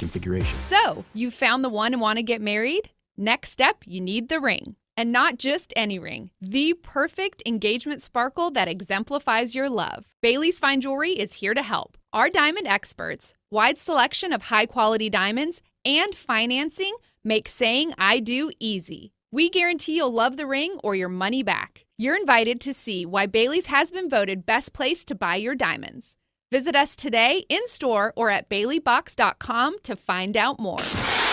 configuration. So, you found the one and want to get married? Next step, you need the ring. And not just any ring, the perfect engagement sparkle that exemplifies your love. Bailey's Fine Jewelry is here to help. Our diamond experts, wide selection of high-quality diamonds, and financing make saying I do easy. We guarantee you'll love the ring or your money back. You're invited to see why Bailey's has been voted best place to buy your diamonds. Visit us today in-store or at baileybox.com to find out more.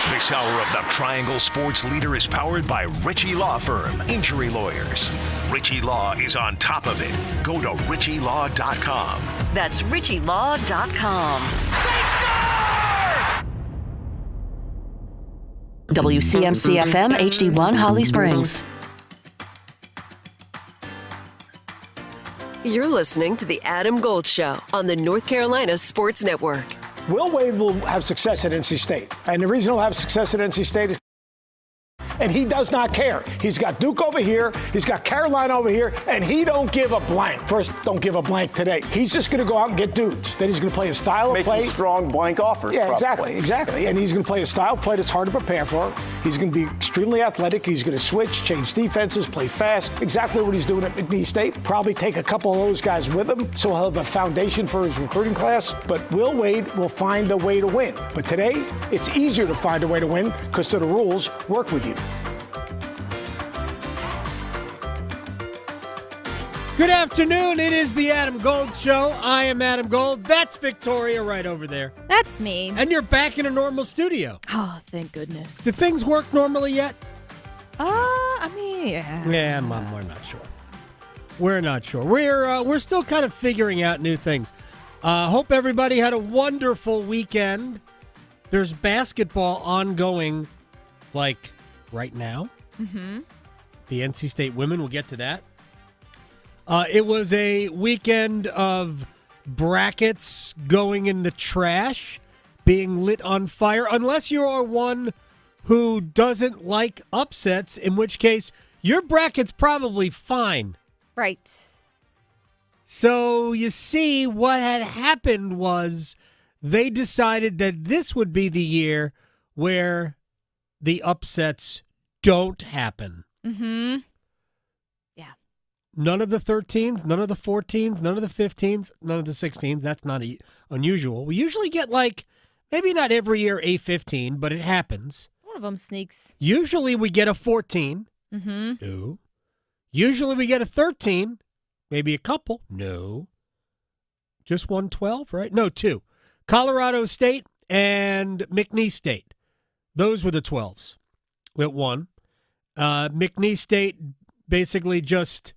This hour of the Triangle Sports Leader is powered by Ritchie Law Firm, injury lawyers. Ritchie Law is on top of it. Go to ritchielaw.com. That's ritchielaw.com. They score! WCMC-FM HD1 Holly Springs. You're listening to The Adam Gold Show on the North Carolina Sports Network. Will Wade will have success at NC State. And the reason he'll have success at NC State is and he does not care. He's got Duke over here, he's got Carolina over here, and he don't give a blank. First, don't give a blank today. He's just going to go out and get dudes. Then he's going to play a style of play. Making strong blank offers. Yeah, probably. exactly. And he's going to play a style of play that's hard to prepare for. He's going to be extremely athletic. He's going to switch, change defenses, play fast. Exactly what he's doing at McNeese State. Probably take a couple of those guys with him, so he'll have a foundation for his recruiting class. But Will Wade will find a way to win. But today, it's easier to find a way to win because the rules work with you. Good afternoon. It is the Adam Gold Show. I am Adam Gold. That's Victoria right over there. That's me. And you're back in a normal studio. Oh, thank goodness. Do things work normally yet? Yeah, Mom, we're not sure. We're not sure. We're still kind of figuring out new things. Hope everybody had a wonderful weekend. There's basketball ongoing, like, right now. Mm-hmm. The NC State women, we'll get to that. It was a weekend of brackets going in the trash, being lit on fire, unless you are one who doesn't like upsets, in which case your bracket's probably fine. Right. So you see, what had happened was they decided that this would be the year where the upsets don't happen. Mm-hmm. None of the 13s, none of the 14s, none of the 15s, none of the 16s. That's not unusual. We usually get, like, maybe not every year a 15, but it happens. One of them sneaks. Usually we get a 14. Mm-hmm. No. Usually we get a 13. Maybe a couple. No. Just one 12, right? No, two. Colorado State and McNeese State. Those were the 12s. We had one. McNeese State basically just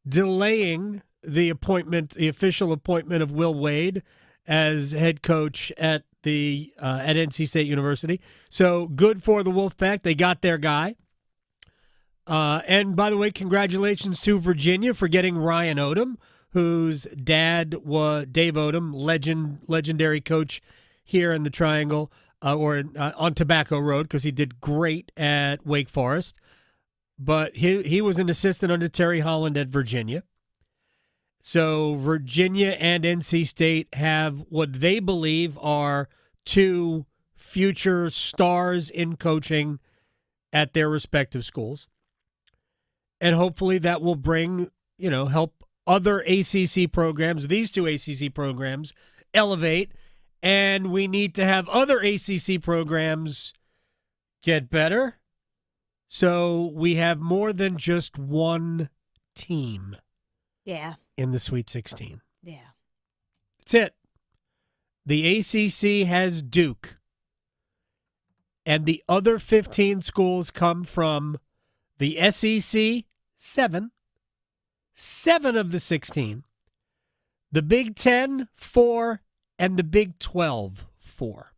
delaying the official appointment of Will Wade as head coach at NC State University. So good for the Wolfpack. They got their guy. And by the way, congratulations to Virginia for getting Ryan Odom, whose dad was Dave Odom, legendary coach here in the Triangle on Tobacco Road, because he did great at Wake Forest. But he was an assistant under Terry Holland at Virginia. So Virginia and NC State have what they believe are two future stars in coaching at their respective schools. And hopefully that will help other ACC programs, these two ACC programs, elevate. And we need to have other ACC programs get better. So we have more than just one team in the Sweet 16. Yeah. That's it. The ACC has Duke. And the other 15 schools come from the SEC, 7 of the 16, the Big 10, 4, and the Big 12, 4.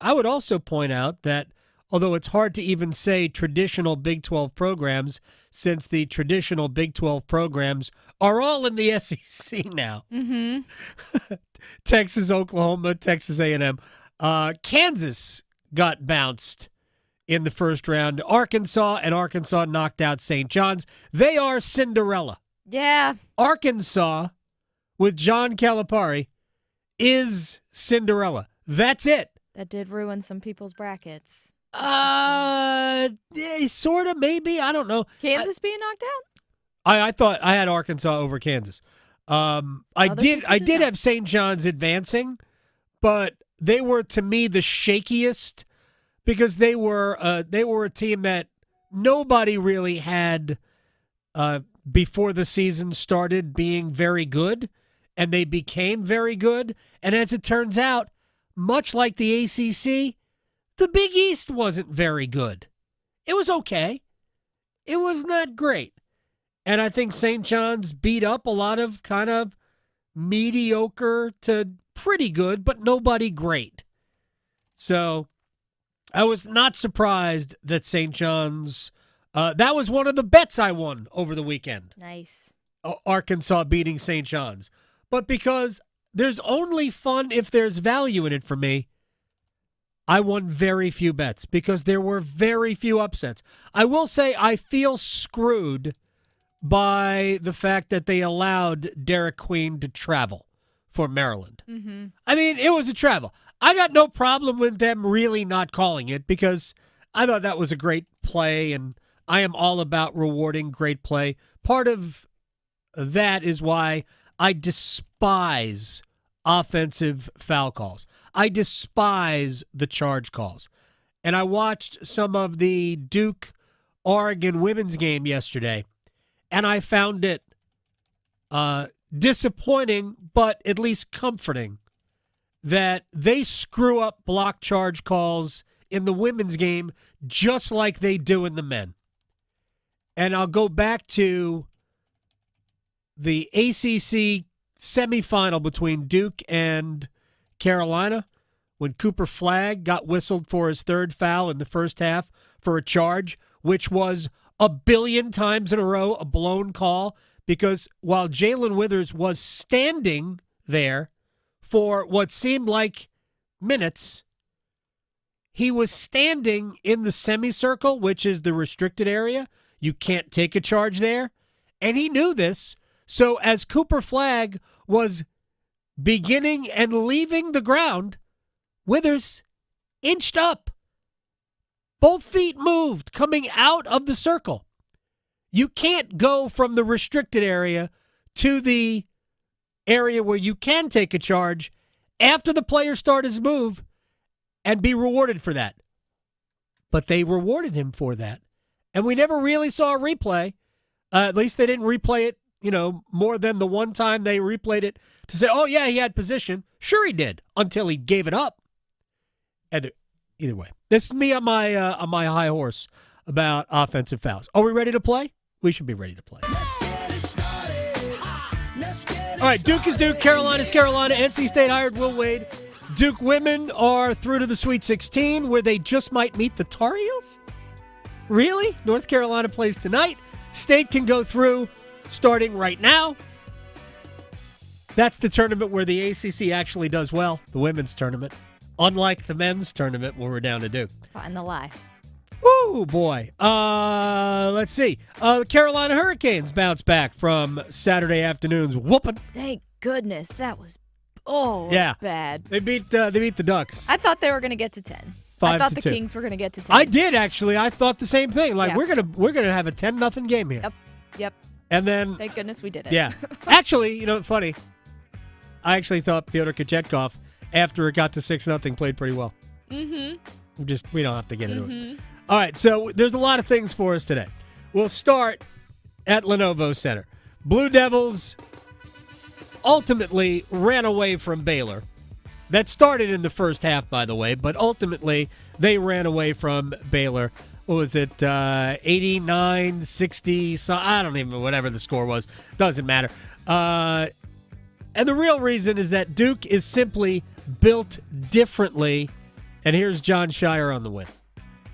I would also point out that although it's hard to even say traditional Big 12 programs, since the traditional Big 12 programs are all in the SEC now. Mm-hmm. Texas, Oklahoma, Texas A&M. Kansas got bounced in the first round. Arkansas knocked out St. John's. They are Cinderella. Yeah. Arkansas, with John Calipari, is Cinderella. That's it. That did ruin some people's brackets. Sort of, maybe. I don't know. Kansas being knocked out? I thought I had Arkansas over Kansas. I did have St. John's advancing, but they were, to me, the shakiest because they were a team that nobody really had before the season started being very good, and they became very good. And as it turns out, much like the ACC, the Big East wasn't very good. It was okay. It was not great. And I think St. John's beat up a lot of kind of mediocre to pretty good, but nobody great. So I was not surprised that St. John's, that was one of the bets I won over the weekend. Nice. Arkansas beating St. John's. But because there's only fun if there's value in it for me, I won very few bets because there were very few upsets. I will say I feel screwed by the fact that they allowed Derek Queen to travel for Maryland. Mm-hmm. I mean, it was a travel. I got no problem with them really not calling it because I thought that was a great play, and I am all about rewarding great play. Part of that is why I despise offensive foul calls. I despise the charge calls. And I watched some of the Duke-Oregon women's game yesterday, and I found it disappointing, but at least comforting, that they screw up block charge calls in the women's game just like they do in the men. And I'll go back to the ACC semifinal between Duke and Carolina when Cooper Flagg got whistled for his third foul in the first half for a charge, which was a billion times in a row a blown call, because while Jalen Withers was standing there for what seemed like minutes, he was standing in the semicircle, which is the restricted area. You can't take a charge there. And he knew this. So as Cooper Flagg was beginning and leaving the ground, Withers inched up. Both feet moved, coming out of the circle. You can't go from the restricted area to the area where you can take a charge after the player started his move and be rewarded for that. But they rewarded him for that. And we never really saw a replay. At least they didn't replay it, more than the one time they replayed it to say, oh, yeah, he had position. Sure he did, until he gave it up. And either way, this is me on my high horse about offensive fouls. Are we ready to play? We should be ready to play. All right, Duke is Duke, Carolina is Carolina. NC State hired Will Wade. Duke women are through to the Sweet 16, where they just might meet the Tar Heels. Really? North Carolina plays tonight. State can go through starting right now. That's the tournament where the ACC actually does well, the women's tournament. Unlike the men's tournament where we're down to Duke. Find the lie. Oh, boy. Let's see. Carolina Hurricanes bounce back from Saturday afternoon's whooping. Thank goodness. That was, bad. They beat the Ducks. I thought they were going to get to 10. 5-2. I thought the Kings were going to get to 10. I did, actually. I thought the same thing. Like, we're gonna have a 10-0 game here. Yep. And then, thank goodness we did it. Yeah. Actually, funny. I actually thought Pyotr Kochetkov, after it got to 6-0, played pretty well. Mm-hmm. We don't have to get into it. All right, so there's a lot of things for us today. We'll start at Lenovo Center. Blue Devils ultimately ran away from Baylor. That started in the first half, by the way, but ultimately they ran away from Baylor. What was it, 89-60? So I don't even know, whatever the score was. Doesn't matter. And the real reason is that Duke is simply built differently. And here's John Shire on the win.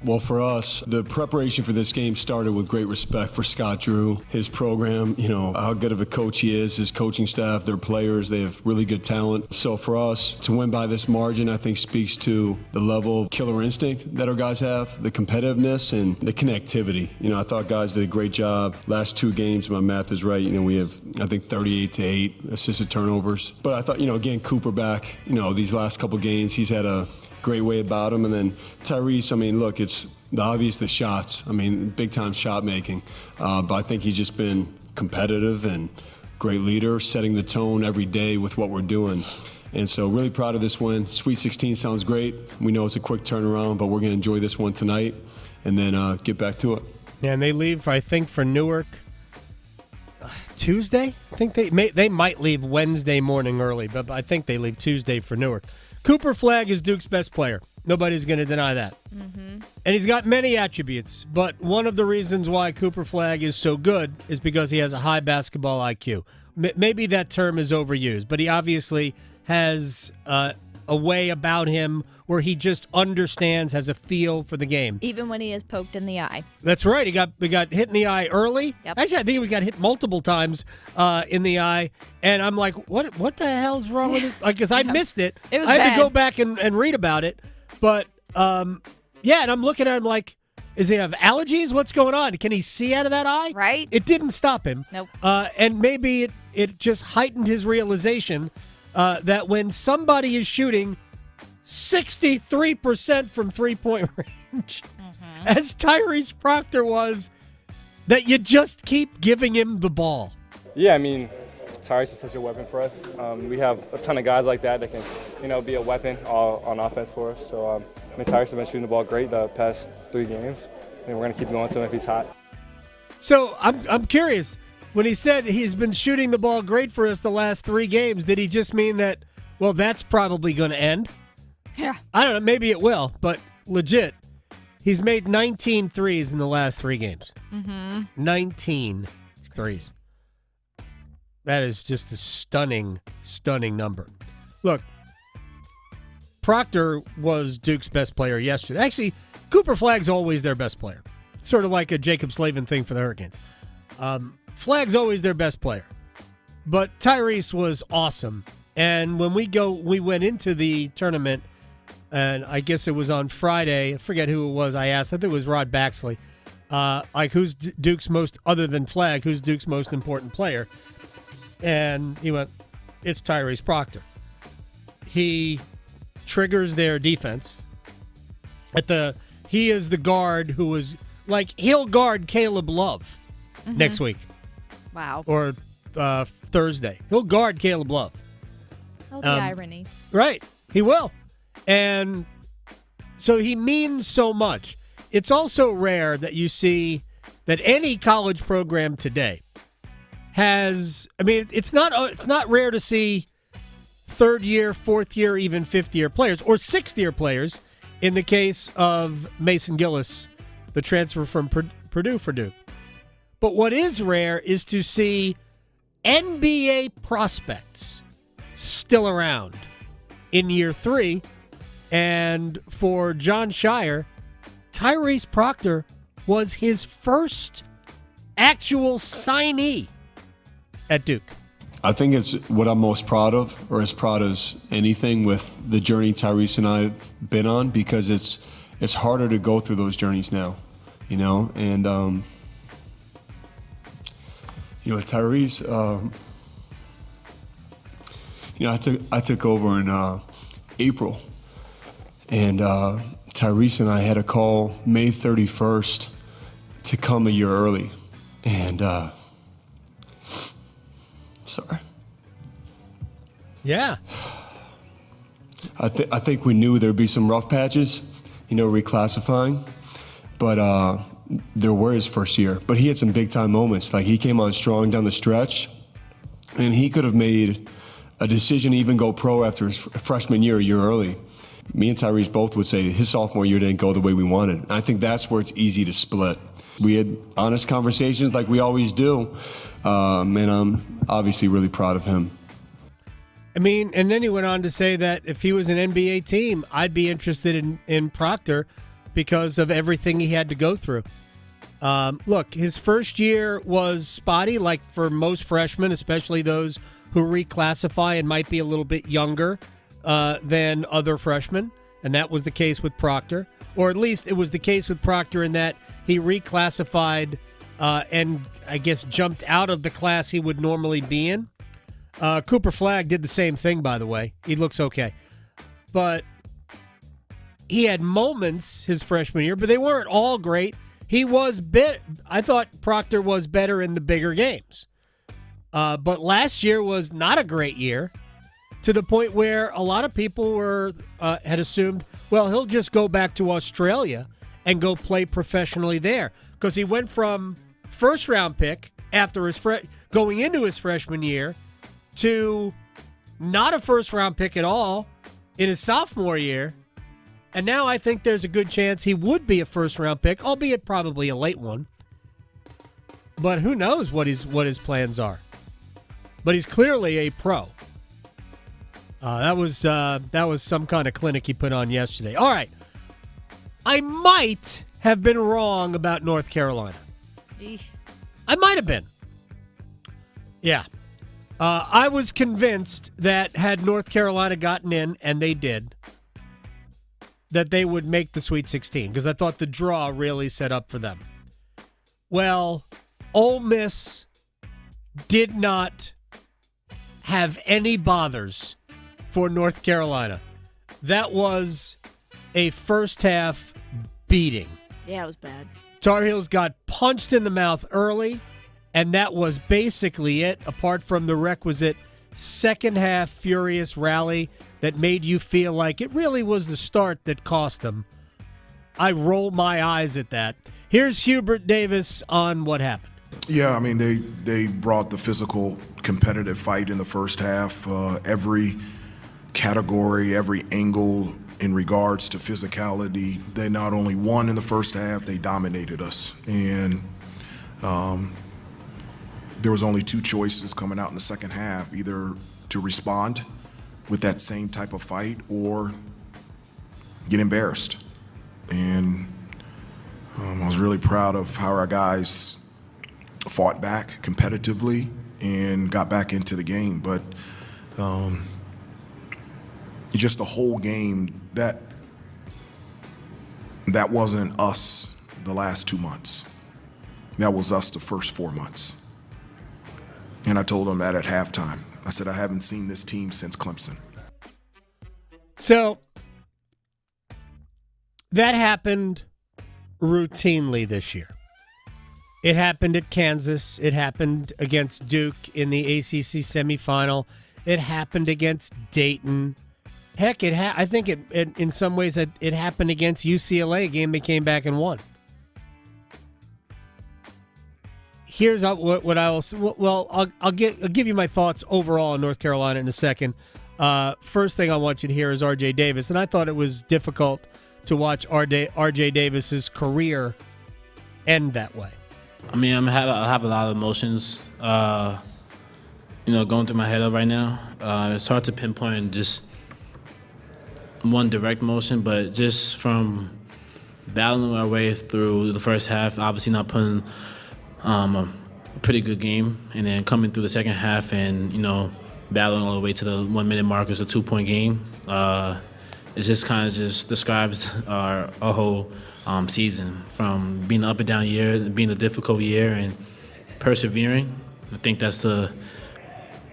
Well, for us, the preparation for this game started with great respect for Scott Drew, his program, how good of a coach he is, his coaching staff, their players, they have really good talent. So for us to win by this margin, I think speaks to the level of killer instinct that our guys have, the competitiveness and the connectivity. I thought guys did a great job. Last two games, my math is right, we have, I think, 38-8 assisted turnovers. But I thought, again, Cooper back, these last couple games, he's had a great way about him. And then Tyrese, I mean, look, it's the shots. I mean, big-time shot making. But I think he's just been competitive and great leader, setting the tone every day with what we're doing. And so really proud of this win. Sweet 16 sounds great. We know it's a quick turnaround, but we're going to enjoy this one tonight and then get back to it. Yeah, and they leave, I think, for Newark Tuesday. I think they might leave Wednesday morning early, but I think they leave Tuesday for Newark. Cooper Flagg is Duke's best player. Nobody's going to deny that. Mm-hmm. And he's got many attributes, but one of the reasons why Cooper Flagg is so good is because he has a high basketball IQ. Maybe that term is overused, but he obviously has a way about him where he just understands, has a feel for the game. Even when he is poked in the eye. That's right. He got hit in the eye early. Yep. Actually, I think we got hit multiple times in the eye. And I'm like, what the hell's wrong with it? Like, because I missed it. It was I had bad. to go back and read about it. But, yeah, and I'm looking at him like, does he have allergies? What's going on? Can he see out of that eye? Right. It didn't stop him. Nope. And maybe it just heightened his realization that when somebody is shooting 63% from three-point range, as Tyrese Proctor was, that you just keep giving him the ball. Yeah, I mean, Tyrese is such a weapon for us. We have a ton of guys like that can, be a weapon on offense for us. So, Tyrese has been shooting the ball great the past 3 games, and we're going to keep going to him if he's hot. So I'm curious. When he said he's been shooting the ball great for us the last 3 games, did he just mean that, well, that's probably going to end? Yeah. I don't know. Maybe it will, but legit, he's made 19 threes in the last 3 games. Mm-hmm. 19 threes. That is just a stunning, stunning number. Look, Proctor was Duke's best player yesterday. Actually, Cooper Flagg's always their best player. It's sort of like a Jacob Slavin thing for the Hurricanes. Flagg's always their best player. But Tyrese was awesome. And when we went into the tournament, and I guess it was on Friday, I forget who it was I asked, I think it was Rod Baxley, who's Duke's most, other than Flagg, who's Duke's most important player? And he went, it's Tyrese Proctor. He triggers their defense. He is the guard who was, he'll guard Caleb Love next week. Wow. Or Thursday. He'll guard Caleb Love. Oh, the irony. Right. He will. And so he means so much. It's also rare that you see that any college program today has, it's not rare to see 3rd year, 4th year, even 5th year players, or 6th year players in the case of Mason Gillis, the transfer from Purdue for Duke. But what is rare is to see NBA prospects still around in year 3. And for John Shire, Tyrese Proctor was his first actual signee at Duke. I think it's what I'm most proud of, or as proud as anything, with the journey Tyrese and I have been on, because it's harder to go through those journeys now, and Tyrese, I took over in April, and Tyrese and I had a call May 31st to come a year early, and sorry. Yeah. I think we knew there'd be some rough patches, reclassifying, but there were his first year. But he had some big-time moments. He came on strong down the stretch, and he could have made a decision to even go pro after his freshman year, a year early. Me and Tyrese both would say his sophomore year didn't go the way we wanted. And I think that's where it's easy to split. We had honest conversations like we always do, and I'm obviously really proud of him. And then he went on to say that if he was an NBA team, I'd be interested in Proctor because of everything he had to go through. Look, his first year was spotty, like for most freshmen, especially those who reclassify and might be a little bit younger than other freshmen, and that was the case with Proctor. Or at least it was the case with Proctor in that he reclassified and I guess jumped out of the class he would normally be in. Cooper Flagg did the same thing, by the way. He looks okay. But he had moments his freshman year, but they weren't all great. He was I thought Proctor was better in the bigger games. But last year was not a great year, to the point where a lot of people had assumed, well, he'll just go back to Australia and go play professionally there, because he went from first-round pick after going into his freshman year to not a first-round pick at all in his sophomore year. And now I think there's a good chance he would be a first-round pick, albeit probably a late one. But who knows what his plans are. But he's clearly a pro. That was some kind of clinic he put on yesterday. All right. I might have been wrong about North Carolina. Eesh. I might have been. Yeah. I was convinced that had North Carolina gotten in, and they did, that they would make the Sweet 16, because I thought the draw really set up for them. Well, Ole Miss did not have any bothers for North Carolina. That was a first-half beating. Yeah, it was bad. Tar Heels got punched in the mouth early, and that was basically it, apart from the requisite second-half furious rally that made you feel like it really was the start that cost them. I roll my eyes at that. Here's Hubert Davis on what happened. Yeah, I mean, they brought the physical, competitive fight in the first half. Every category, every angle in regards to physicality, they not only won in the first half, they dominated us. And there was only two choices coming out in the second half, either to respond with that same type of fight or get embarrassed. And I was really proud of how our guys fought back competitively and got back into the game. But just the whole game, that wasn't us the last 2 months. That was us the first 4 months. And I told them that at halftime. I said, I haven't seen this team since Clemson. So that happened routinely this year. It happened at Kansas. It happened against Duke in the ACC semifinal. It happened against Dayton. Heck, I think in some ways it happened against UCLA, a game they came back and won. Here's what I will. Well, I'll give you my thoughts overall on North Carolina in a second. First thing I want you to hear is R.J. Davis, and I thought it was difficult to watch R.J. Davis's career end that way. I mean, I have a lot of emotions, going through my head right now. It's hard to pinpoint just one direct motion, but just from battling our way through the first half, obviously not putting a pretty good game, and then coming through the second half and, battling all the way to the 1 minute mark is a 2-point game. It just kind of just describes our whole season, from being an up and down year, being a difficult year, and persevering. I think that's the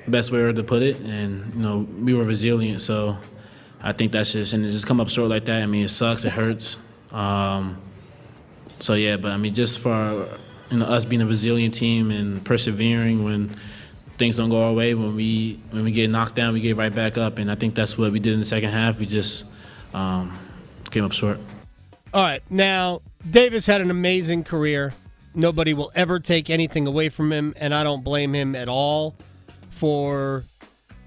best way to put it. And, we were resilient, so I think that's and it just come up short like that. I mean, it sucks, it hurts. So yeah, but I mean, just for us being a resilient team and persevering when things don't go our way, when we get knocked down, we get right back up, and I think that's what we did in the second half. We just came up short. All right, now Davis had an amazing career. Nobody will ever take anything away from him, and I don't blame him at all for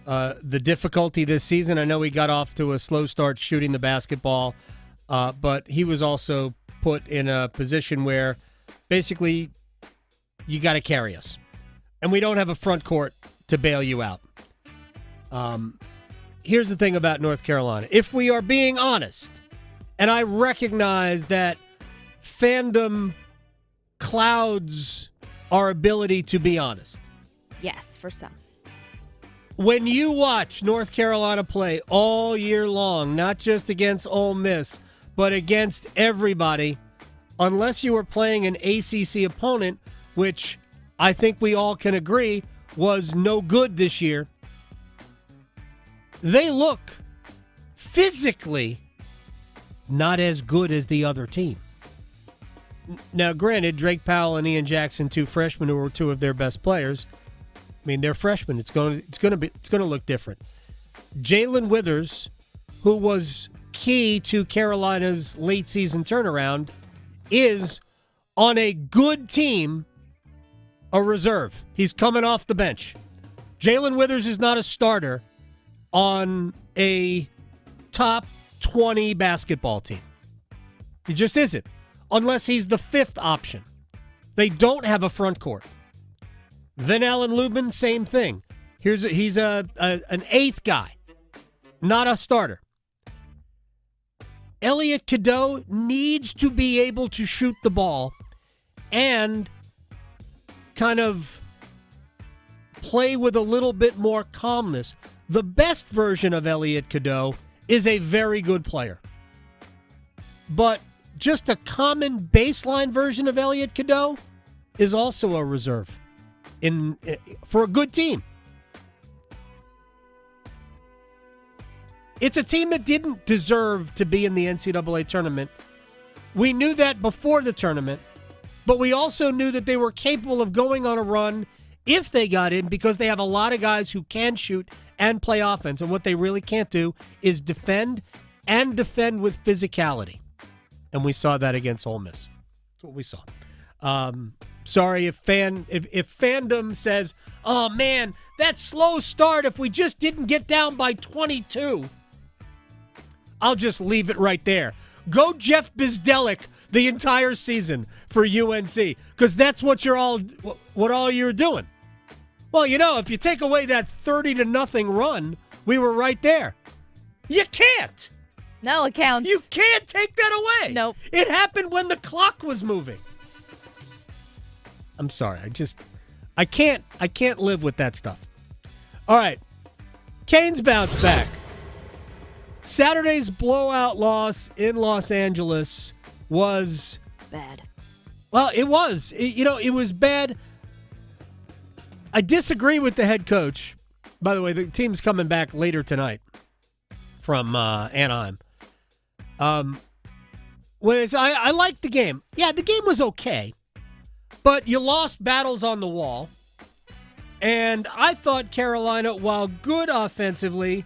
the difficulty this season. I know he got off to a slow start shooting the basketball, but he was also put in a position where basically you got to carry us. And we don't have a front court to bail you out. Here's the thing about North Carolina. If we are being honest, and I recognize that fandom clouds our ability to be honest. Yes, for some. When you watch North Carolina play all year long, not just against Ole Miss, but against everybody, unless you were playing an ACC opponent, which I think we all can agree was no good this year, they look physically not as good as the other team. Now, granted, Drake Powell and Ian Jackson, 2 freshmen who were 2 of their best players. I mean, they're freshmen. It's going to look different. Jalen Withers, who was key to Carolina's late season turnaround, is on a good team a reserve. He's coming off the bench. Jalen Withers is not a starter on a top 20 basketball team. He just isn't, unless he's the 5th option. They don't have a front court. Then Alan Lubin, same thing. He's an 8th guy, not a starter. Elliot Cadeau needs to be able to shoot the ball and kind of play with a little bit more calmness. The best version of Elliot Cadeau is a very good player. But just a common baseline version of Elliot Cadeau is also a reserve for a good team. It's a team that didn't deserve to be in the NCAA tournament. We knew that before the tournament, but we also knew that they were capable of going on a run if they got in, because they have a lot of guys who can shoot and play offense. And what they really can't do is defend, and defend with physicality. And we saw that against Ole Miss. That's what we saw. Sorry if fandom says, oh man, that slow start, if we just didn't get down by 22. I'll just leave it right there. Go Jeff Bizdelik the entire season for UNC, because that's what all you're doing. Well, if you take away that 30-0 run, we were right there. You can't. No, it counts. You can't take that away. Nope. It happened when the clock was moving. I'm sorry. I can't live with that stuff. All right. Canes bounce back. Saturday's blowout loss in Los Angeles was bad. Well, it was. It was bad. I disagree with the head coach. By the way, the team's coming back later tonight from Anaheim. I liked the game. Yeah, the game was okay. But you lost battles on the wall. And I thought Carolina, while good offensively,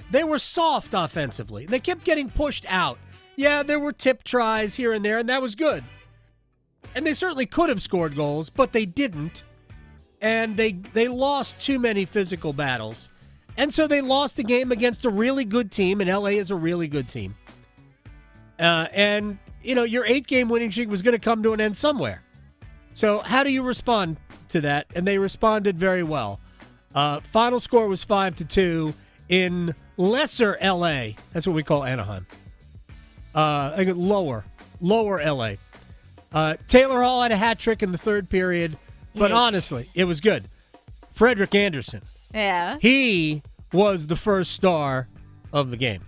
they were soft offensively. They kept getting pushed out. Yeah, there were tip tries here and there, and that was good. And they certainly could have scored goals, but they didn't. And they lost too many physical battles. And so they lost the game against a really good team, and LA is a really good team. And your 8-game winning streak was going to come to an end somewhere. So how do you respond to that? And they responded very well. Final score was 5-2 in lesser LA. That's what we call Anaheim. Lower LA. Taylor Hall had a hat trick in the 3rd period, but honestly, it was good. Frederick Anderson. Yeah. He was the first star of the game.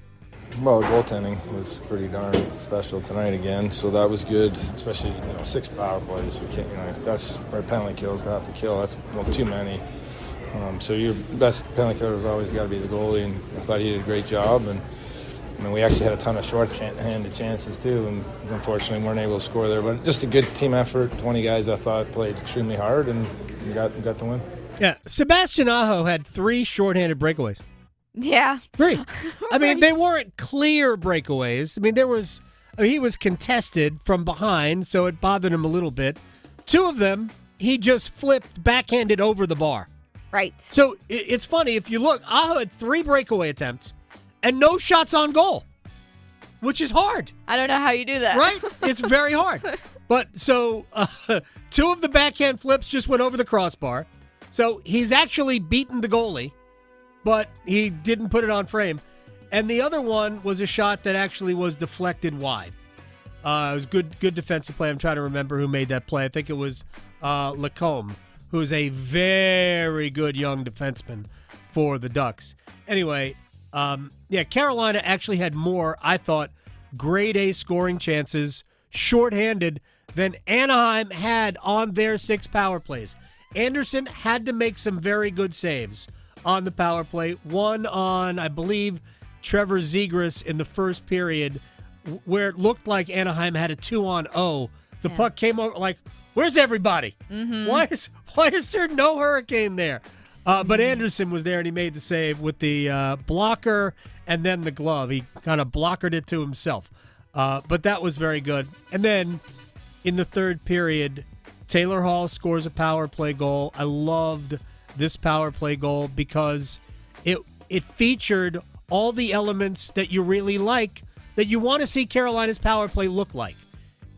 Well, the goaltending was pretty darn special tonight again, so that was good. Especially 6 power plays. We can't, that's our penalty kills to have to kill. That's too many. So your best penalty killer has always got to be the goalie, and I thought he did a great job. And we actually had a ton of short-handed chances too, and unfortunately weren't able to score there. But just a good team effort. 20 guys I thought played extremely hard, and we got the win. Yeah, Sebastian Aho had 3 shorthanded breakaways. Yeah. 3. I mean, they weren't clear breakaways. I mean, he was contested from behind, so it bothered him a little bit. 2 of them, he just flipped backhanded over the bar. Right. So it's funny, if you look, Aho had 3 breakaway attempts and no shots on goal, which is hard. I don't know how you do that. Right? It's very hard. But so 2 of the backhand flips just went over the crossbar. So he's actually beaten the goalie, but he didn't put it on frame. And the other one was a shot that actually was deflected wide. It was good defensive play. I'm trying to remember who made that play. I think it was Lacombe, who's a very good young defenseman for the Ducks. Anyway, Carolina actually had more, I thought, grade A scoring chances, shorthanded, than Anaheim had on their 6 power plays. Anderson had to make some very good saves on the power play. One on, I believe, Trevor Zegras in the 1st period where it looked like Anaheim had a 2-on-0. The puck came over like, where's everybody? Mm-hmm. Why is there no Hurricane there? But Anderson was there, and he made the save with the blocker and then the glove. He kind of blockered it to himself. But that was very good. And then in the third period, Taylor Hall scores a power play goal. I loved this power play goal because it featured all the elements that you really like, that you want to see Carolina's power play look like.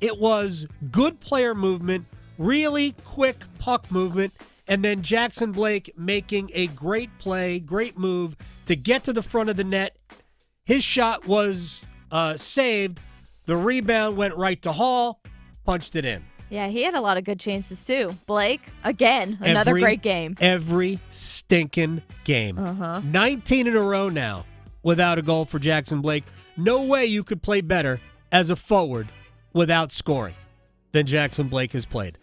It was good player movement, really quick puck movement, and then Jackson Blake making a great play, great move to get to the front of the net. His shot was saved. The rebound went right to Hall, punched it in. Yeah, he had a lot of good chances too. Blake, again, another great game. Every stinking game. 19 in a row now without a goal for Jackson Blake. No way you could play better as a forward without scoring than Jackson Blake has played.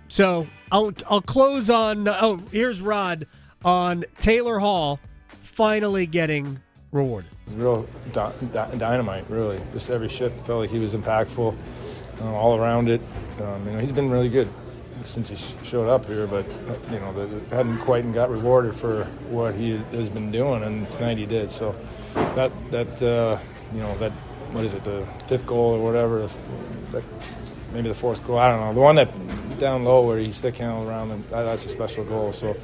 So I'll close on, here's Rod on Taylor Hall finally getting rewarded. Real dynamite, really. Just every shift felt like he was impactful all around it. He's been really good since he showed up here, but hadn't quite got rewarded for what he has been doing, and tonight he did. So that what is it, the fifth goal or whatever, maybe the fourth goal, I don't know. The one that down low where he stick handled around him, that's a special goal. So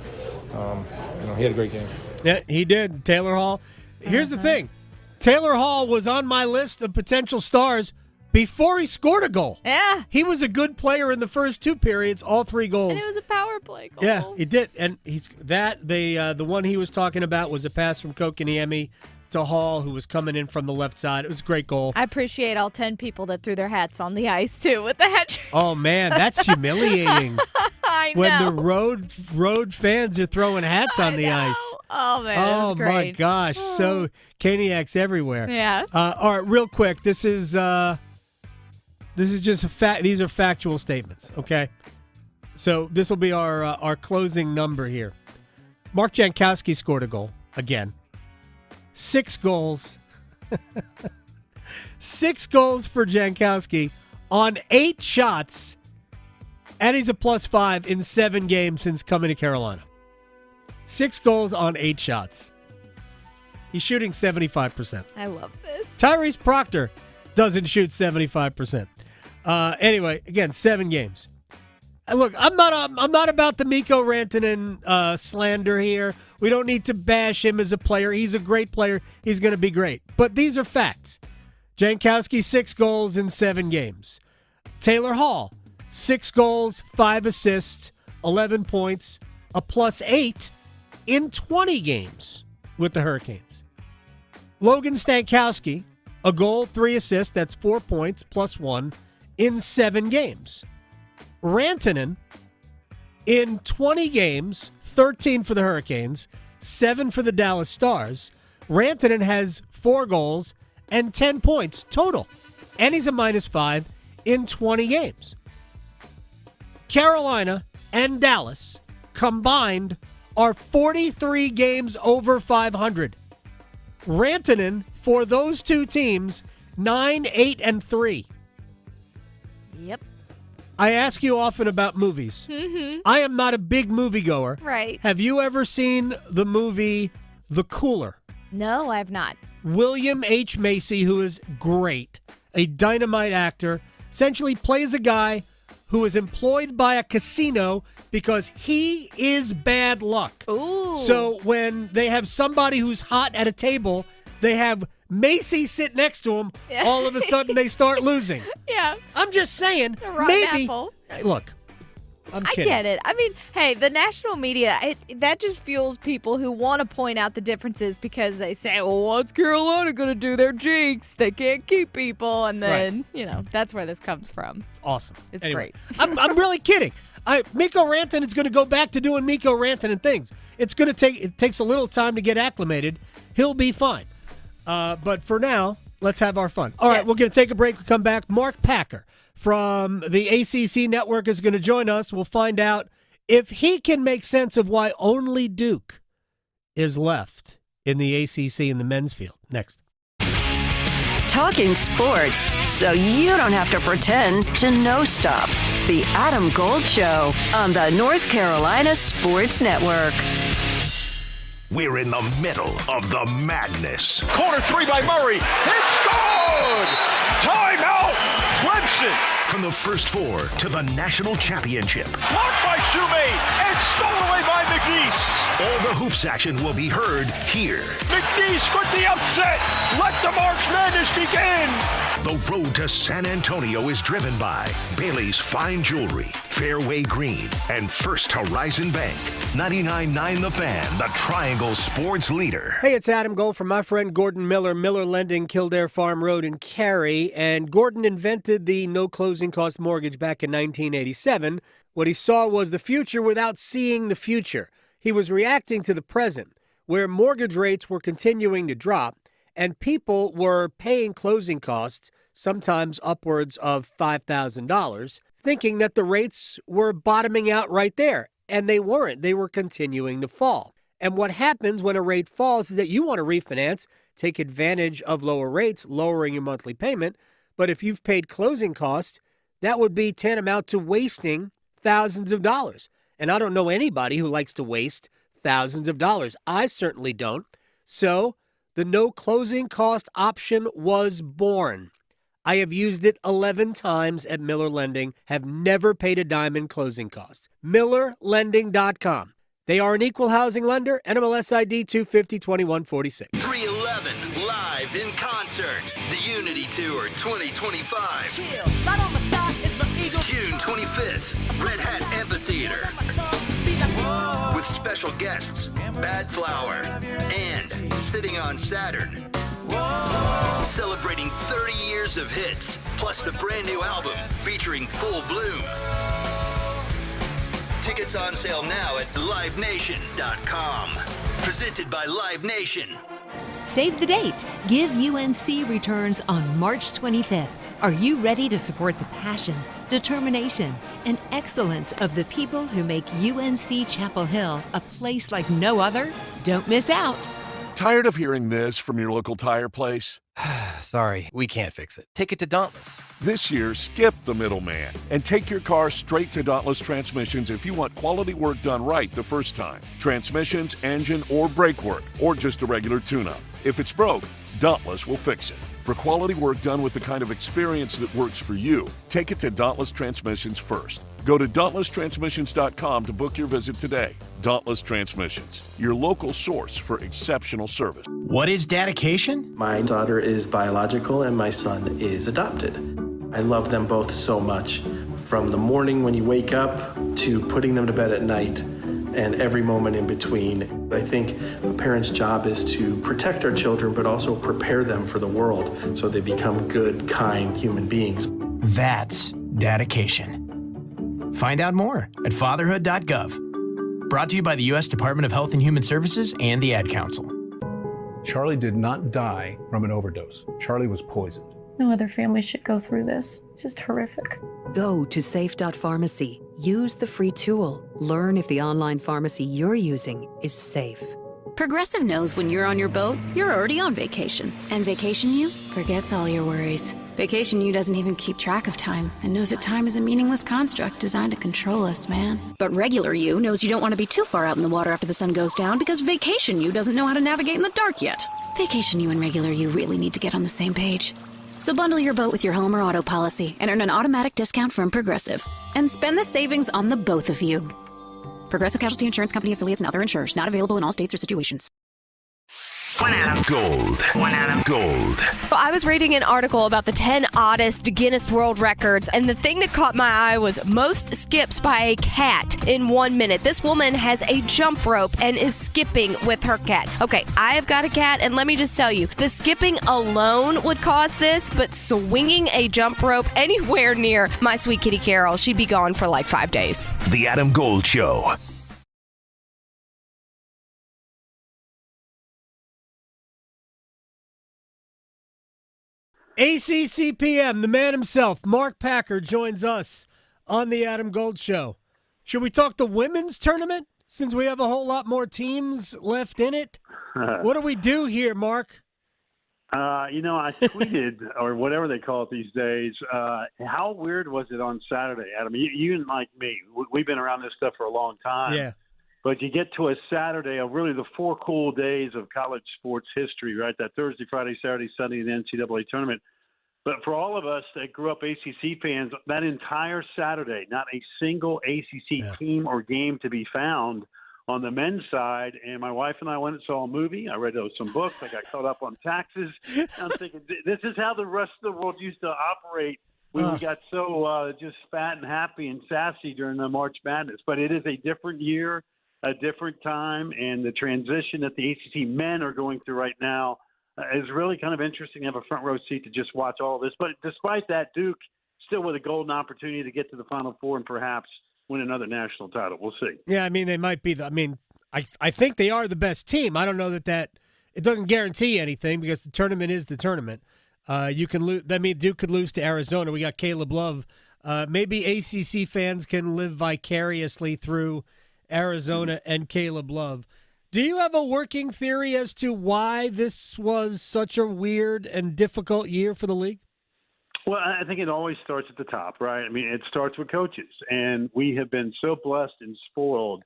he had a great game. Yeah, he did. Taylor Hall. Here's the thing. Taylor Hall was on my list of potential stars before he scored a goal. Yeah. He was a good player in the first two periods, all three goals. And it was a power play goal. Yeah, he did. And the one he was talking about was a pass from Kokaniemi to Hall, who was coming in from the left side. It was a great goal. I appreciate all 10 people that threw their hats on the ice, too, with the hat trick. Oh, man, that's humiliating. I know. When the road fans are throng hats on the ice. Oh, man, that was great. Oh, my gosh. So, Caniacs everywhere. Yeah. All right, real quick. This is just a fact. These are factual statements, okay? So, this will be our closing number here. Mark Jankowski scored a goal again. 6 goals. 6 goals for Jankowski on 8 shots, and he's a +5 in 7 games since coming to Carolina. 6 goals on 8 shots. He's shooting 75%. I love this. Tyrese Proctor doesn't shoot 75%. Anyway, again, 7 games. Look, I'm not about the Mikko Rantanen slander here. We don't need to bash him as a player. He's a great player. He's going to be great. But these are facts. Jankowski, 6 goals in 7 games. Taylor Hall, 6 goals, 5 assists, 11 points, a +8 in 20 games with the Hurricanes. Logan Stankowski, a goal, 3 assists, that's 4 points, +1 in 7 games. Rantanen, in 20 games, 13 for the Hurricanes, 7 for the Dallas Stars. Rantanen has 4 goals and 10 points total, and he's a -5 in 20 games. Carolina and Dallas combined are 43 games over 500. Rantanen, for those two teams, 9-8-3. Yep. I ask you often about movies. Mm-hmm. I am not a big moviegoer. Right. Have you ever seen the movie The Cooler? No, I have not. William H. Macy, who is great, a dynamite actor, essentially plays a guy who is employed by a casino because he is bad luck. Ooh. So when they have somebody who's hot at a table, they have Macy sit next to him. Yeah. All of a sudden, they start losing. Yeah. I'm just saying, A rotten maybe. apple. Hey, look, I'm I kidding. get it. I mean, hey, the national media, that just fuels people who want to point out the differences because they say, well, what's Carolina going to do? They're jinx. They can't keep people. And then, that's where this comes from. Awesome. It's Anyway, great. I'm really kidding. Mikko Rantanen is going to go back to doing Mikko Rantanen things. It takes a little time to get acclimated. He'll be fine. But for now, let's have our fun. All right, we're going to take a break. We'll come back. Mark Packer from the ACC Network is going to join us. We'll find out if he can make sense of why only Duke is left in the ACC in the men's field. Next. talking sports, so you don't have to pretend to know stuff. The Adam Gold Show on the North Carolina Sports Network. We're in the middle of the madness. Corner three by Murray. It's good! Timeout, Clemson! From the First Four to the national championship. Blocked by Shoemate and stolen away by McNeese. All the hoops action will be heard here. McNeese with the upset. Let the March Madness begin. The road to San Antonio is driven by Bailey's Fine Jewelry, Fairway Green, and First Horizon Bank. 99.9 The Fan, the Triangle Sports leader. Hey, it's Adam Gold from my friend Gordon Miller, Miller Lending, Kildare Farm Road in Cary. And Gordon invented the no closing cost mortgage back in 1987. What he saw was the future without seeing the future. He was reacting to the present, where mortgage rates were continuing to drop and people were paying closing costs, sometimes upwards of $5,000, thinking that the rates were bottoming out right there. And they weren't. They were continuing to fall. And what happens when a rate falls is that you want to refinance, take advantage of lower rates, lowering your monthly payment. But if you've paid closing costs, that would be tantamount to wasting thousands of dollars. And I don't know anybody who likes to waste thousands of dollars. I certainly don't. So the no closing cost option was born. I have used it 11 times at Miller Lending, have never paid a dime in closing costs. MillerLending.com. They are an equal housing lender, NMLS ID 2502146. 311 live in concert. The Unity Tour 2025. June 25th, Red Hat Amphitheater. With special guests, Bad Flower and Sitting on Saturn. Celebrating 30 years of hits, plus the brand new album featuring Full Bloom. Tickets on sale now at livenation.com. Presented by Live Nation. Save the date. Give UNC returns on March 25th. Are you ready to support the passion, determination, and excellence of the people who make UNC Chapel Hill a place like no other? Don't miss out. Tired of hearing this from your local tire place? Sorry, we can't fix it. Take it to Dauntless. This year, skip the middleman and take your car straight to Dauntless Transmissions if you want quality work done right the first time. Transmissions, engine, or brake work, or just a regular tune-up. If it's broke, Dauntless will fix it. For quality work done with the kind of experience that works for you, take it to Dauntless Transmissions first. Go to DauntlessTransmissions.com to book your visit today. Dauntless Transmissions, your local source for exceptional service. What is dedication? My daughter is biological and my son is adopted. I love them both so much. From the morning when you wake up to putting them to bed at night and every moment in between. I think a parent's job is to protect our children, but also prepare them for the world so they become good, kind human beings. That's dedication. Find out more at fatherhood.gov. Brought to you by the U.S. Department of Health and Human Services and the Ad Council. Charlie did not die from an overdose. Charlie was poisoned. No other family should go through this. It's just horrific. Go to safe.pharmacy. Use the free tool. Learn if the online pharmacy you're using is safe. Progressive knows when you're on your boat, you're already on vacation. And Vacation You forgets all your worries. Vacation You doesn't even keep track of time and knows that time is a meaningless construct designed to control us, man. But Regular You knows you don't want to be too far out in the water after the sun goes down because Vacation You doesn't know how to navigate in the dark yet. Vacation You and Regular You really need to get on the same page. So bundle your boat with your home or auto policy and earn an automatic discount from Progressive. And spend the savings on the both of you. Progressive Casualty Insurance Company affiliates and other insurers. Not available in all states or situations. One Adam Gold. One Adam Gold. So I was reading an article about the 10 oddest Guinness World Records, and the thing that caught my eye was most skips by a cat in 1 minute. This woman has a jump rope and is skipping with her cat. Okay, I've got a cat, and let me just tell you, the skipping alone would cost this, but swinging a jump rope anywhere near my sweet kitty Carol, she'd be gone for like 5 days. The Adam Gold Show. ACCPM, the man himself, Mark Packer, joins us on the Adam Gold Show. Should we talk the women's tournament since we have a whole lot more teams left in it? What do we do here, Mark? I tweeted, or whatever they call it these days, how weird was it on Saturday, Adam? You and like me, we've been around this stuff for a long time. Yeah. But you get to a Saturday of really the 4 cool days of college sports history, right? That Thursday, Friday, Saturday, Sunday, and NCAA tournament. But for all of us that grew up ACC fans, that entire Saturday, not a single ACC team or game to be found on the men's side. And my wife and I went and saw a movie. I read some books. I got caught up on taxes. I'm thinking, this is how the rest of the world used to operate when we got so just fat and happy and sassy during the March Madness. But it is a different year, a different time, and the transition that the ACC men are going through right now is really kind of interesting to have a front row seat to just watch all this. But despite that, Duke still with a golden opportunity to get to the Final Four and perhaps win another national title. We'll see. Yeah, I mean, they might be. I think they are the best team. I don't know that it doesn't guarantee anything because the tournament is the tournament. You can lose. I mean, Duke could lose to Arizona. We got Caleb Love. Maybe ACC fans can live vicariously through Arizona and Caleb Love. Do you have a working theory as to why this was such a weird and difficult year for the league? Well, I think it always starts at the top, right? I mean, it starts with coaches, and we have been so blessed and spoiled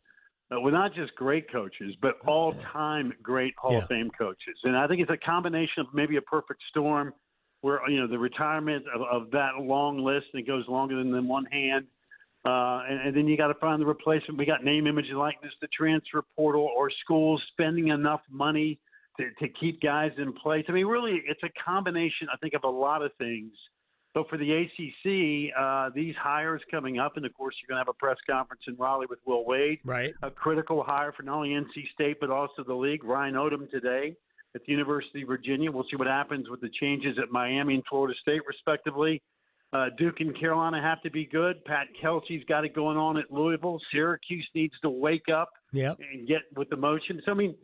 with not just great coaches, but all-time great Hall of Fame coaches. And I think it's a combination of maybe a perfect storm where, the retirement of that long list, and it goes longer than one hand, and then you got to find the replacement. We got name, image, and likeness, the transfer portal, or schools spending enough money to keep guys in place. I mean, really, it's a combination, I think, of a lot of things. But for the ACC, these hires coming up, and of course you're going to have a press conference in Raleigh with Will Wade, right? A critical hire for not only NC State but also the league. Ryan Odom today at the University of Virginia. We'll see what happens with the changes at Miami and Florida State, respectively. Duke and Carolina have to be good. Pat Kelsey's got it going on at Louisville. Syracuse needs to wake up and get with the motion. So, I mean,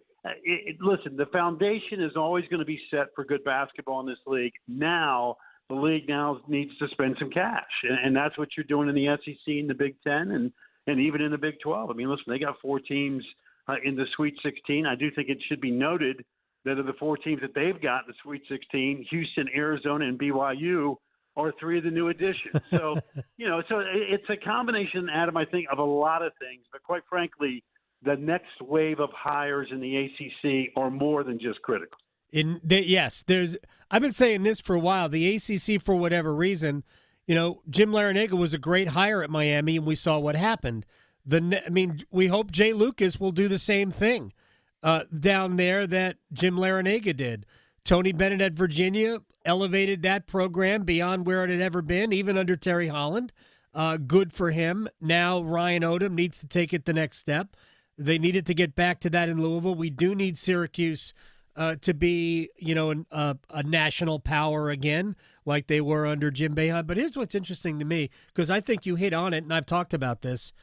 listen, the foundation is always going to be set for good basketball in this league. Now, the league now needs to spend some cash, and that's what you're doing in the SEC, in the Big Ten, and even in the Big 12. I mean, listen, they got 4 teams in the Sweet 16. I do think it should be noted that of the 4 teams that they've got in the Sweet 16, Houston, Arizona, and BYU are 3 of the new additions. So, so it's a combination, Adam, I think, of a lot of things. But quite frankly, the next wave of hires in the ACC are more than just critical. I've been saying this for a while. The ACC, for whatever reason, Jim Larrañaga was a great hire at Miami, and we saw what happened. We hope Jay Lucas will do the same thing down there that Jim Larrañaga did. Tony Bennett at Virginia elevated that program beyond where it had ever been, even under Terry Holland. Good for him. Now Ryan Odom needs to take it the next step. They needed to get back to that in Louisville. We do need Syracuse to be, a national power again, like they were under Jim Boeheim. But here's what's interesting to me, because I think you hit on it, and I've talked about this.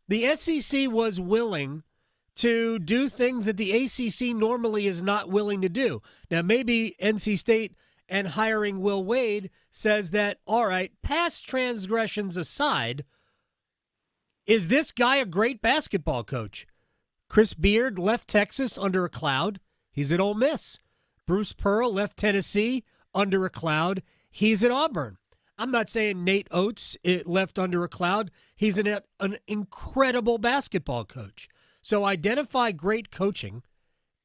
The SEC was willing to do things that the ACC normally is not willing to do. Now, maybe NC State and hiring Will Wade says that, all right, past transgressions aside, is this guy a great basketball coach? Chris Beard left Texas under a cloud. He's at Ole Miss. Bruce Pearl left Tennessee under a cloud. He's at Auburn. I'm not saying Nate Oates left under a cloud. He's an incredible basketball coach. So identify great coaching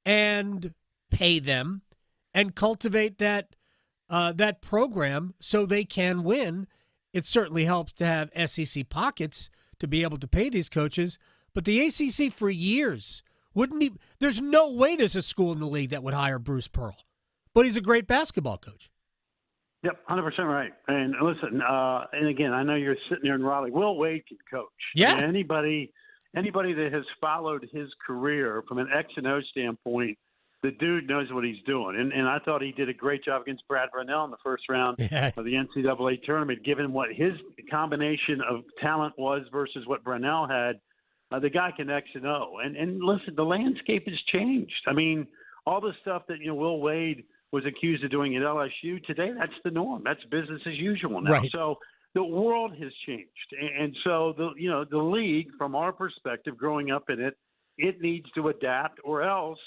and pay them and cultivate that program so they can win. It certainly helps to have SEC pockets to be able to pay these coaches. But the ACC for years there's no way there's a school in the league that would hire Bruce Pearl. But he's a great basketball coach. Yep, 100% right. And listen, and again, I know you're sitting there in Raleigh. Will Wade can coach. Yeah. And anybody that has followed his career from an X&O standpoint, the dude knows what he's doing. And I thought he did a great job against Brad Brownell in the first round of the NCAA tournament, given what his combination of talent was versus what Brownell had. The guy can X&O. And listen, the landscape has changed. I mean, all the stuff that Will Wade was accused of doing at LSU, today that's the norm. That's business as usual now. Right. So the world has changed. And so, the league, from our perspective, growing up in it, it needs to adapt, or else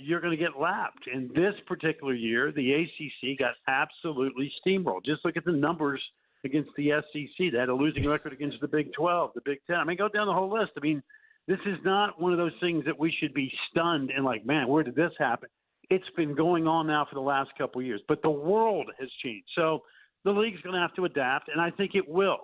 you're going to get lapped. And this particular year, the ACC got absolutely steamrolled. Just look at the numbers against the SEC. They had a losing record against the Big 12, the Big 10. I mean, go down the whole list. I mean, this is not one of those things that we should be stunned and like, man, where did this happen? It's been going on now for the last couple of years. But the world has changed. So the league's going to have to adapt, and I think it will.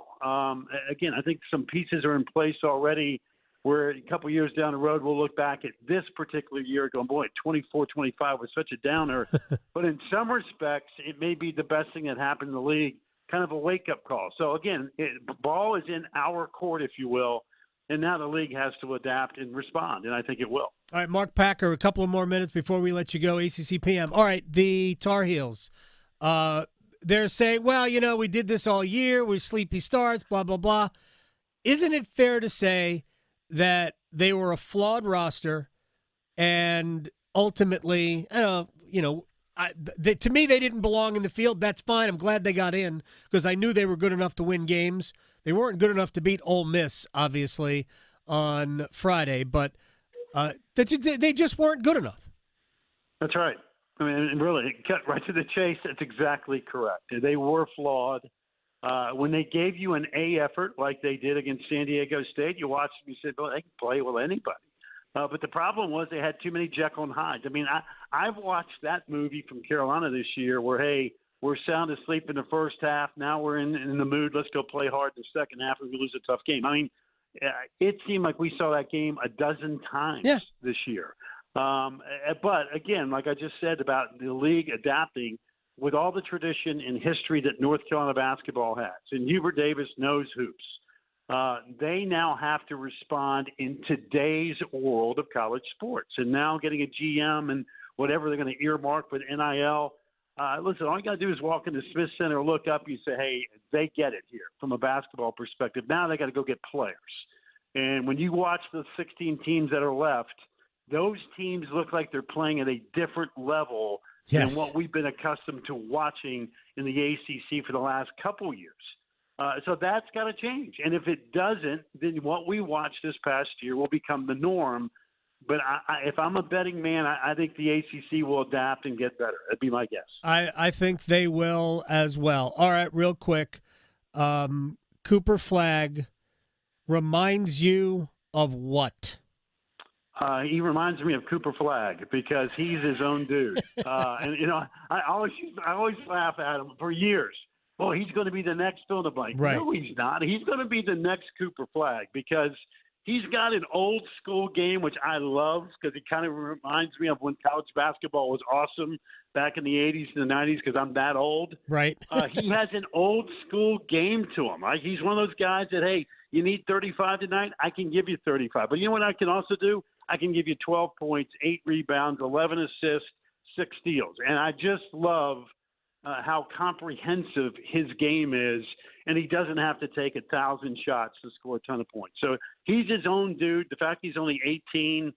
Again, I think some pieces are in place already where a couple years down the road, we'll look back at this particular year going, boy, 24-25 was such a downer. But in some respects, it may be the best thing that happened in the league, kind of a wake-up call. So, again, ball is in our court, if you will, and now the league has to adapt and respond, and I think it will. All right, Mark Packer, a couple of more minutes before we let you go, ACC PM. All right, the Tar Heels, they're saying, well, we did this all year. We're sleepy starts, blah, blah, blah. Isn't it fair to say that they were a flawed roster, and ultimately, to me, they didn't belong in the field. That's fine. I'm glad they got in because I knew they were good enough to win games. They weren't good enough to beat Ole Miss, obviously, on Friday, but they just weren't good enough. That's right. I mean, really, cut right to the chase. That's exactly correct. They were flawed. When they gave you an A effort like they did against San Diego State, you watched them, you said, well, they can play with anybody. But the problem was they had too many Jekyll and Hydes. I mean, I've watched that movie from Carolina this year where, hey, we're sound asleep in the first half. Now we're in the mood. Let's go play hard in the second half and we lose a tough game. I mean, it seemed like we saw that game a dozen times this year. But, again, like I just said about the league adapting, with all the tradition and history that North Carolina basketball has, and Hubert Davis knows hoops, they now have to respond in today's world of college sports. And now getting a GM and whatever they're going to earmark with NIL, listen, all you got to do is walk into Smith Center, look up, you say, hey, they get it here from a basketball perspective. Now they got to go get players. And when you watch the 16 teams that are left, those teams look like they're playing at a different level than what we've been accustomed to watching in the ACC for the last couple years. So that's got to change. And if it doesn't, then what we watched this past year will become the norm. But if I'm a betting man, I think the ACC will adapt and get better. That'd be my guess. I think they will as well. All right, real quick. Cooper Flagg reminds you of what? He reminds me of Cooper Flagg because he's his own dude. And, I always laugh at him for years. Well, he's going to be the next fill in the blank. Right. No, he's not. He's going to be the next Cooper Flagg because he's got an old school game, which I love because it kind of reminds me of when college basketball was awesome back in the 80s and the 90s because I'm that old. Right. He has an old school game to him. Right? He's one of those guys that, hey, you need 35 tonight, I can give you 35. But you know what I can also do? I can give you 12 points, 8 rebounds, 11 assists, 6 steals. And I just love how comprehensive his game is, and he doesn't have to take 1,000 shots to score a ton of points. So he's his own dude. The fact he's only 18,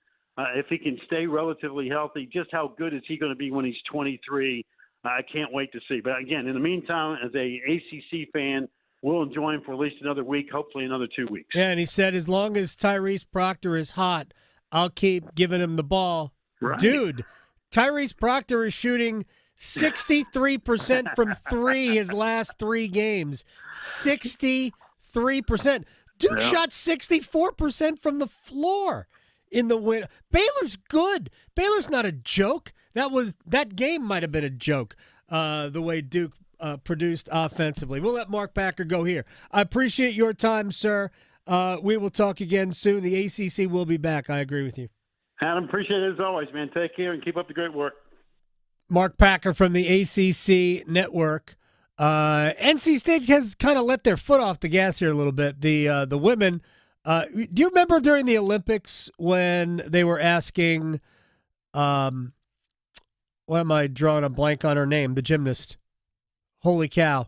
if he can stay relatively healthy, just how good is he going to be when he's 23? I can't wait to see. But, again, in the meantime, as a ACC fan, we'll enjoy him for at least another week, hopefully another 2 weeks. Yeah, and he said as long as Tyrese Proctor is hot, I'll keep giving him the ball. Right. Dude, Tyrese Proctor is shooting 63% from three his last 3 games. 63%. Dude shot 64% from the floor in the win. Baylor's good. Baylor's not a joke. That game might have been a joke, the way Duke produced offensively. We'll let Mark Packer go here. I appreciate your time, sir. We will talk again soon. The ACC will be back. I agree with you. Adam, appreciate it as always, man. Take care and keep up the great work. Mark Packer from the ACC Network. NC State has kind of let their foot off the gas here a little bit. The women. Do you remember during the Olympics when they were asking, why am I drawing a blank on her name? The gymnast. Holy cow.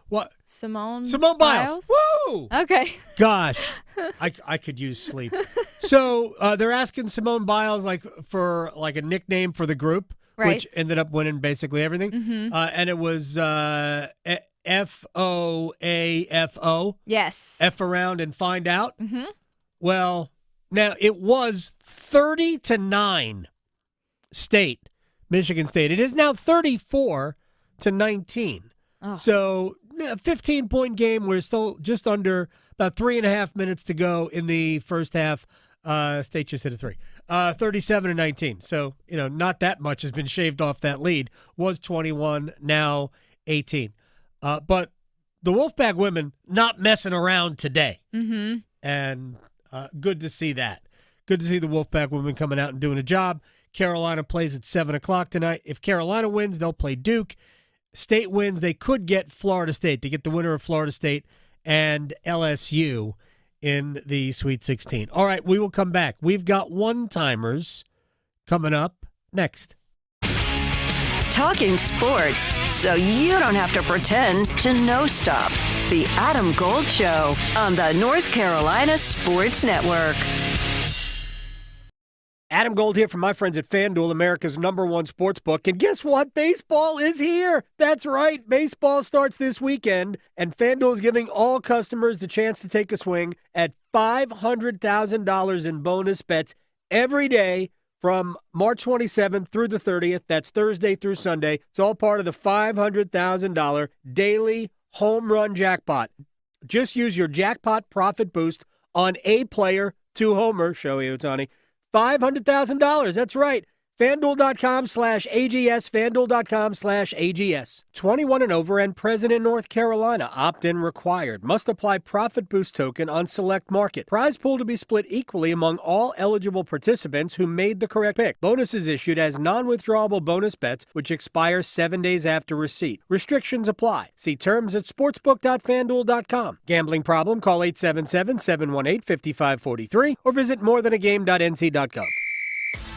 What? Simone Biles. Woo! Okay. Gosh, I could use sleep. So they're asking Simone Biles for a nickname for the group, right, which ended up winning basically everything. Mm-hmm. And it was FOAFO. Yes. F around and find out. Mm-hmm. Well, now it was 30-9 State, Michigan State. It is now 34-19. Oh. So a 15-point game. We're still just under about 3.5 minutes to go in the first half. State just hit a 3. 37-19. So, not that much has been shaved off that lead. Was 21, now 18. But the Wolfpack women not messing around today. Mm-hmm. And good to see that. Good to see the Wolfpack women coming out and doing a job. Carolina plays at 7 o'clock tonight. If Carolina wins, they'll play Duke. State wins, they could get Florida State. They get the winner of Florida State and LSU in the Sweet 16. All right, we will come back. We've got one-timers coming up next. Talking sports so you don't have to pretend to know stuff. The Adam Gold Show on the North Carolina Sports Network. Adam Gold here from my friends at FanDuel, America's #1 sports book. And guess what? Baseball is here. That's right. Baseball starts this weekend, and FanDuel is giving all customers the chance to take a swing at $500,000 in bonus bets every day from March 27th through the 30th. That's Thursday through Sunday. It's all part of the $500,000 daily home run jackpot. Just use your jackpot profit boost on a player to homer, Shohei Ohtani. $500,000. That's right. FanDuel.com/AGS. FanDuel.com/AGS. 21 and over and present in North Carolina. Opt-in required. Must apply profit boost token on select market. Prize pool to be split equally among all eligible participants who made the correct pick. Bonuses issued as non-withdrawable bonus bets, which expire 7 days after receipt. Restrictions apply. See terms at sportsbook.fanduel.com. Gambling problem? Call 877-718-5543 or visit morethanagame.nc.gov.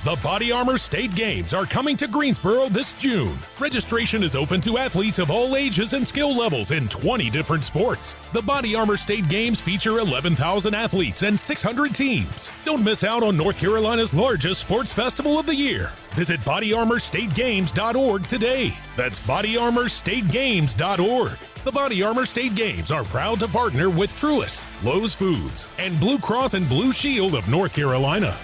The Body Armor State Games are coming to Greensboro this June. Registration is open to athletes of all ages and skill levels in 20 different sports. The Body Armor State Games feature 11,000 athletes and 600 teams. Don't miss out on North Carolina's largest sports festival of the year. Visit bodyarmorstategames.org today. That's bodyarmorstategames.org. The Body Armor State Games are proud to partner with Truist, Lowe's Foods, and Blue Cross and Blue Shield of North Carolina.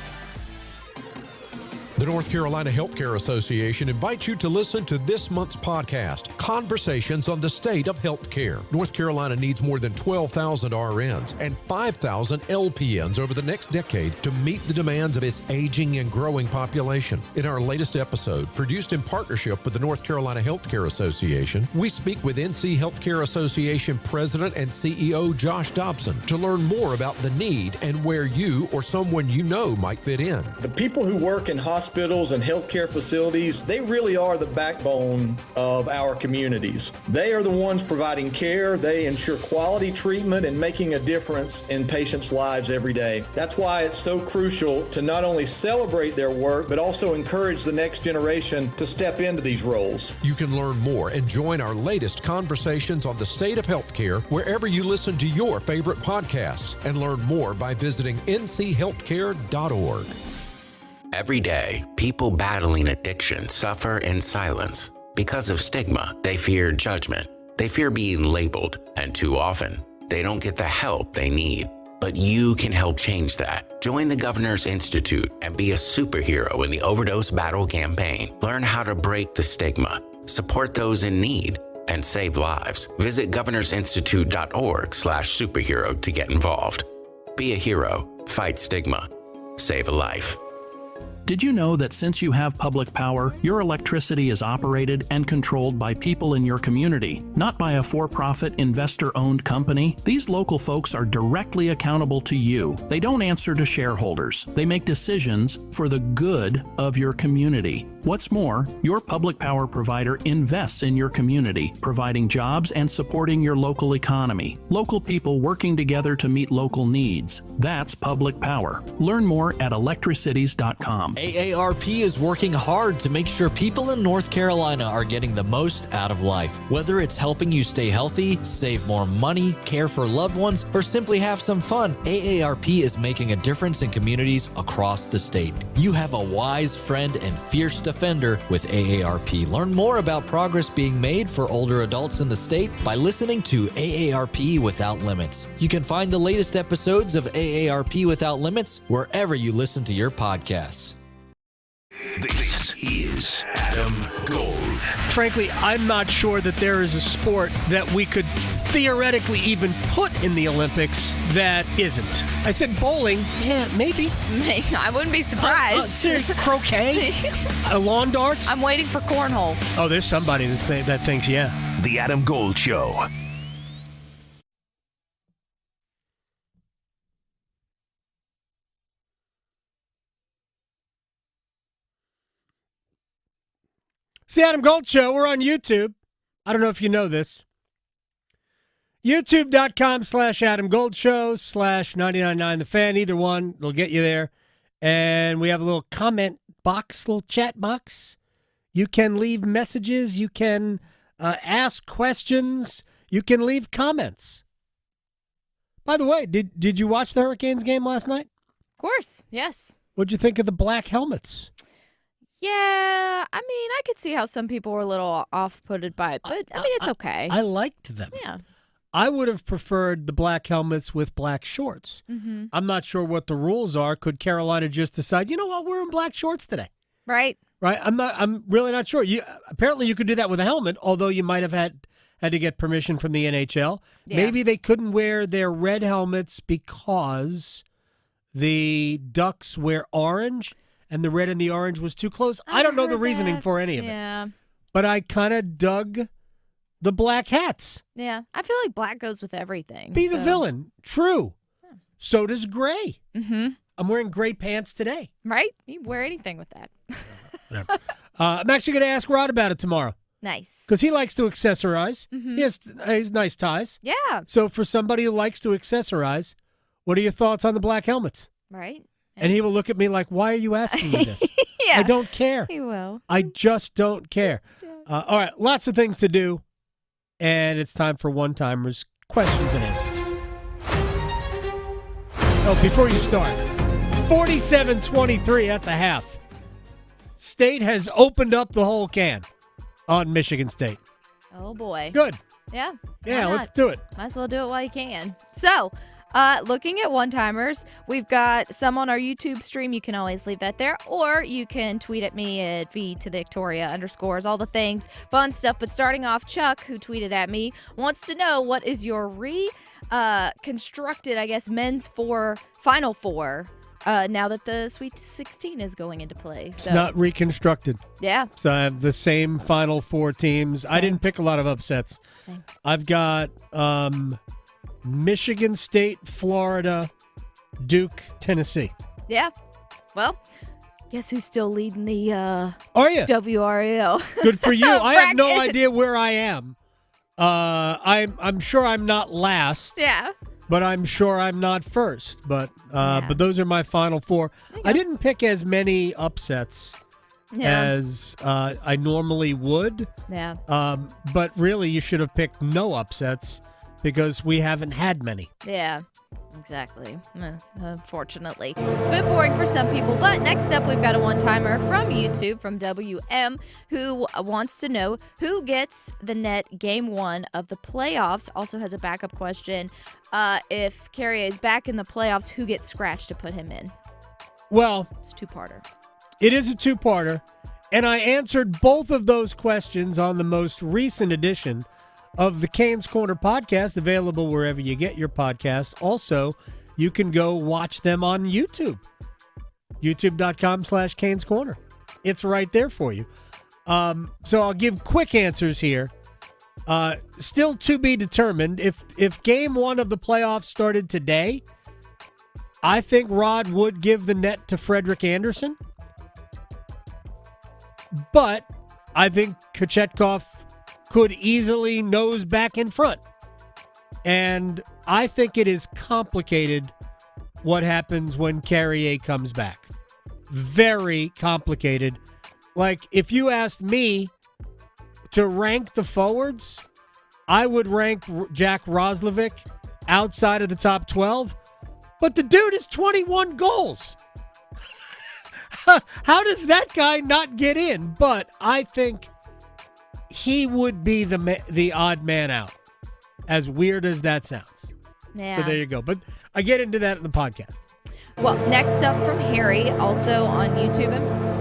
The North Carolina Healthcare Association invites you to listen to this month's podcast, Conversations on the State of Healthcare. North Carolina needs more than 12,000 RNs and 5,000 LPNs over the next decade to meet the demands of its aging and growing population. In our latest episode, produced in partnership with the North Carolina Healthcare Association, we speak with NC Healthcare Association President and CEO Josh Dobson to learn more about the need and where you or someone you know might fit in. The people who work in hospitals and healthcare facilities, they really are the backbone of our communities. They are the ones providing care. They ensure quality treatment and making a difference in patients' lives every day. That's why it's so crucial to not only celebrate their work, but also encourage the next generation to step into these roles. You can learn more and join our latest Conversations on the State of Healthcare wherever you listen to your favorite podcasts, and learn more by visiting nchealthcare.org. Every day, people battling addiction suffer in silence. Because of stigma, they fear judgment. They fear being labeled, and too often, they don't get the help they need. But you can help change that. Join the Governor's Institute and be a superhero in the overdose battle campaign. Learn how to break the stigma, support those in need, and save lives. Visit governorsinstitute.org/superhero to get involved. Be a hero, fight stigma, save a life. Did you know that since you have public power, your electricity is operated and controlled by people in your community, not by a for-profit, investor-owned company? These local folks are directly accountable to you. They don't answer to shareholders. They make decisions for the good of your community. What's more, your public power provider invests in your community, providing jobs and supporting your local economy. Local people working together to meet local needs. That's public power. Learn more at electricities.com. AARP is working hard to make sure people in North Carolina are getting the most out of life. Whether it's helping you stay healthy, save more money, care for loved ones, or simply have some fun, AARP is making a difference in communities across the state. You have a wise friend and fierce defender with AARP. Learn more about progress being made for older adults in the state by listening to AARP Without Limits. You can find the latest episodes of AARP Without Limits wherever you listen to your podcasts. This is Adam Gold. Frankly, I'm not sure that there is a sport that we could theoretically even put in the Olympics that isn't. I said bowling. Yeah, maybe. I wouldn't be surprised. Croquet? Lawn darts? I'm waiting for cornhole. Oh, there's somebody that thinks, yeah. The Adam Gold Show. It's the Adam Gold Show. We're on YouTube. I don't know if you know this. YouTube.com/Adam Gold Show /999 The Fan. Either one, it'll get you there. And we have a little comment box, little chat box. You can leave messages. You can ask questions. You can leave comments. By the way, did you watch the Hurricanes game last night? Of course, yes. What'd you think of the black helmets? Yeah, I mean, I could see how some people were a little off-putted by it, but I mean, it's okay. I liked them. Yeah. I would have preferred the black helmets with black shorts. Mm-hmm. I'm not sure what the rules are. Could Carolina just decide, you know what, we're in black shorts today? Right. Right? I'm really not sure. Apparently you could do that with a helmet, although you might have had to get permission from the NHL. Yeah. Maybe they couldn't wear their red helmets because the Ducks wear orange and the red and the orange was too close. I don't know the reasoning for any of it. But I kind of dug the black hats. Yeah. I feel like black goes with everything. Be the villain. True. Yeah. So does gray. Mm-hmm. I'm wearing gray pants today. Right? You can wear anything with that. Whatever. I'm actually going to ask Rod about it tomorrow. Nice. Because he likes to accessorize. Mm-hmm. He has nice ties. Yeah. So for somebody who likes to accessorize, what are your thoughts on the black helmets? Right. And he will look at me like, why are you asking me this? Yeah. I don't care. He will. I just don't care. All right, lots of things to do. And it's time for one-timers, questions and answers. Oh, before you start, 47-23 at the half. State has opened up the whole can on Michigan State. Oh, boy. Good. Yeah. Yeah, let's do it. Might as well do it while you can. So, looking at one-timers, we've got some on our YouTube stream. You can always leave that there, or you can tweet at me at _Victoria_, all the things, fun stuff. But starting off, Chuck, who tweeted at me, wants to know what is your reconstructed, I guess, men's Final Four now that the Sweet 16 is going into play. It's So, not reconstructed. yeah. So I have the same Final Four teams. I didn't pick a lot of upsets. Same. I've got Michigan State, Florida, Duke, Tennessee. Yeah. Well, guess who's still leading the Are you? WRL? Good for you. I have no bracket. idea where I am. I'm sure I'm not last. Yeah. But I'm sure I'm not first. But those are my Final Four. I didn't pick as many upsets as I normally would. Yeah. But really, you should have picked no upsets because we haven't had many. Yeah, exactly. Unfortunately. It's a bit boring for some people, but next up we've got a one-timer from YouTube, from WM, who wants to know who gets the net game 1 of the playoffs. Also has a backup question. If Carrier is back in the playoffs, who gets scratched to put him in? Well, it's a two-parter. It is a two-parter, and I answered both of those questions on the most recent edition of the Canes Corner podcast, available wherever you get your podcasts. Also, you can go watch them on YouTube. YouTube.com/Canes Corner. It's right there for you. So I'll give quick answers here. Still to be determined. If game 1 of the playoffs started today, I think Rod would give the net to Frederick Anderson. But I think Kochetkov could easily nose back in front. And I think it is complicated what happens when Carrier comes back. Very complicated. Like, if you asked me to rank the forwards, I would rank Jack Roslovic outside of the top 12. But the dude has 21 goals. How does that guy not get in? But I think he would be the odd man out, as weird as that sounds. Yeah. So there you go. But I get into that in the podcast. Well, next up from Harry, also on YouTube.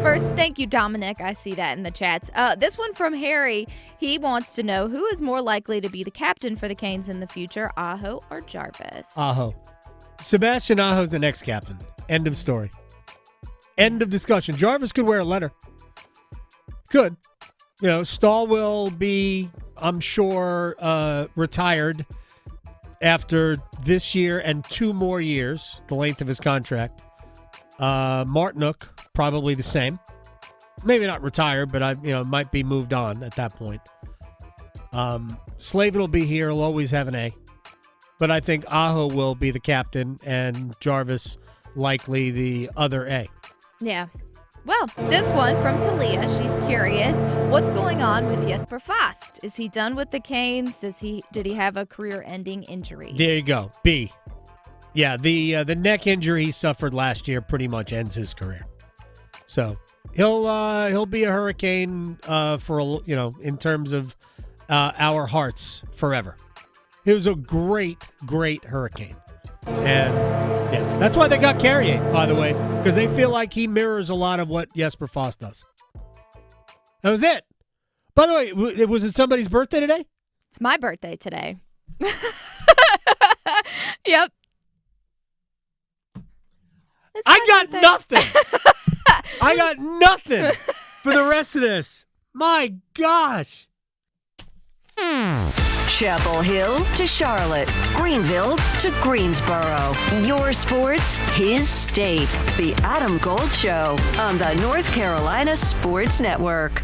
First, thank you, Dominic. I see that in the chats. This one from Harry. He wants to know who is more likely to be the captain for the Canes in the future, Aho or Jarvis? Aho. Sebastian Aho's the next captain. End of story. End of discussion. Jarvis could wear a letter. Could. Stahl will be, I'm sure, retired after this year and 2 more years, the length of his contract. Martinook, probably the same. Maybe not retired, but might be moved on at that point. Slavin will be here. He'll always have an A. But I think Aho will be the captain and Jarvis likely the other A. Yeah. Well, this one from Talia. She's curious. What's going on with Jesper Fast? Is he done with the Canes? Did he have a career-ending injury? There you go. B. Yeah, the neck injury he suffered last year pretty much ends his career. So he'll be a Hurricane for in terms of our hearts forever. He was a great Hurricane, and yeah, that's why they got Carrier, by the way, because they feel like he mirrors a lot of what Jesper Fast does. That was it. By the way, was it somebody's birthday today? It's my birthday today. Yep. I got nothing. I got nothing for the rest of this. My gosh. Chapel Hill to Charlotte, Greenville to Greensboro. Your sports, his state. The Adam Gold Show on the North Carolina Sports Network.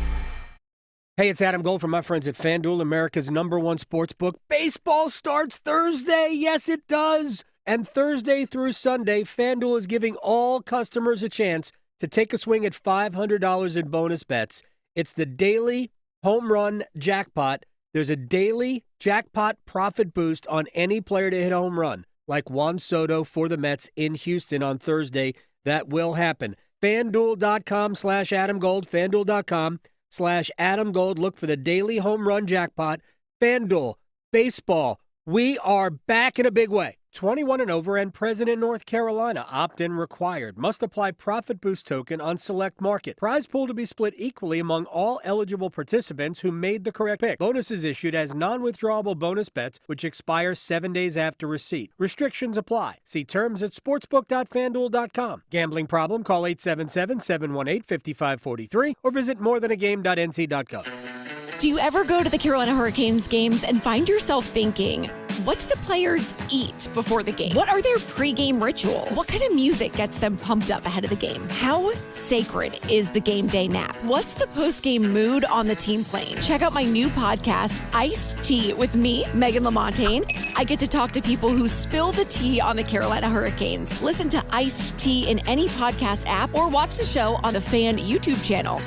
Hey, it's Adam Gold from my friends at FanDuel, America's #1 sports book. Baseball starts Thursday. Yes, it does. And Thursday through Sunday, FanDuel is giving all customers a chance to take a swing at $500 in bonus bets. It's the daily home run jackpot. There's a daily jackpot profit boost on any player to hit a home run, like Juan Soto for the Mets in Houston on Thursday. That will happen. FanDuel.com/Adam Gold, FanDuel.com/Adam Gold. Look for the daily home run jackpot. FanDuel, baseball, we are back in a big way. 21 and over and present in North Carolina. Opt-in required. Must apply profit boost token on select market. Prize pool to be split equally among all eligible participants who made the correct pick. Bonuses issued as non-withdrawable bonus bets, which expire 7 days after receipt. Restrictions apply. See terms at sportsbook.fanduel.com. Gambling problem? Call 877-718-5543 or visit morethanagame.nc.gov. Do you ever go to the Carolina Hurricanes games and find yourself thinking, what do the players eat before the game? What are their pregame rituals? What kind of music gets them pumped up ahead of the game? How sacred is the game day nap? What's the postgame mood on the team plane? Check out my new podcast, Iced Tea, with me, Megan LaMontagne. I get to talk to people who spill the tea on the Carolina Hurricanes. Listen to Iced Tea in any podcast app or watch the show on the Fan YouTube channel.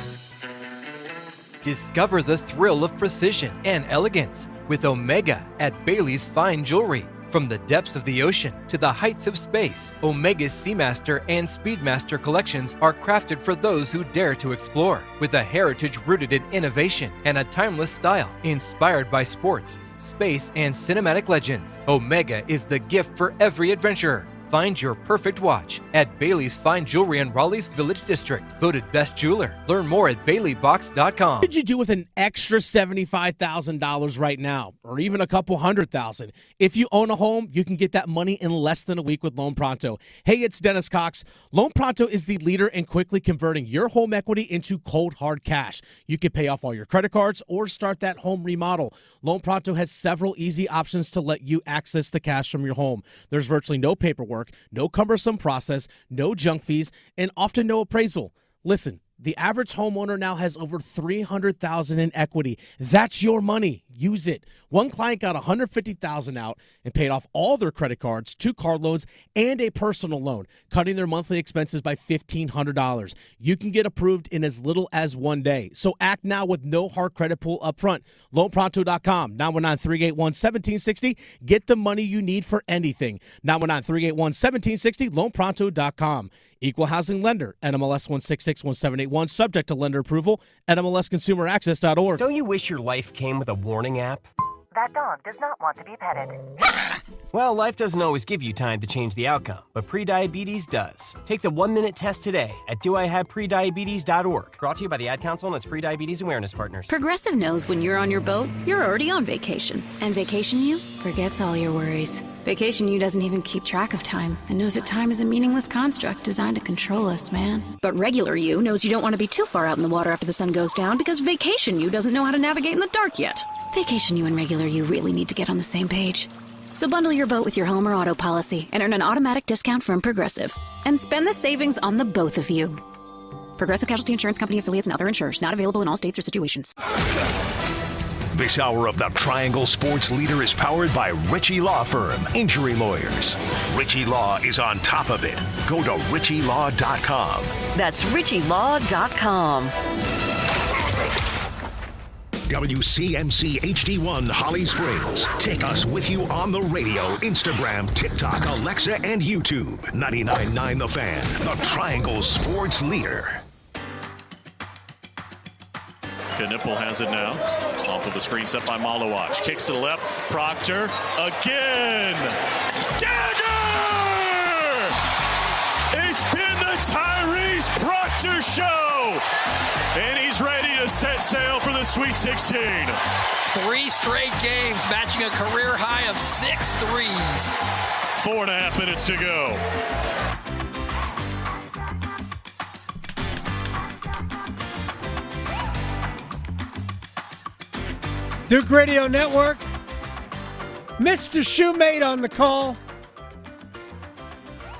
Discover the thrill of precision and elegance with Omega at Bailey's Fine Jewelry. From the depths of the ocean to the heights of space, Omega's Seamaster and Speedmaster collections are crafted for those who dare to explore. With a heritage rooted in innovation and a timeless style inspired by sports, space, and cinematic legends, Omega is the gift for every adventurer. Find your perfect watch at Bailey's Fine Jewelry in Raleigh's Village District. Voted Best Jeweler. Learn more at BaileyBox.com. What could you do with an extra $75,000 right now, or even a couple $100,000? If you own a home, you can get that money in less than a week with Loan Pronto. Hey, it's Dennis Cox. Loan Pronto is the leader in quickly converting your home equity into cold, hard cash. You can pay off all your credit cards or start that home remodel. Loan Pronto has several easy options to let you access the cash from your home. There's virtually no paperwork, no cumbersome process, no junk fees, and often no appraisal. Listen, the average homeowner now has over $300,000 in equity. That's your money. Use it. One client got $150,000 out and paid off all their credit cards, 2 car loans, and a personal loan, cutting their monthly expenses by $1,500. You can get approved in as little as 1 day. So act now with no hard credit pull up front. LoanPronto.com, 919-381-1760. Get the money you need for anything. 919-381-1760, LoanPronto.com. Equal housing lender, NMLS 1661781, subject to lender approval, NMLSconsumeraccess.org. Don't you wish your life came with a warning app? That dog does not want to be petted. Well, life doesn't always give you time to change the outcome, but prediabetes does. Take the 1-minute test today at doihaveprediabetes.org. Brought to you by the Ad Council and its Prediabetes Awareness Partners. Progressive knows when you're on your boat, you're already on vacation. And Vacation You forgets all your worries. Vacation You doesn't even keep track of time and knows that time is a meaningless construct designed to control us, man. But regular you knows you don't want to be too far out in the water after the sun goes down because Vacation You doesn't know how to navigate in the dark yet. Vacation You and regular you really need to get on the same page. So bundle your boat with your home or auto policy and earn an automatic discount from Progressive. And spend the savings on the both of you. Progressive Casualty Insurance Company affiliates and other insurers. Not available in all states or situations. This hour of the Triangle Sports Leader is powered by Ritchie Law Firm, injury lawyers. Ritchie Law is on top of it. Go to ritchielaw.com. That's ritchielaw.com. WCMC HD1 Holly Springs. Take us with you on the radio, Instagram, TikTok, Alexa, and YouTube. 99.9 The Fan, the Triangle Sports Leader. Knipple has it now. Off of the screen set by Malowacz. Kicks to the left. Proctor again. Dagger! It's been the Tyrese Proctor show. And he's ready to set sail for the Sweet 16. 3 straight games, matching a career high of 6 threes. 4.5 minutes to go. Duke Radio Network. Mr. Shoemate on the call.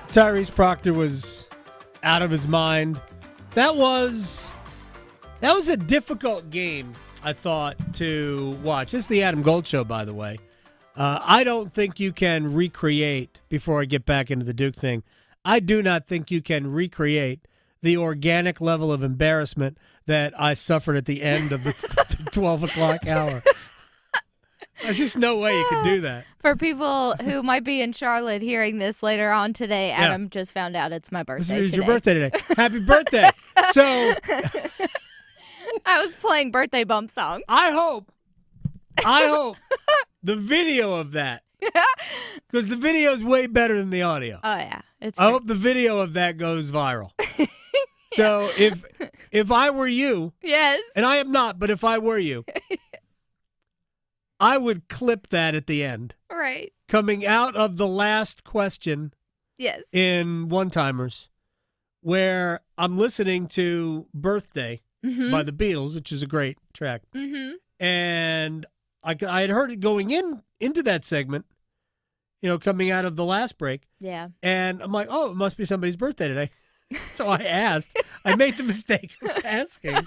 Tyrese Proctor was out of his mind. That was a difficult game, I thought, to watch. This is the Adam Gold Show, by the way. I don't think you can recreate, before I get back into the Duke thing, I do not think you can recreate the organic level of embarrassment that I suffered at the end of the 12 o'clock hour. There's just no way you can do that. For people who might be in Charlotte hearing this later on today, Adam just found out it's my birthday It's today. your birthday today. Happy birthday. So I was playing birthday bump songs. I hope the video of that, because the video is way better than the audio. Oh, yeah. I hope the video of that goes viral. So if I were you, yes, and I am not, but if I were you, I would clip that at the end. Right. Coming out of the last question Yes. in One-Timers, where I'm listening to Birthday by the Beatles, which is a great track. Mm-hmm. And I had heard it going into that segment, coming out of the last break. Yeah. And I'm like, oh, it must be somebody's birthday today. So I asked. I made the mistake of asking. And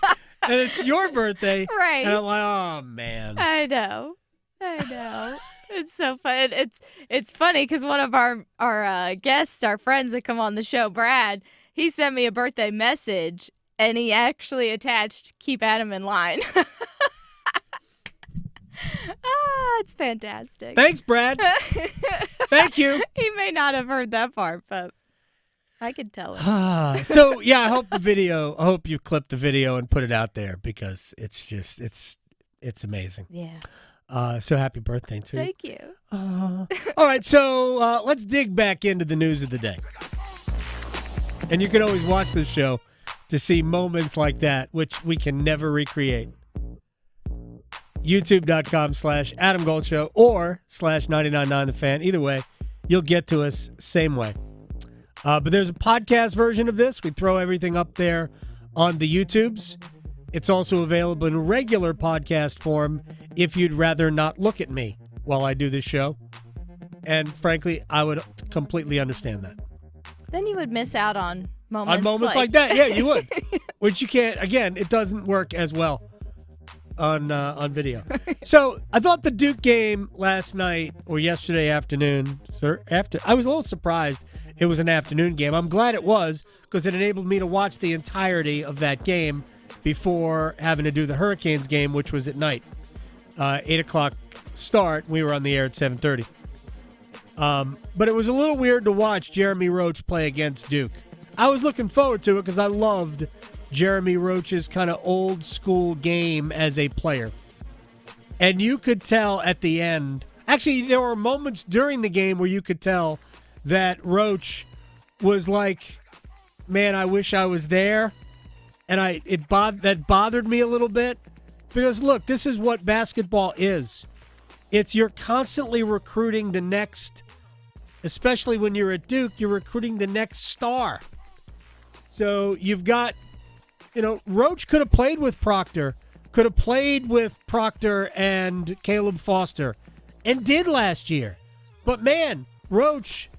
it's your birthday. Right. And I'm like, oh, man. I know. It's so fun. It's funny because one of our guests, our friends that come on the show, Brad, he sent me a birthday message, and he actually attached "Keep Adam in Line." It's fantastic. Thanks, Brad. Thank you. He may not have heard that part, but I could tell him. So, yeah, I hope you clipped the video and put it out there because it's amazing. Yeah. So happy birthday to you. Thank you. All right, so let's dig back into the news of the day. And you can always watch this show to see moments like that, which we can never recreate. YouTube.com/Adam Gold Show or /999 The Fan. Either way, you'll get to us same way. But there's a podcast version of this. We throw everything up there on the YouTubes. It's also available in regular podcast form if you'd rather not look at me while I do this show. And frankly, I would completely understand that. Then you would miss out on moments. On moments like that, yeah, you would. Which you can't, again, it doesn't work as well on video. So I thought the Duke game last night or yesterday afternoon, I was a little surprised it was an afternoon game. I'm glad it was because it enabled me to watch the entirety of that game before having to do the Hurricanes game, which was at night. 8 o'clock start. We were on the air at 7:30. But it was a little weird to watch Jeremy Roach play against Duke. I was looking forward to it because I loved Jeremy Roach's kind of old school game as a player. And you could tell at the end. Actually, there were moments during the game where you could tell that Roach was like, man, I wish I was there. And that bothered me a little bit. Because, look, this is what basketball is. It's you're constantly recruiting the next, especially when you're at Duke, you're recruiting the next star. So you've got, Roach could have played with Proctor, and Caleb Foster, and did last year. But, man, Roach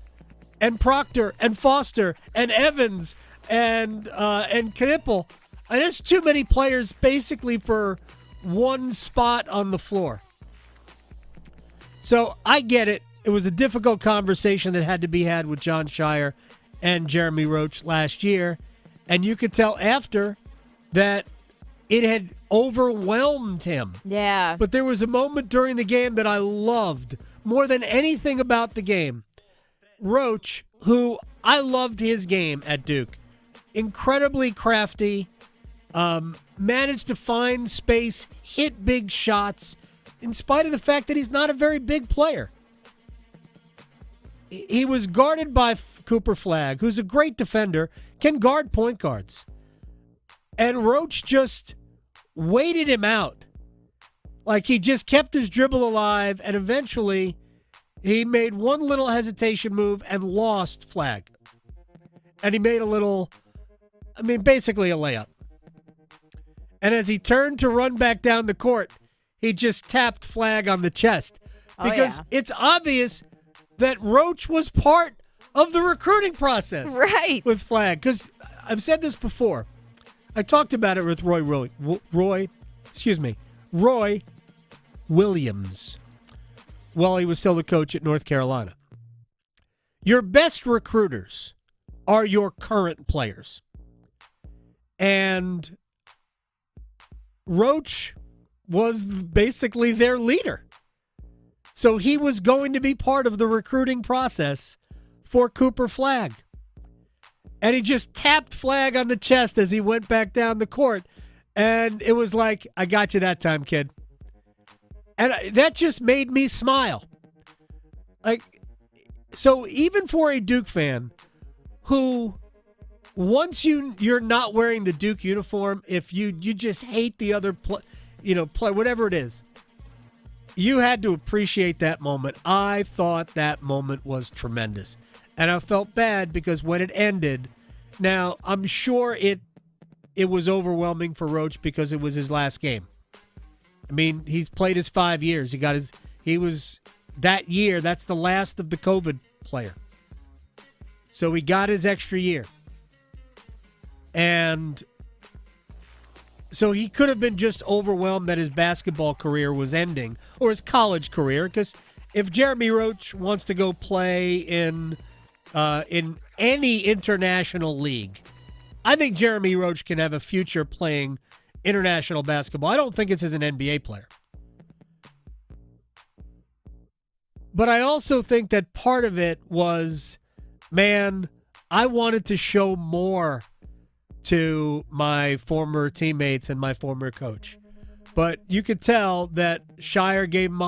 and Proctor and Foster and Evans and Knipple, and there's too many players basically for one spot on the floor. So I get it. It was a difficult conversation that had to be had with John Shire and Jeremy Roach last year. And you could tell after that it had overwhelmed him. Yeah. But there was a moment during the game that I loved more than anything about the game. Roach, who I loved his game at Duke, incredibly crafty, managed to find space, hit big shots, in spite of the fact that he's not a very big player. He was guarded by Cooper Flagg, who's a great defender, can guard point guards. And Roach just waited him out. Like he just kept his dribble alive, and eventually he made one little hesitation move and lost Flagg. And he made basically a layup. And as he turned to run back down the court, he just tapped Flagg on the chest. Because it's obvious that Roach was part of the recruiting process. Right. With Flagg. Because I've said this before. I talked about it with Roy Williams while he was still the coach at North Carolina. Your best recruiters are your current players. And Roach was basically their leader. So he was going to be part of the recruiting process for Cooper Flagg. And he just tapped Flagg on the chest as he went back down the court. And it was like, I got you that time, kid. And that just made me smile. So even for a Duke fan who, once you're not wearing the Duke uniform, if you just hate the other play, whatever it is, you had to appreciate that moment. I thought that moment was tremendous. And I felt bad because when it ended, now I'm sure it was overwhelming for Roach because it was his last game. I mean, he's played his 5 years. He was that year, that's the last of the COVID player. So he got his extra year. And so he could have been just overwhelmed that his basketball career was ending, or his college career, because if Jeremy Roach wants to go play in any international league, I think Jeremy Roach can have a future playing international basketball. I don't think it's as an NBA player. But I also think that part of it was, man, I wanted to show more to my former teammates and my former coach. But you could tell that Shire gave him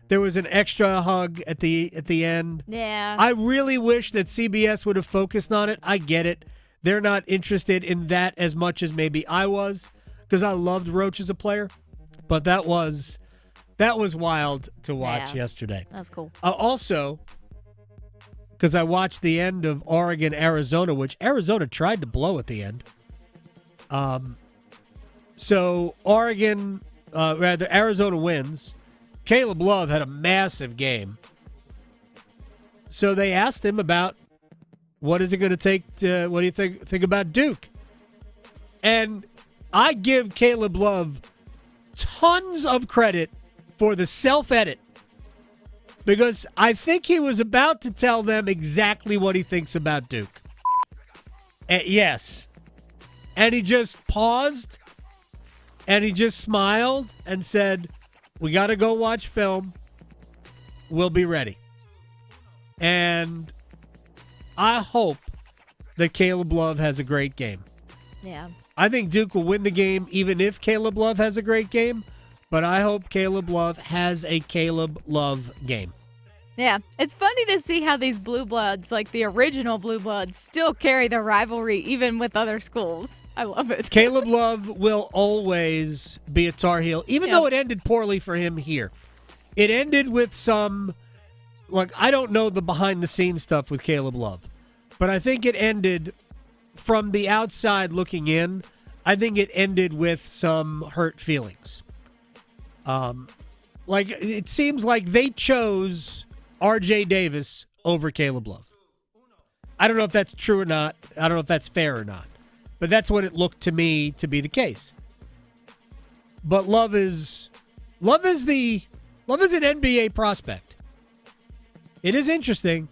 there was an extra hug at the end. Yeah. I really wish that CBS would have focused on it. I get it. They're not interested in that as much as maybe I was, because I loved Roach as a player. But that was wild to watch yesterday. That was cool. Also, because I watched the end of Oregon-Arizona, which Arizona tried to blow at the end. So Arizona wins. Caleb Love had a massive game. So they asked him about what is it going to take what do you think about Duke? And I give Caleb Love tons of credit for the self-edit, because I think he was about to tell them exactly what he thinks about Duke. Yes. And he just paused, and he just smiled and said, we got to go watch film. We'll be ready. And I hope that Caleb Love has a great game. Yeah. I think Duke will win the game even if Caleb Love has a great game. But I hope Caleb Love has a Caleb Love game. Yeah, it's funny to see how these Blue Bloods, like the original Blue Bloods, still carry the rivalry even with other schools. I love it. Caleb Love will always be a Tar Heel, even though it ended poorly for him here. It ended with some, I don't know the behind-the-scenes stuff with Caleb Love, but I think it ended from the outside looking in. I think it ended with some hurt feelings. It seems like they chose R.J. Davis over Caleb Love. I don't know if that's true or not. I don't know if that's fair or not. But that's what it looked to me to be the case. But Love is an NBA prospect. It is interesting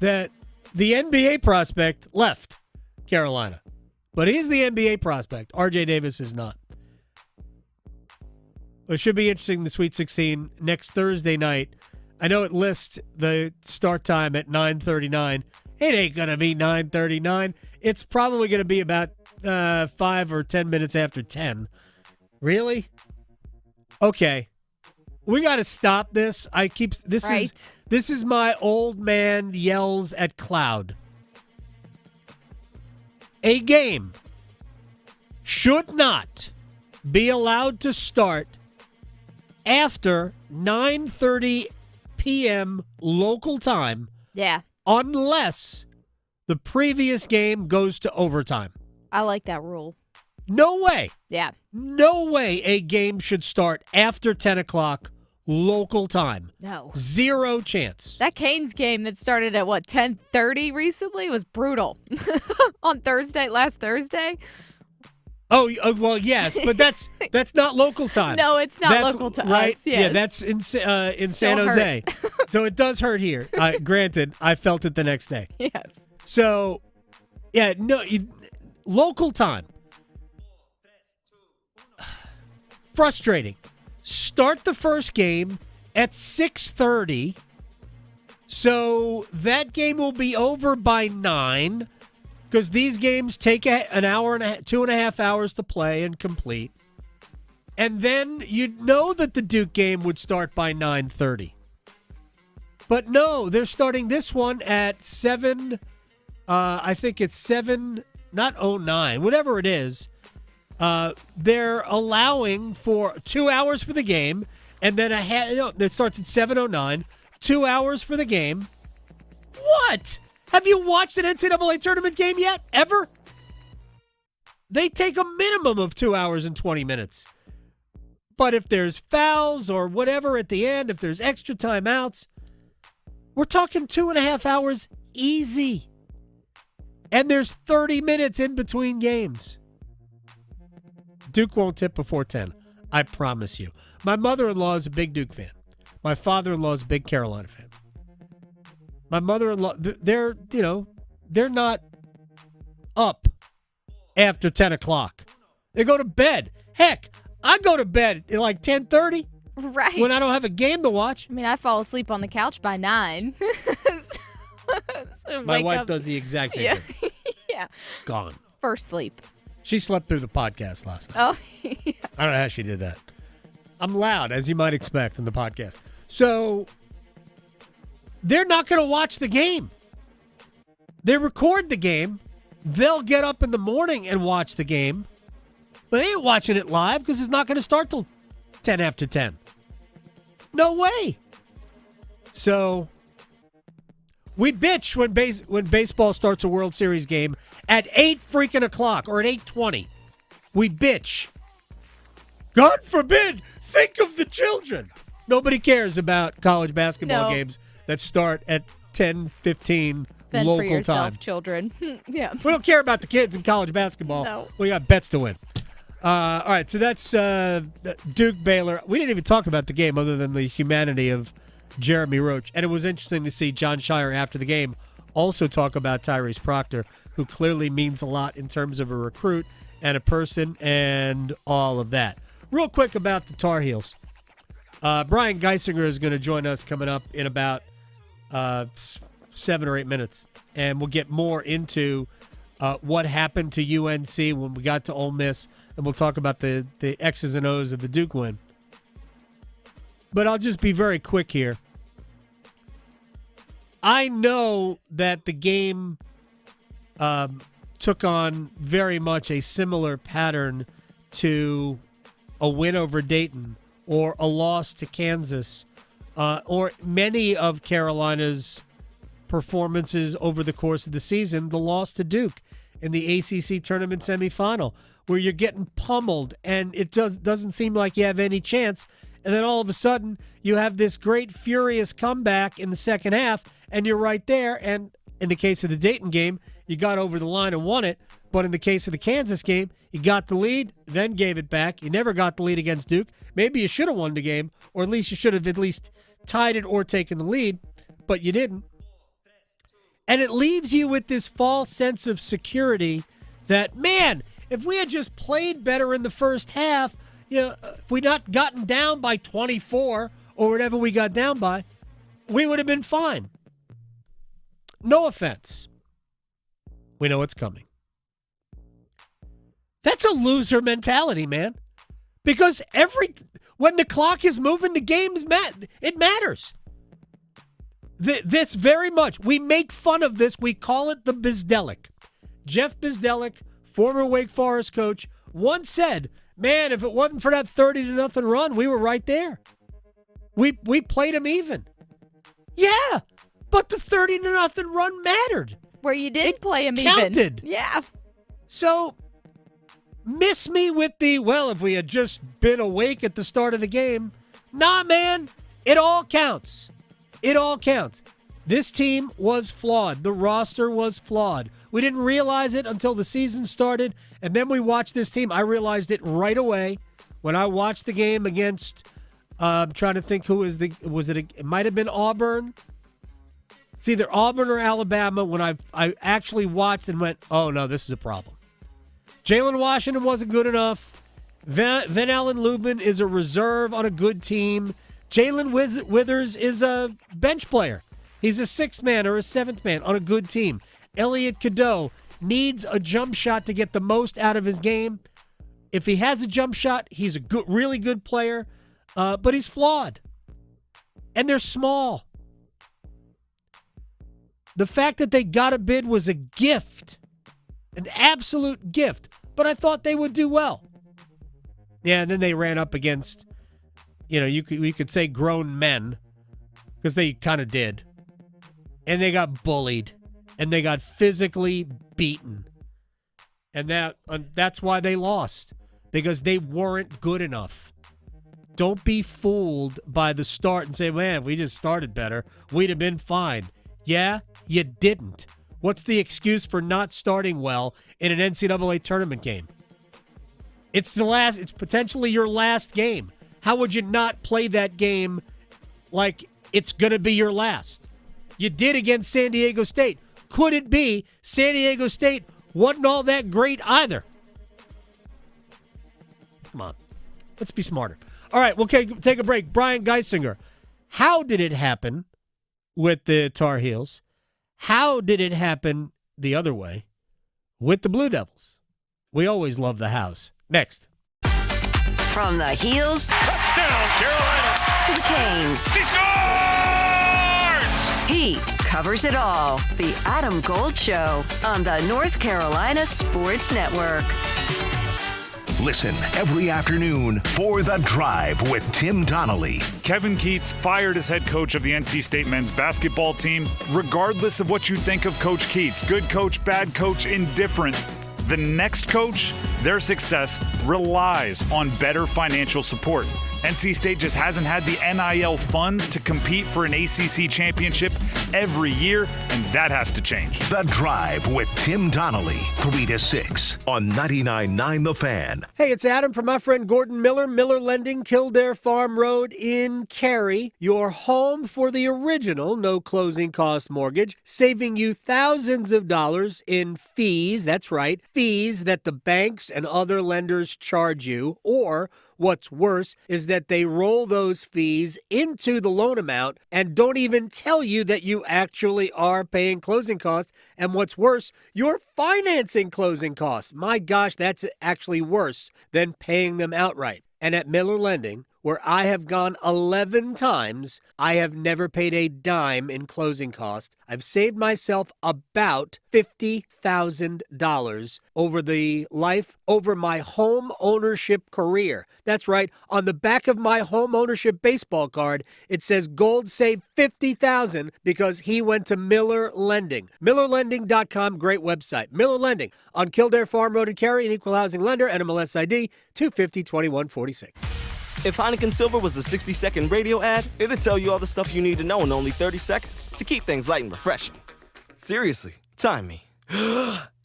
that the NBA prospect left Carolina. But he's the NBA prospect. R.J. Davis is not. It should be interesting, the Sweet 16 next Thursday night. I know it lists the start time at 9:39. It ain't going to be 9:39. It's probably going to be about 5 or 10 minutes after 10. Really? Okay. We got to stop this. This is my old man yells at cloud. A game should not be allowed to start after 9:30 p.m. local time. Yeah. Unless the previous game goes to overtime. I like that rule. No way. Yeah. No way a game should start after 10 o'clock local time. No. Zero chance. That Canes game that started at, 10:30 recently was brutal. On last Thursday. Oh, well, yes, but that's not local time. No, it's not local to right? us. Yes. Yeah, that's in San Jose. So it does hurt here. Granted, I felt it the next day. Yes. So, yeah, no, local time. Frustrating. Start the first game at 6:30. So that game will be over by 9. Because these games take an hour and 2.5 hours to play and complete. And then you'd know that the Duke game would start by 9:30. But no, they're starting this one at 7, I think it's 7, not 09, whatever it is. They're allowing for 2 hours for the game, and then it starts at 7:09, 2 hours for the game. What? Have you watched an NCAA tournament game yet? Ever? They take a minimum of 2 hours and 20 minutes. But if there's fouls or whatever at the end, if there's extra timeouts, we're talking 2.5 hours easy. And there's 30 minutes in between games. Duke won't tip before 10. I promise you. My mother-in-law is a big Duke fan. My father-in-law is a big Carolina fan. My mother-in-law, they're not up after 10 o'clock. They go to bed. Heck, I go to bed at 10:30. Right. When I don't have a game to watch. I mean, I fall asleep on the couch by 9. So my wife does the exact same thing. Yeah. Gone. First sleep. She slept through the podcast last night. Oh, yeah. I don't know how she did that. I'm loud, as you might expect, in the podcast. So they're not going to watch the game. They record the game. They'll get up in the morning and watch the game. But they ain't watching it live because it's not going to start till 10 after 10. No way. So we bitch when baseball starts a World Series game at 8 freaking o'clock or at 8:20. We bitch. God forbid, think of the children. Nobody cares about college basketball games that start at 10:15 Fend local for yourself, time. children. Yeah. We don't care about the kids in college basketball. No. We got bets to win. All right, so that's Duke Baylor. We didn't even talk about the game other than the humanity of Jeremy Roach. And it was interesting to see John Shire after the game also talk about Tyrese Proctor, who clearly means a lot in terms of a recruit and a person and all of that. Real quick about the Tar Heels. Brian Geisinger is going to join us coming up in about 7 or 8 minutes. And we'll get more into what happened to UNC when we got to Ole Miss. And we'll talk about the X's and O's of the Duke win. but I'll just be very quick here. I know that the game took on very much a similar pattern to a win over Dayton or a loss to Kansas or many of Carolina's performances over the course of the season, the loss to Duke in the ACC tournament semifinal, where you're getting pummeled and it doesn't seem like you have any chance. And then all of a sudden, you have this great, furious comeback in the second half, and you're right there. And in the case of the Dayton game, you got over the line and won it. But in the case of the Kansas game, you got the lead, then gave it back. You never got the lead against Duke. Maybe you should have won the game, or at least you should have at least tied it or taken the lead, but you didn't. And it leaves you with this false sense of security that, man, if we had just played better in the first half, if we not gotten down by 24 or whatever we got down by, we would have been fine. No offense. We know it's coming. That's a loser mentality, man. Because when the clock is moving, the game it matters. This very much. We make fun of this. We call it the Bizdelic. Jeff Bizdelic, former Wake Forest coach, once said, man, if it wasn't for that 30-0 run, we were right there. We played them even. Yeah, but the 30-0 run mattered. Where you did play them counted. Even. Yeah. So, miss me with if we had just been awake at the start of the game. Nah, man, it all counts. It all counts. This team was flawed. The roster was flawed. We didn't realize it until the season started, and then we watched this team. I realized it right away when I watched the game against, I'm trying to think who it might have been Auburn. It's either Auburn or Alabama when I actually watched and went, oh, no, this is a problem. Jalen Washington wasn't good enough. Van Allen Lubin is a reserve on a good team. Jalen Withers is a bench player. He's a sixth man or a seventh man on a good team. Elliot Cadeau needs a jump shot to get the most out of his game. If he has a jump shot, he's a really good player, but he's flawed. And they're small. The fact that they got a bid was a gift, an absolute gift, but I thought they would do well. Yeah, and then they ran up against, we could say grown men, because they kind of did. And they got bullied, and they got physically beaten. And that's why they lost, because they weren't good enough. Don't be fooled by the start and say, man, if we just started better, we'd have been fine. Yeah, you didn't. What's the excuse for not starting well in an NCAA tournament game? It's potentially your last game. How would you not play that game like it's going to be your last? You did against San Diego State. Could it be San Diego State wasn't all that great either? Come on. Let's be smarter. All right, we'll take a break. Brian Geisinger, how did it happen with the Tar Heels? How did it happen the other way with the Blue Devils? We always love the house. Next. From the Heels, touchdown, Carolina, to the Canes. She scores! He covers it all. The Adam Gold Show on the North Carolina Sports Network. Listen every afternoon for The Drive with Tim Donnelly. Kevin Keatts fired as head coach of the NC State men's basketball team. Regardless of what you think of Coach Keatts, good coach, bad coach, indifferent, the next coach, their success relies on better financial support. NC State just hasn't had the NIL funds to compete for an ACC championship every year, and that has to change. The Drive with Tim Donnelly, 3 to 6 on 99.9 The Fan. Hey, it's Adam from my friend Gordon Miller, Miller Lending, Kildare Farm Road in Cary. Your home for the original no closing cost mortgage, saving you thousands of dollars in fees. That's right, fees that the banks and other lenders charge you, or what's worse is that they roll those fees into the loan amount and don't even tell you that you actually are paying closing costs. And what's worse, you're financing closing costs. My gosh, that's actually worse than paying them outright. And at Miller Lending, where I have gone 11 times. I have never paid a dime in closing costs. I've saved myself about $50,000 over my home ownership career. That's right. On the back of my home ownership baseball card, it says Gold saved $50,000 because he went to Miller Lending. MillerLending.com, great website. Miller Lending on Kildare Farm Road and Cary, an equal housing lender, NMLS ID 2502146. If Heineken Silver was a 60-second radio ad, it'd tell you all the stuff you need to know in only 30 seconds to keep things light and refreshing. Seriously, time me.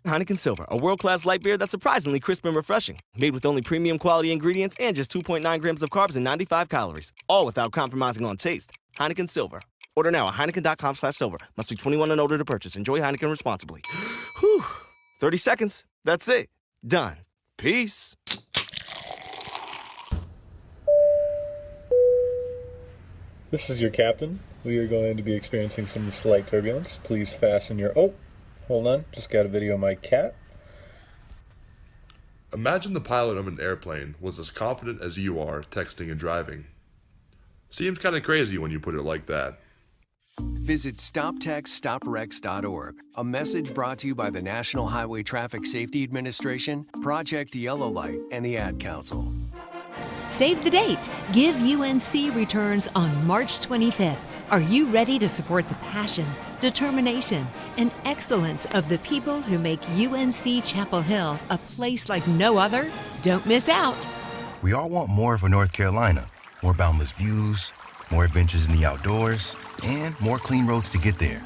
Heineken Silver, a world-class light beer that's surprisingly crisp and refreshing. Made with only premium quality ingredients and just 2.9 grams of carbs and 95 calories. All without compromising on taste. Heineken Silver. Order now at Heineken.com/silver. Must be 21 and older to purchase. Enjoy Heineken responsibly. Whew. 30 seconds. That's it. Done. Peace. This is your captain. We are going to be experiencing some slight turbulence. Please fasten your... Oh, hold on. Just got a video of my cat. Imagine the pilot of an airplane was as confident as you are texting and driving. Seems kind of crazy when you put it like that. Visit StopTextStopWrecks.org. A message brought to you by the National Highway Traffic Safety Administration, Project Yellow Light, and the Ad Council. Save the date. Give UNC returns on March 25th. Are you ready to support the passion, determination, and excellence of the people who make UNC Chapel Hill a place like no other? Don't miss out. We all want more for North Carolina. More boundless views, more adventures in the outdoors, and more clean roads to get there.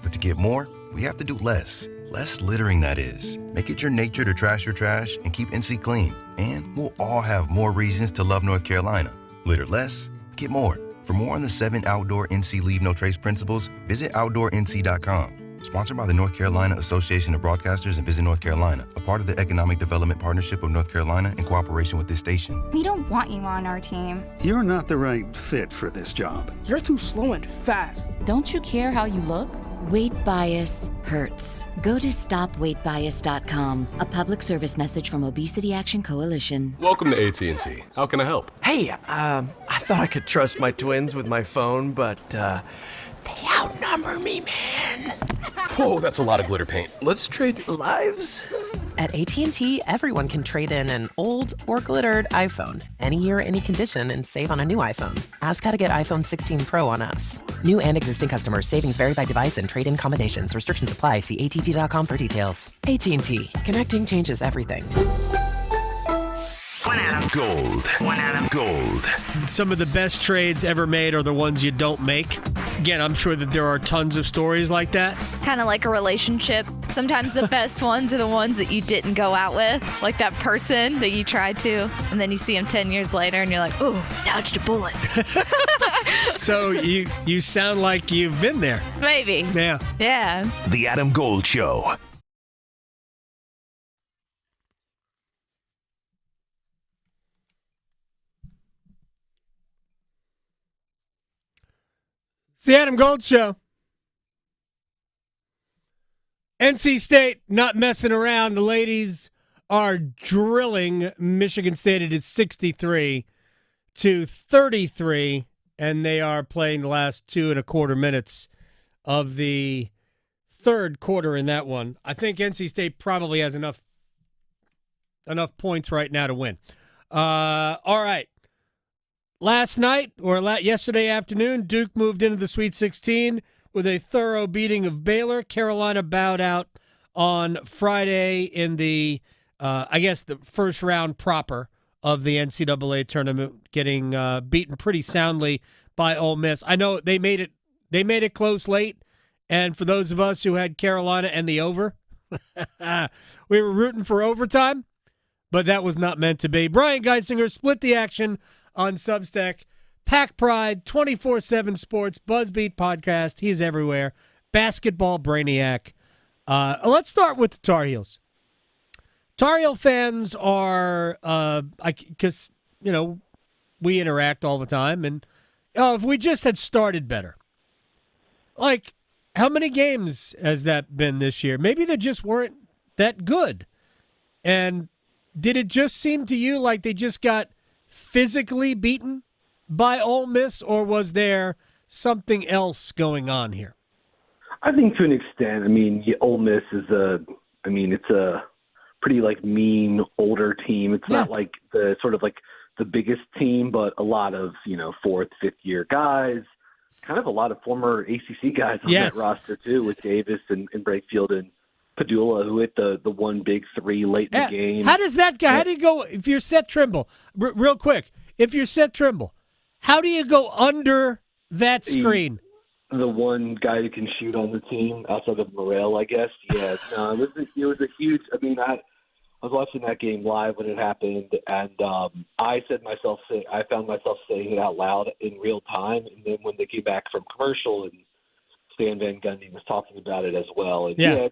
But to get more, we have to do less. Less littering, that is. Make it your nature to trash your trash and keep NC clean. And we'll all have more reasons to love North Carolina. Litter less, get more. For more on the 7 outdoor NC Leave No Trace principles, visit OutdoorNC.com. Sponsored by the North Carolina Association of Broadcasters and Visit North Carolina, a part of the Economic Development Partnership of North Carolina in cooperation with this station. We don't want you on our team. You're not the right fit for this job. You're too slow and fast. Don't you care how you look? Weight bias hurts. Go to stopweightbias.com. A public service message from Obesity Action Coalition. Welcome to AT&T. How can I help? Hey, I thought I could trust my twins with my phone, but they outnumber me, man. Whoa, that's a lot of glitter paint. Let's trade lives. At AT&T, everyone can trade in an old or glittered iPhone any year, any condition, and save on a new iPhone. Ask how to get iPhone 16 Pro on us. New and existing customers. Savings vary by device and trade-in combinations. Restrictions apply. See att.com for details. AT&T. Connecting changes everything. Gold. Gold. Some of the best trades ever made are the ones you don't make. Again, I'm sure that there are tons of stories like that. Kind of like a relationship. Sometimes the best ones are the ones that you didn't go out with. Like that person that you tried to, and then you see them 10 years later and you're like, ooh, dodged a bullet. So you sound like you've been there. Maybe. Yeah. Yeah. The Adam Gold Show. It's the Adam Gold Show. NC State not messing around. The ladies are drilling Michigan State. It is 63-33, and they are playing the last 2.25 minutes of the third quarter in that one. I think NC State probably has enough points right now to win. All right. Last night, or yesterday afternoon, Duke moved into the Sweet 16 with a thorough beating of Baylor. Carolina bowed out on Friday in the, the first round proper of the NCAA tournament, getting beaten pretty soundly by Ole Miss. I know they made it close late, and for those of us who had Carolina and the over, we were rooting for overtime, but that was not meant to be. Brian Geisinger split the action on Substack. Pack Pride, 24/7 Sports, Buzzbeat Podcast. He's everywhere. Basketball Brainiac. Let's start with the Tar Heels. Tar Heel fans are, because, we interact all the time, and if we just had started better. Like, how many games has that been this year? Maybe they just weren't that good. And did it just seem to you like they just got physically beaten by Ole Miss, or was there something else going on here? I think to an extent. I mean, Ole Miss is it's a pretty like mean older team. It's not like the sort of like the biggest team, but a lot of fourth, fifth year guys. Kind of a lot of former ACC guys on that roster too, with Davis and Brakefield and Padula, who hit the one big three late in the game. How does that go? How do you go if you're Seth Trimble? Real quick, if you're Seth Trimble, how do you go under that screen? The one guy who can shoot on the team outside of Morrell, I guess. Yeah, no, it was a huge. I mean, I was watching that game live when it happened, and I found myself saying it out loud in real time. And then when they came back from commercial, and Stan Van Gundy was talking about it as well, and it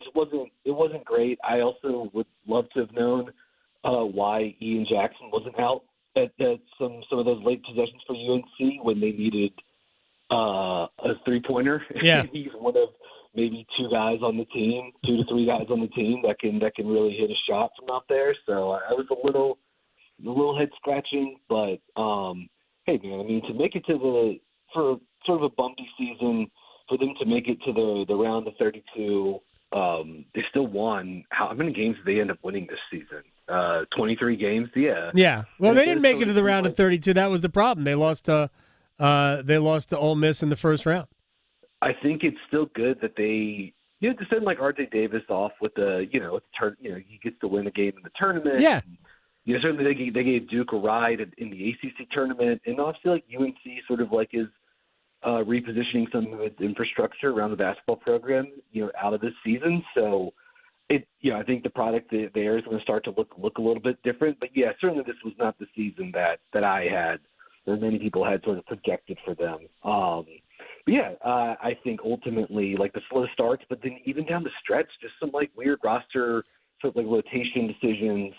wasn't great. I also would love to have known why Ian Jackson wasn't out at some of those late possessions for UNC when they needed a three-pointer. Yeah. He's one of maybe two to three guys on the team that can really hit a shot from out there. So I was a little head scratching, but hey man, I mean, to make it for sort of a bumpy season, for them to make it to the round of 32, they still won. How many games did they end up winning this season? 23 games. Yeah. Yeah. Well, they didn't make it to the round of 32. That was the problem. They lost to Ole Miss in the first round. I think it's still good that they, to send like RJ Davis off with he gets to win a game in the tournament. Yeah. Certainly they gave Duke a ride in the ACC tournament, and obviously like UNC sort of like is repositioning some of its infrastructure around the basketball program, out of this season. So I think the product there is going to start to look a little bit different. But yeah, certainly this was not the season that I had, or many people had sort of projected for them. But yeah, I think ultimately like the slow starts, but then even down the stretch, just some like weird roster sort of like rotation decisions,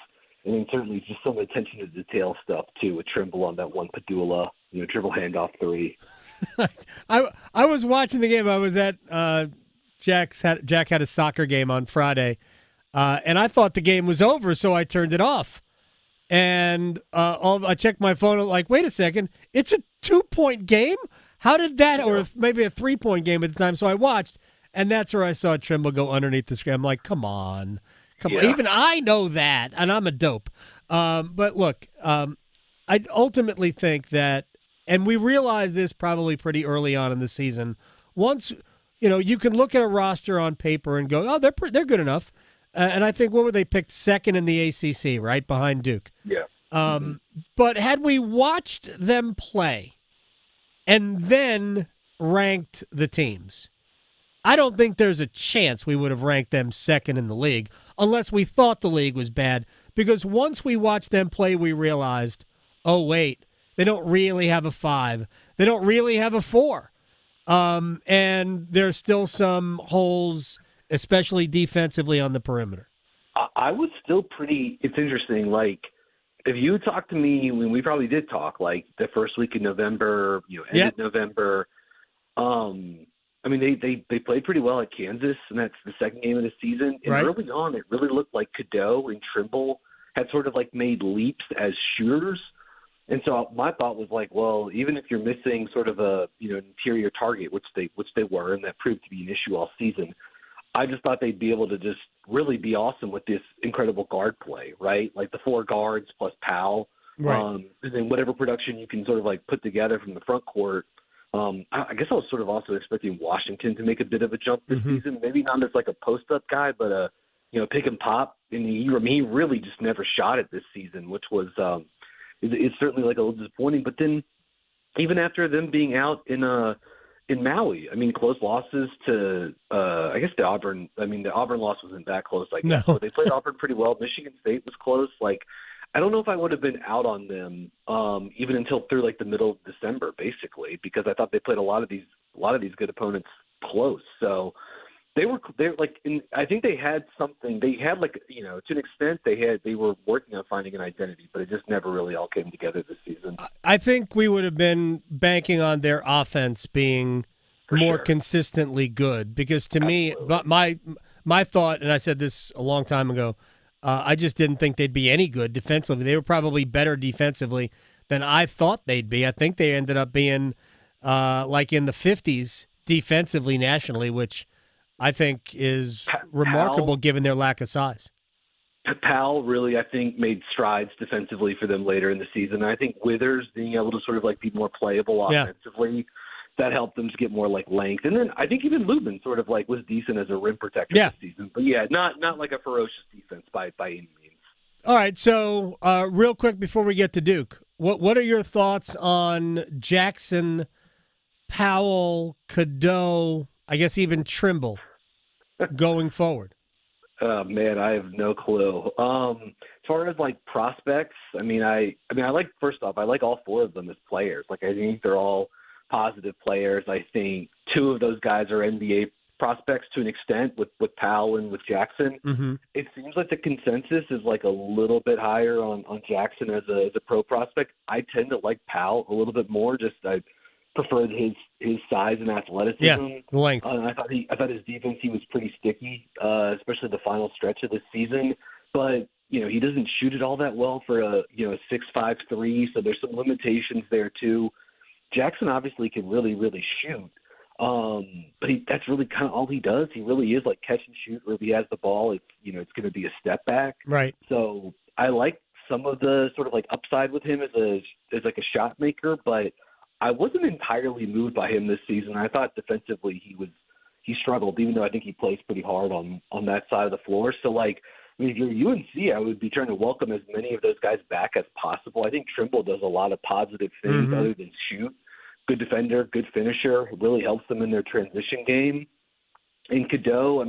and then certainly just some attention to detail stuff too with Trimble on that one Padula, dribble handoff three. I was watching the game. I was at Jack had a soccer game on Friday, and I thought the game was over, so I turned it off. And I checked my phone, like, wait a second, it's a 2-point game? How did that, or maybe a 3-point game at the time? So I watched, and that's where I saw Trimble go underneath the screen. I'm like, come on. Even I know that, and I'm a dope. But look, I ultimately think that, and we realized this probably pretty early on in the season, once, you can look at a roster on paper and go, oh, they're good enough. And I think, what were they picked second in the ACC, right behind Duke? Yeah. But had we watched them play and then ranked the teams, I don't think there's a chance we would have ranked them second in the league unless we thought the league was bad. Because once we watched them play, we realized, oh, wait, they don't really have a 5. They don't really have a 4. And there's still some holes, especially defensively on the perimeter. I was still it's interesting. Like, if you had talked to me when we probably did talk, like the first week in November, end of November, I mean, they played pretty well at Kansas, and that's the second game of the season. And early on, it really looked like Cadeau and Trimble had sort of like made leaps as shooters. And so my thought was like, well, even if you're missing sort of a interior target, which they were, and that proved to be an issue all season, I just thought they'd be able to just really be awesome with this incredible guard play, right? Like the 4 guards plus Powell, and then whatever production you can sort of like put together from the front court. I guess I was sort of also expecting Washington to make a bit of a jump this season, maybe not as like a post-up guy, but pick and pop. And he really just never shot it this season, which was it's certainly like a little disappointing. But then even after them being out in Maui, I mean, close losses to I guess the Auburn. I mean, the Auburn loss wasn't that close. Like, no. But they played Auburn pretty well. Michigan State was close. Like, I don't know if I would have been out on them even until through like the middle of December, basically, because I thought they played a lot of these good opponents close. So they're like, I think they had something. They had like, to an extent, they were working on finding an identity, but it just never really all came together this season. I think we would have been banking on their offense being more consistently good, because to me, my thought, and I said this a long time ago, I just didn't think they'd be any good defensively. They were probably better defensively than I thought they'd be. I think they ended up being like in the 50s defensively nationally, which I think is remarkable given their lack of size. Powell really, I think, made strides defensively for them later in the season. I think Withers being able to sort of like be more playable offensively, that helped them to get more like length. And then I think even Lubin sort of like was decent as a rim protector this season. But not like a ferocious defense by any means. All right, so real quick before we get to Duke, what are your thoughts on Jackson, Powell, Cadeau, I guess even Trimble going forward? Man, I have no clue. As far as like prospects, I like, first off, I like all four of them as players. Like, I think they're all positive players. I think two of those guys are NBA prospects to an extent with Powell and with Jackson. Mm-hmm. It seems like the consensus is like a little bit higher on Jackson as a pro prospect. I tend to like Powell a little bit more. Just I preferred his size and athleticism. Yeah, length. I thought his defense, he was pretty sticky, especially the final stretch of the season. But he doesn't shoot it all that well for a 6'5" 3. So there's some limitations there too. Jackson obviously can really, really shoot. But that's really kind of all he does. He really is like catch and shoot, or if he has the ball, it's going to be a step back. Right. So I like some of the sort of like upside with him as like a shot maker, but I wasn't entirely moved by him this season. I thought defensively he struggled, even though I think he plays pretty hard on that side of the floor. So like, if you're UNC, I would be trying to welcome as many of those guys back as possible. I think Trimble does a lot of positive things other than shoot. Good defender, good finisher. It really helps them in their transition game. And Cadeau,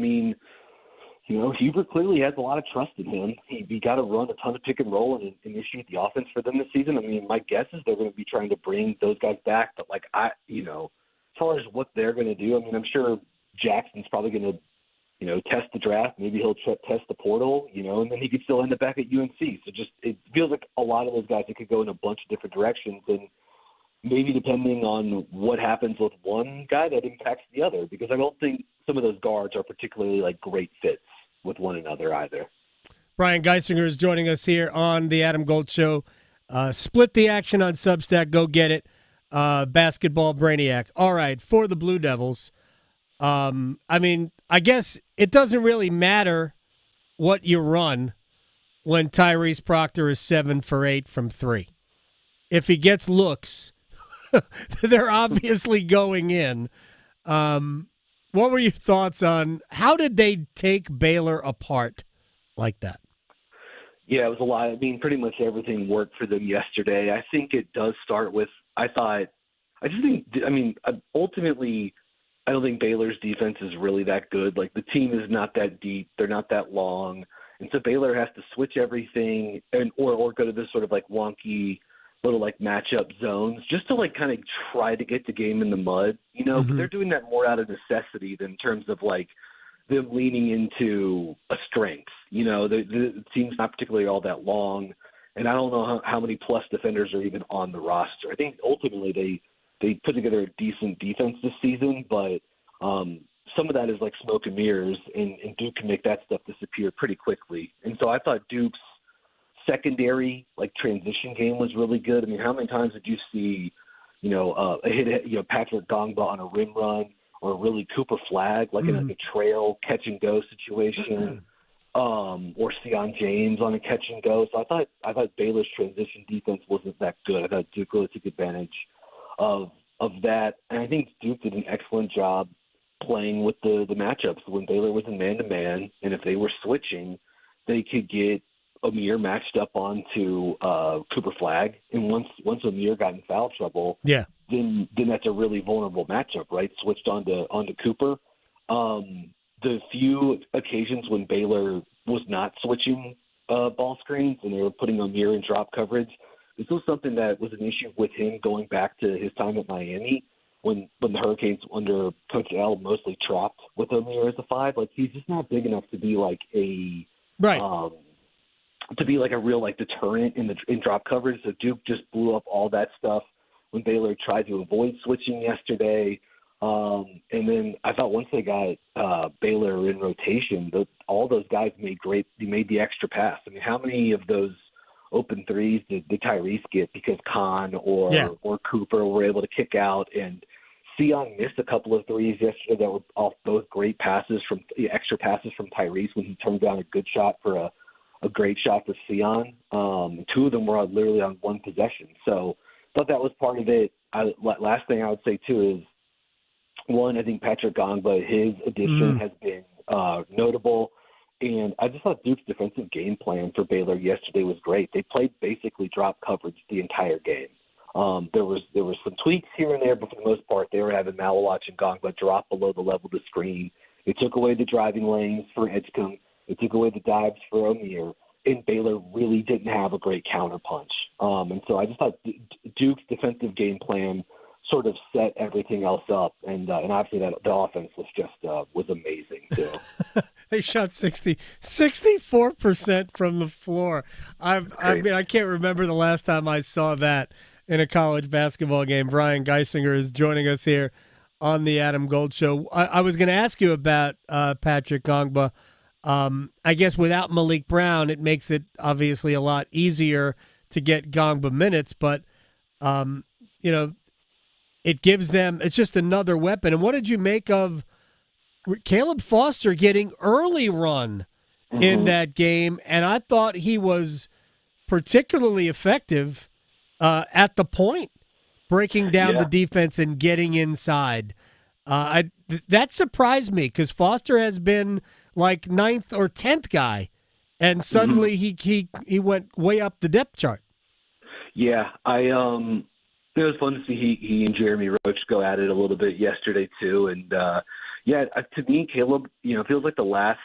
Hubert clearly has a lot of trust in him. He got to run a ton of pick and roll and initiate the offense for them this season. My guess is they're going to be trying to bring those guys back. But as far as what they're going to do, I'm sure Jackson's probably going to, test the draft. Maybe he'll test the portal, and then he could still end up back at UNC. So it feels like a lot of those guys that could go in a bunch of different directions, and maybe depending on what happens with one guy, that impacts the other, because I don't think some of those guards are particularly like great fits with one another either. Brian Geisinger is joining us here on the Adam Gold Show. Split the action on Substack. Go get it. Basketball Brainiac. All right, for the Blue Devils, I guess it doesn't really matter what you run when Tyrese Proctor is 7 for 8 from 3. If he gets looks, they're obviously going in. What were your thoughts on how did they take Baylor apart like that? Yeah, it was a lot. Pretty much everything worked for them yesterday. I think it does start with, ultimately, I don't think Baylor's defense is really that good. Like, the team is not that deep. They're not that long. And so Baylor has to switch everything or go to this sort of like wonky little like matchup zones just to like kind of try to get the game in the mud, but they're doing that more out of necessity than in terms of like them leaning into a strength. The team's not particularly all that long, and I don't know how many plus defenders are even on the roster. I think ultimately they put together a decent defense this season, but some of that is like smoke and mirrors, and Duke can make that stuff disappear pretty quickly. And so I thought Duke's secondary like transition game was really good. How many times did you see, a hit, Patrick Gongba on a rim run, or really Cooper Flagg like in like a trail catch and go situation, or Sion James on a catch and go. So I thought Baylor's transition defense wasn't that good. I thought Duke really took advantage of that, and I think Duke did an excellent job playing with the matchups when Baylor was in man-to-man, and if they were switching, they could get Amir matched up onto Cooper Flagg, and once Amir got in foul trouble, then that's a really vulnerable matchup, right? Switched onto Cooper. The few occasions when Baylor was not switching ball screens and they were putting Amir in drop coverage, this was something that was an issue with him going back to his time at Miami when the Hurricanes under Coach L mostly trapped with Amir as a 5. Like, he's just not big enough to be like a to be like a real like deterrent in drop coverage. So Duke just blew up all that stuff when Baylor tried to avoid switching yesterday. And then I thought once they got Baylor in rotation, all those guys made the extra pass. How many of those open threes did Tyrese get because Kahn or Cooper were able to kick out, and Sion missed a couple of threes yesterday that were off both great passes from extra passes from Tyrese when he turned down a good shot for a great shot for Sion. Two of them were literally on one possession. So I thought that was part of it. Last thing I would say too is, one, I think Patrick Gongba, his addition has been notable. And I just thought Duke's defensive game plan for Baylor yesterday was great. They played basically drop coverage the entire game. There was some tweaks here and there, but for the most part, they were having Malawach and Gongba drop below the level of the screen. It took away the driving lanes for Edgecombe. It took away the dives for O'Meara. And Baylor really didn't have a great counterpunch. And so I just thought Duke's defensive game plan sort of set everything else up, and obviously that the offense was just was amazing too. They shot 64% from the floor. I mean, I can't remember the last time I saw that in a college basketball game. Brian Geisinger is joining us here on the Adam Gold Show. I was going to ask you about Patrick Gongba. I guess without Malik Brown, it makes it obviously a lot easier to get Gongba minutes, but it gives them, it's just another weapon. And what did you make of Caleb Foster getting early run in that game? And I thought he was particularly effective at the point, breaking down the defense and getting inside. That surprised me because Foster has been like 9th or 10th guy, and suddenly he went way up the depth chart. Yeah, it was fun to see he and Jeremy Roach go at it a little bit yesterday too, and to me, Caleb, feels like the last,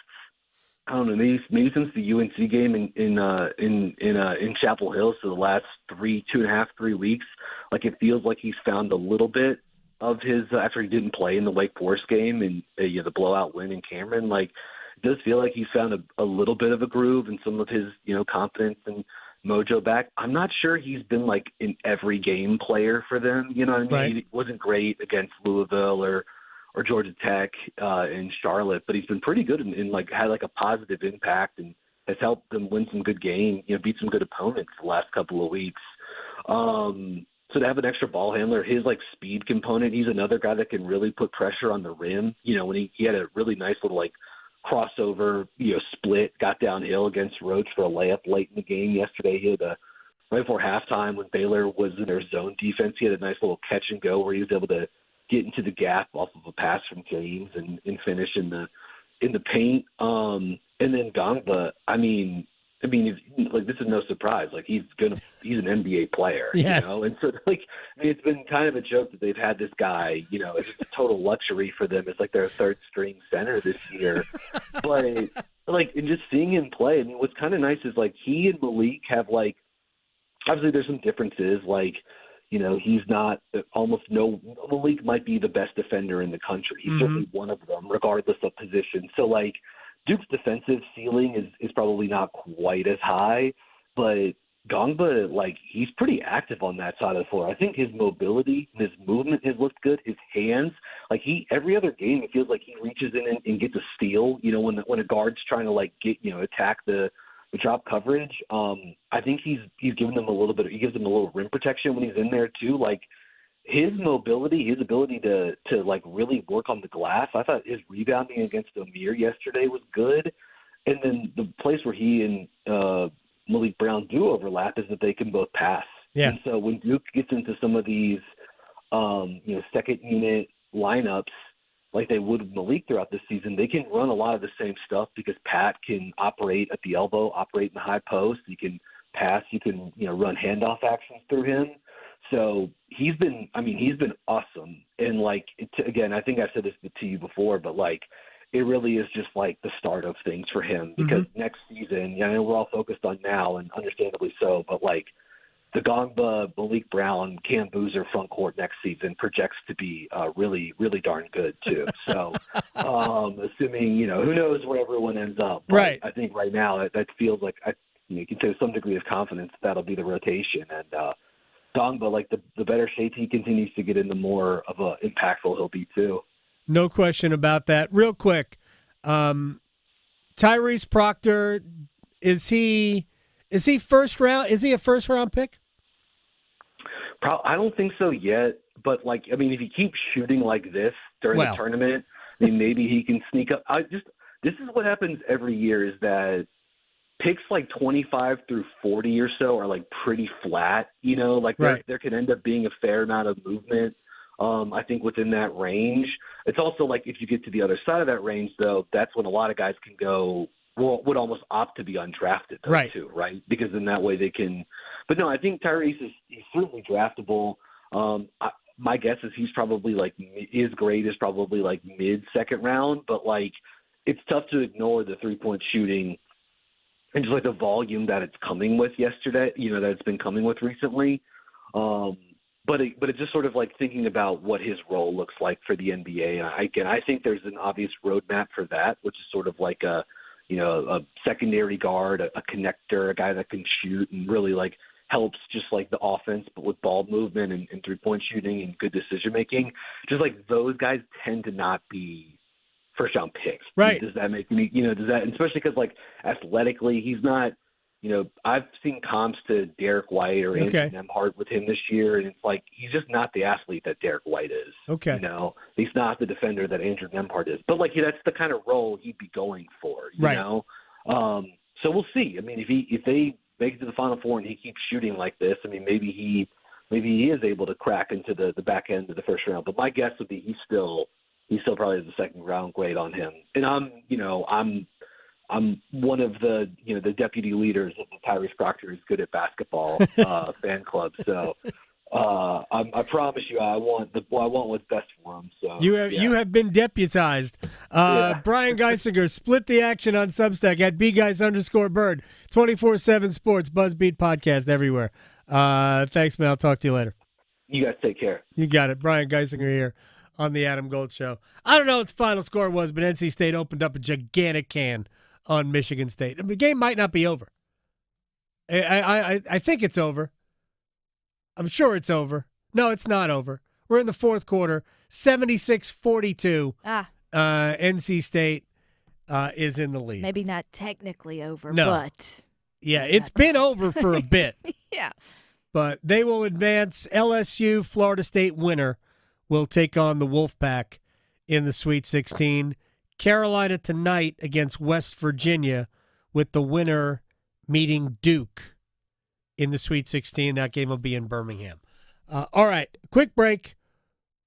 I don't know, maybe since the UNC game in Chapel Hill, so the last 2.5-3 weeks, like it feels like he's found a little bit of his after he didn't play in the Wake Forest game and the blowout win in Cameron. Like it does feel like he's found a little bit of a groove and some of his confidence and mojo back. I'm not sure he's been like an every game player for them. You know what I mean? Right. He wasn't great against Louisville or Georgia Tech in Charlotte, but he's been pretty good and like had like a positive impact and has helped them win some good games, beat some good opponents the last couple of weeks. So to have an extra ball handler, his like speed component, he's another guy that can really put pressure on the rim. When he had a really nice little like crossover, split, got downhill against Roach for a layup late in the game yesterday. He had right before halftime when Baylor was in their zone defense, he had a nice little catch and go where he was able to get into the gap off of a pass from James and finish in the paint. And then Gongba, I mean, like this is no surprise. Like he's an NBA player, yes. And so like it's been kind of a joke that they've had this guy. It's just a total luxury for them. It's like their third string center this year. But like, and just seeing him play, I mean, what's kind of nice is like he and Malik have like obviously there's some differences. Like he's not Malik might be the best defender in the country. He's certainly one of them, regardless of position. So like. Duke's defensive ceiling is probably not quite as high, but Gongba, like, he's pretty active on that side of the floor. I think his mobility, his movement has looked good. His hands, like every other game, it feels like he reaches in and gets a steal. When a guard's trying to like get attack the drop coverage. I think he's given them a little bit. He gives them a little rim protection when he's in there too. Like. His mobility, his ability to like really work on the glass. I thought his rebounding against O'Meara yesterday was good. And then the place where he and Malik Brown do overlap is that they can both pass. Yeah. And so when Duke gets into some of these, second unit lineups like they would with Malik throughout this season, they can run a lot of the same stuff because Pat can operate at the elbow, operate in the high post. He can pass. You can run handoff actions through him. So he's been awesome. And like, again, I think I said this to you before, but like, it really is just like the start of things for him because next season, I know we're all focused on now and understandably so, but like the Gongba, Malik Brown, Cam Boozer front court next season projects to be really, really darn good too. So assuming, who knows where everyone ends up. But right. I think right now that feels like you can say with some degree of confidence that'll be the rotation. And, Gongba, like the better shape he continues to get in, the more of a impactful he'll be too. No question about that. Real quick, Tyrese Proctor, is he Is he first round? Is he a first round pick? I don't think so yet. But if he keeps shooting like this during the tournament, maybe he can sneak up. This is what happens every year is that picks 25 through 40 or so are pretty flat. There can end up being a fair amount of movement. I think within that range. It's also if you get to the other side of that range, though, that's when a lot of guys can go. Would almost opt to be undrafted, too, right? Because in that way they can. But no, I think Tyrese he's certainly draftable. My guess is he's probably his grade is probably mid-second round, but it's tough to ignore the 3-point shooting and just the volume that it's coming with yesterday, that it's been coming with recently. But it's just sort of thinking about what his role looks like for the NBA. And I think there's an obvious roadmap for that, which is sort of a secondary guard, a connector, a guy that can shoot and really helps just the offense, but with ball movement and 3-point shooting and good decision making. Just those guys tend to not be first round picks. Right. Does that make me, does that, and especially because athletically, he's not, I've seen comps to Derek White or Andrew Nembhard with him this year, and it's he's just not the athlete that Derek White is. Okay. He's not the defender that Andrew Nembhard is. But that's the kind of role he'd be going for, you know? So we'll see. If they make it to the Final Four and he keeps shooting like this, maybe he is able to crack into the back end of the first round. But my guess would be he still probably has a second round grade on him. And I'm one of the the deputy leaders of the Tyrese Proctor is good at basketball fan club. So I promise you, I want what's best for him. So you have been deputized. Brian Geisinger, split the action on Substack at bguys_bird. 24/7 Sports Buzzbeat podcast everywhere. Thanks, man. I'll talk to you later. You guys take care. You got it. Brian Geisinger here on the Adam Gold Show. I don't know what the final score was, but NC State opened up a gigantic can on Michigan State. The game might not be over. I think it's over. I'm sure it's over. No, it's not over. We're in the fourth quarter. 76-42. NC State is in the lead. Maybe not technically over, No. but. Yeah, it's been over for a bit. Yeah. But they will advance. LSU, Florida State winner, will take on the Wolfpack in the Sweet 16. Carolina tonight against West Virginia, with the winner meeting Duke in the Sweet 16. That game will be in Birmingham. All right, quick break.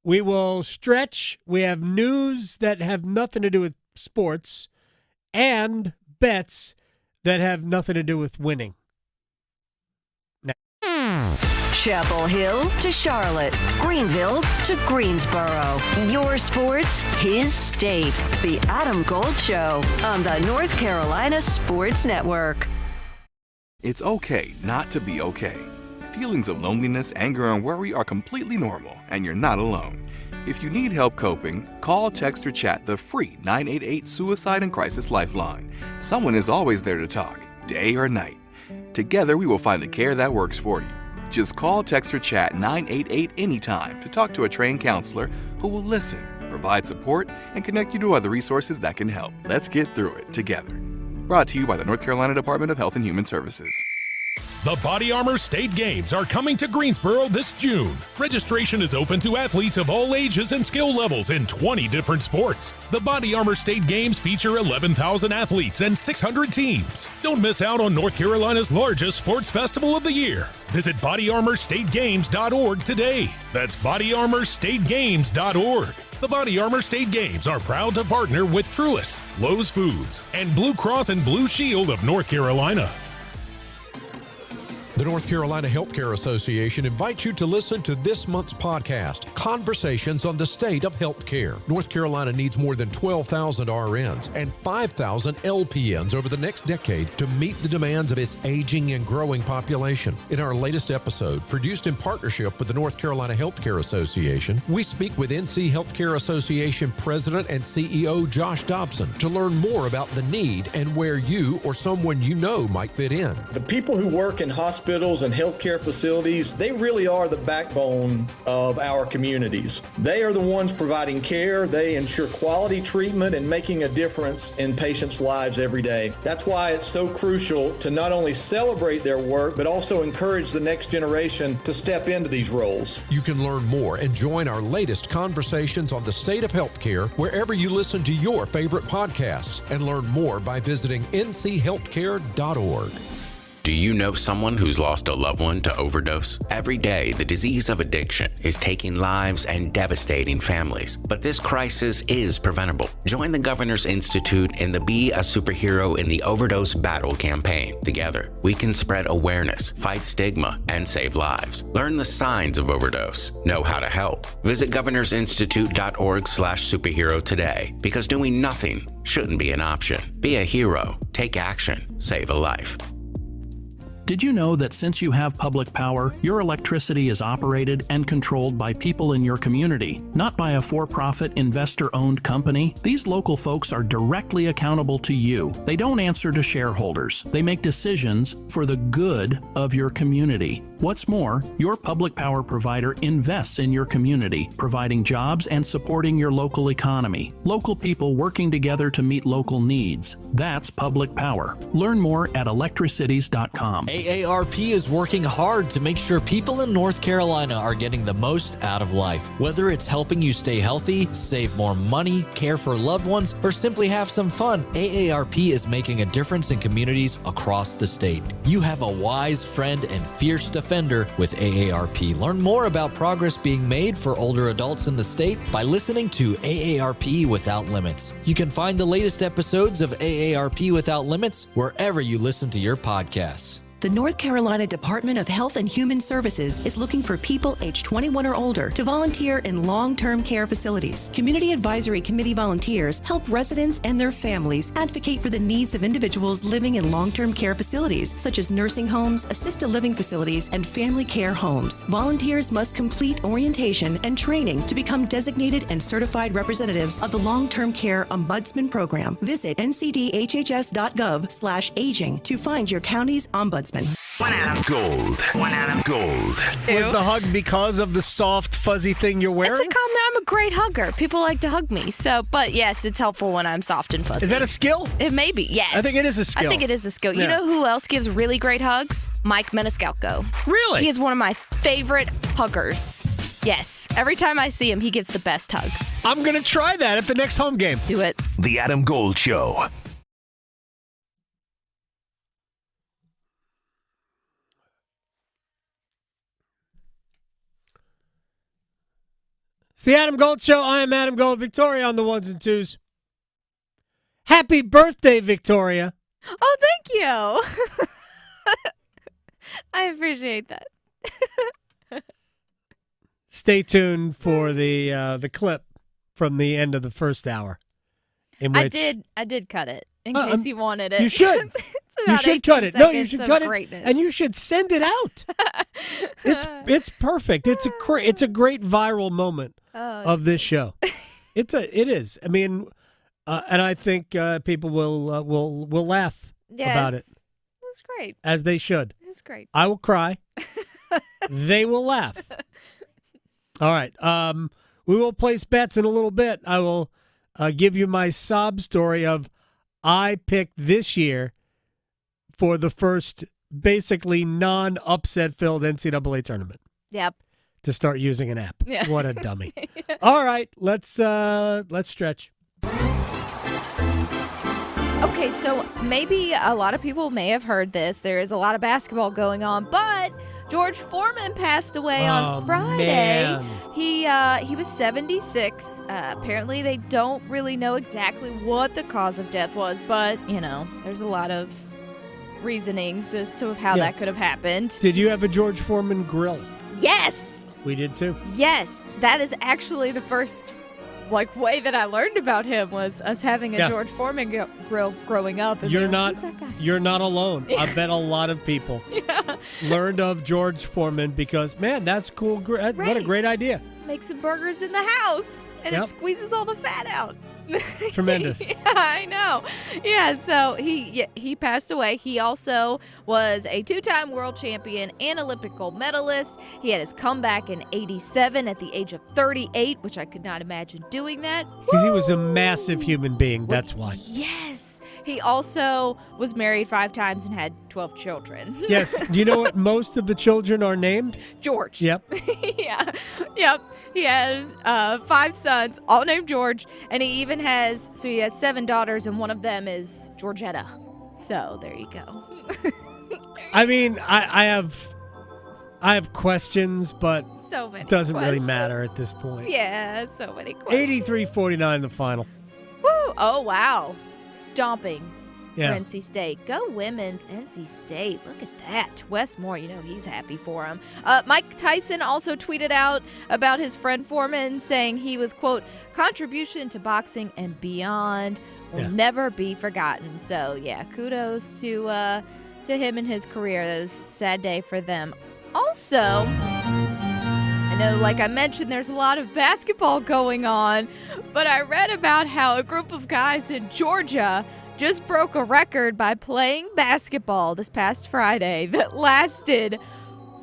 We will stretch. We have news that have nothing to do with sports and bets that have nothing to do with winning. Chapel Hill to Charlotte, Greenville to Greensboro. Your sports, his state. The Adam Gold Show on the North Carolina Sports Network. It's okay not to be okay. Feelings of loneliness, anger, and worry are completely normal, and you're not alone. If you need help coping, call, text, or chat the free 988 Suicide and Crisis Lifeline. Someone is always there to talk, day or night. Together, we will find the care that works for you. Just call, text, or chat 988 anytime to talk to a trained counselor who will listen, provide support, and connect you to other resources that can help. Let's get through it together. Brought to you by the North Carolina Department of Health and Human Services. The Body Armor State Games are coming to Greensboro this June. Registration is open to athletes of all ages and skill levels in 20 different sports. The Body Armor State Games feature 11,000 athletes and 600 teams. Don't miss out on North Carolina's largest sports festival of the year. Visit bodyarmorstategames.org today. That's bodyarmorstategames.org. The Body Armor State Games are proud to partner with Truist, Lowe's Foods, and Blue Cross and Blue Shield of North Carolina. The North Carolina Healthcare Association invites you to listen to this month's podcast, Conversations on the State of Healthcare. North Carolina needs more than 12,000 RNs and 5,000 LPNs over the next decade to meet the demands of its aging and growing population. In our latest episode, produced in partnership with the North Carolina Healthcare Association, we speak with NC Healthcare Association President and CEO Josh Dobson to learn more about the need and where you or someone you know might fit in. The people who work in hospitals hospitals and healthcare facilities, they really are the backbone of our communities. They are the ones providing care. They ensure quality treatment and making a difference in patients' lives every day. That's why it's so crucial to not only celebrate their work, but also encourage the next generation to step into these roles. You can learn more and join our latest conversations on the state of healthcare wherever you listen to your favorite podcasts, and learn more by visiting nchealthcare.org. Do you know someone who's lost a loved one to overdose? Every day, the disease of addiction is taking lives and devastating families. But this crisis is preventable. Join the Governor's Institute in the Be a Superhero in the Overdose Battle campaign. Together, we can spread awareness, fight stigma, and save lives. Learn the signs of overdose. Know how to help. Visit governorsinstitute.org/superhero today, because doing nothing shouldn't be an option. Be a hero. Take action. Save a life. Did you know that since you have public power, your electricity is operated and controlled by people in your community, not by a for-profit, investor-owned company? These local folks are directly accountable to you. They don't answer to shareholders. They make decisions for the good of your community. What's more, your public power provider invests in your community, providing jobs and supporting your local economy. Local people working together to meet local needs. That's public power. Learn more at electricities.com. AARP is working hard to make sure people in North Carolina are getting the most out of life. Whether it's helping you stay healthy, save more money, care for loved ones, or simply have some fun, AARP is making a difference in communities across the state. You have a wise friend and fierce defender with AARP. Learn more about progress being made for older adults in the state by listening to AARP Without Limits. You can find the latest episodes of AARP Without Limits wherever you listen to your podcasts. The North Carolina Department of Health and Human Services is looking for people age 21 or older to volunteer in long-term care facilities. Community Advisory Committee volunteers help residents and their families advocate for the needs of individuals living in long-term care facilities, such as nursing homes, assisted living facilities, and family care homes. Volunteers must complete orientation and training to become designated and certified representatives of the Long-Term Care Ombudsman Program. Visit ncdhhs.gov/aging to find your county's ombudsman. Gold. Gold. Was the hug because of the soft, fuzzy thing you're wearing? It's a comment. I'm a great hugger. People like to hug me. But yes, it's helpful when I'm soft and fuzzy. Is that a skill? It may be, yes. I think it is a skill. I think it is a skill. Yeah. You know who else gives really great hugs? Mike Meniscalco. Really? He is one of my favorite huggers. Yes. Every time I see him, he gives the best hugs. I'm going to try that at the next home game. Do it. The Adam Gold Show. It's the Adam Gold Show. I am Adam Gold. Victoria on the ones and twos. Happy birthday, Victoria. Oh, thank you. I appreciate that. Stay tuned for the clip from the end of the first hour. I did cut it in case you wanted it. You should. You should cut it. No, you should cut greatness. it, and you should send it out. It's perfect. It's a great viral moment of this show. It is. I mean, and I think people will laugh about it. That's great. As they should. It's great. I will cry. They will laugh. All right. We will place bets in a little bit. I will give you my sob story of I picked this year for the first basically non-upset filled NCAA tournament. Yep. To start using an app. Yeah. What a dummy. All right, let's stretch. Okay, so maybe a lot of people may have heard this. There is a lot of basketball going on, but George Foreman passed away on Friday. Man. He was 76. Apparently, they don't really know exactly what the cause of death was, but, there's a lot of reasonings as to how that could have happened. Did you have a George Foreman grill? Yes! We did too. Yes. That is actually the first way that I learned about him was us having a George Foreman grill growing up. And You're not alone. I bet a lot of people learned of George Foreman because, man, that's cool. What a great idea. Make some burgers in the house, and it squeezes all the fat out. Tremendous. Yeah, I know. Yeah, so he passed away. He also was a 2-time world champion and Olympic gold medalist. He had his comeback in 87 at the age of 38, which I could not imagine doing that. Because he was a massive human being. That's why. Yes. He also was married 5 times and had 12 children. Yes. Do you know what most of the children are named? George. Yep. Yeah. Yep. He has 5 sons, all named George, and he even has 7 daughters, and one of them is Georgetta. So there you go. I mean, I have questions, but So many it doesn't really questions. matter at this point. Yeah, so many questions. 83-49 the final. Woo! Oh, wow. Stomping Yeah. for NC State. Go women's NC State. Look at that. Wes Moore, he's happy for him. Mike Tyson also tweeted out about his friend Foreman, saying he was, quote, contribution to boxing and beyond will never be forgotten. So, yeah, kudos to him and his career. That was a sad day for them. Also, I know, like I mentioned, there's a lot of basketball going on, but I read about how a group of guys in Georgia just broke a record by playing basketball this past Friday that lasted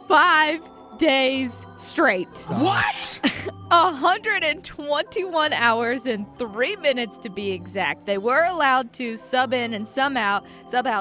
5 days straight. What? 121 hours and 3 minutes to be exact. They were allowed to sub in and sub out,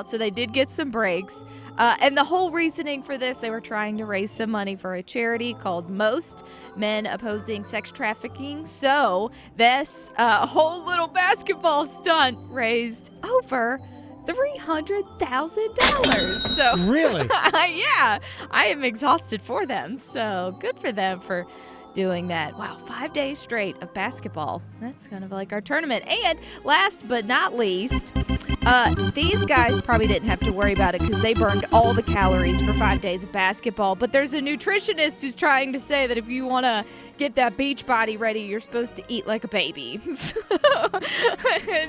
so they did get some breaks. And the whole reasoning for this, they were trying to raise some money for a charity called MOST, Men Opposing Sex Trafficking. So this whole little basketball stunt raised over $300,000. So Really? yeah, I am exhausted for them. So good for them for doing that. Wow, 5 days straight of basketball. That's kind of like our tournament. And last but not least, these guys probably didn't have to worry about it because they burned all the calories for 5 days of basketball. But there's a nutritionist who's trying to say that if you want to get that beach body ready, you're supposed to eat like a baby.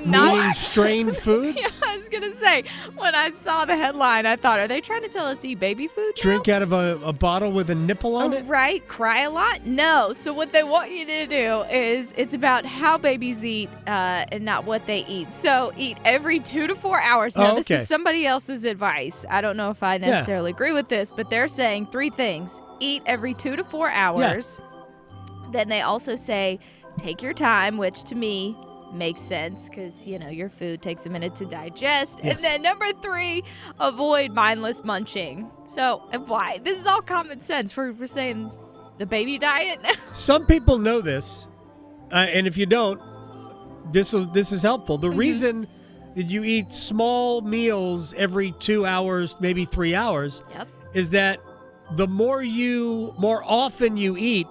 Eating strained foods? Yeah, I was going to say, when I saw the headline, I thought, are they trying to tell us to eat baby food now? Drink out of a bottle with a nipple on it? Right. Cry a lot? No. So what they want you to do is it's about how babies eat and not what they eat. So eat every 2 to 4 hours. Now, this is somebody else's advice. I don't know if I necessarily agree with this, but they're saying 3 things. Eat every 2 to 4 hours. Yeah. Then they also say take your time, which to me makes sense because, your food takes a minute to digest. Yes. And then number 3, avoid mindless munching. So why? This is all common sense. We're saying the baby diet. Some people know this, and if you don't, this is helpful. The reason that you eat small meals every 2 hours, maybe 3 hours, is that the more often you eat,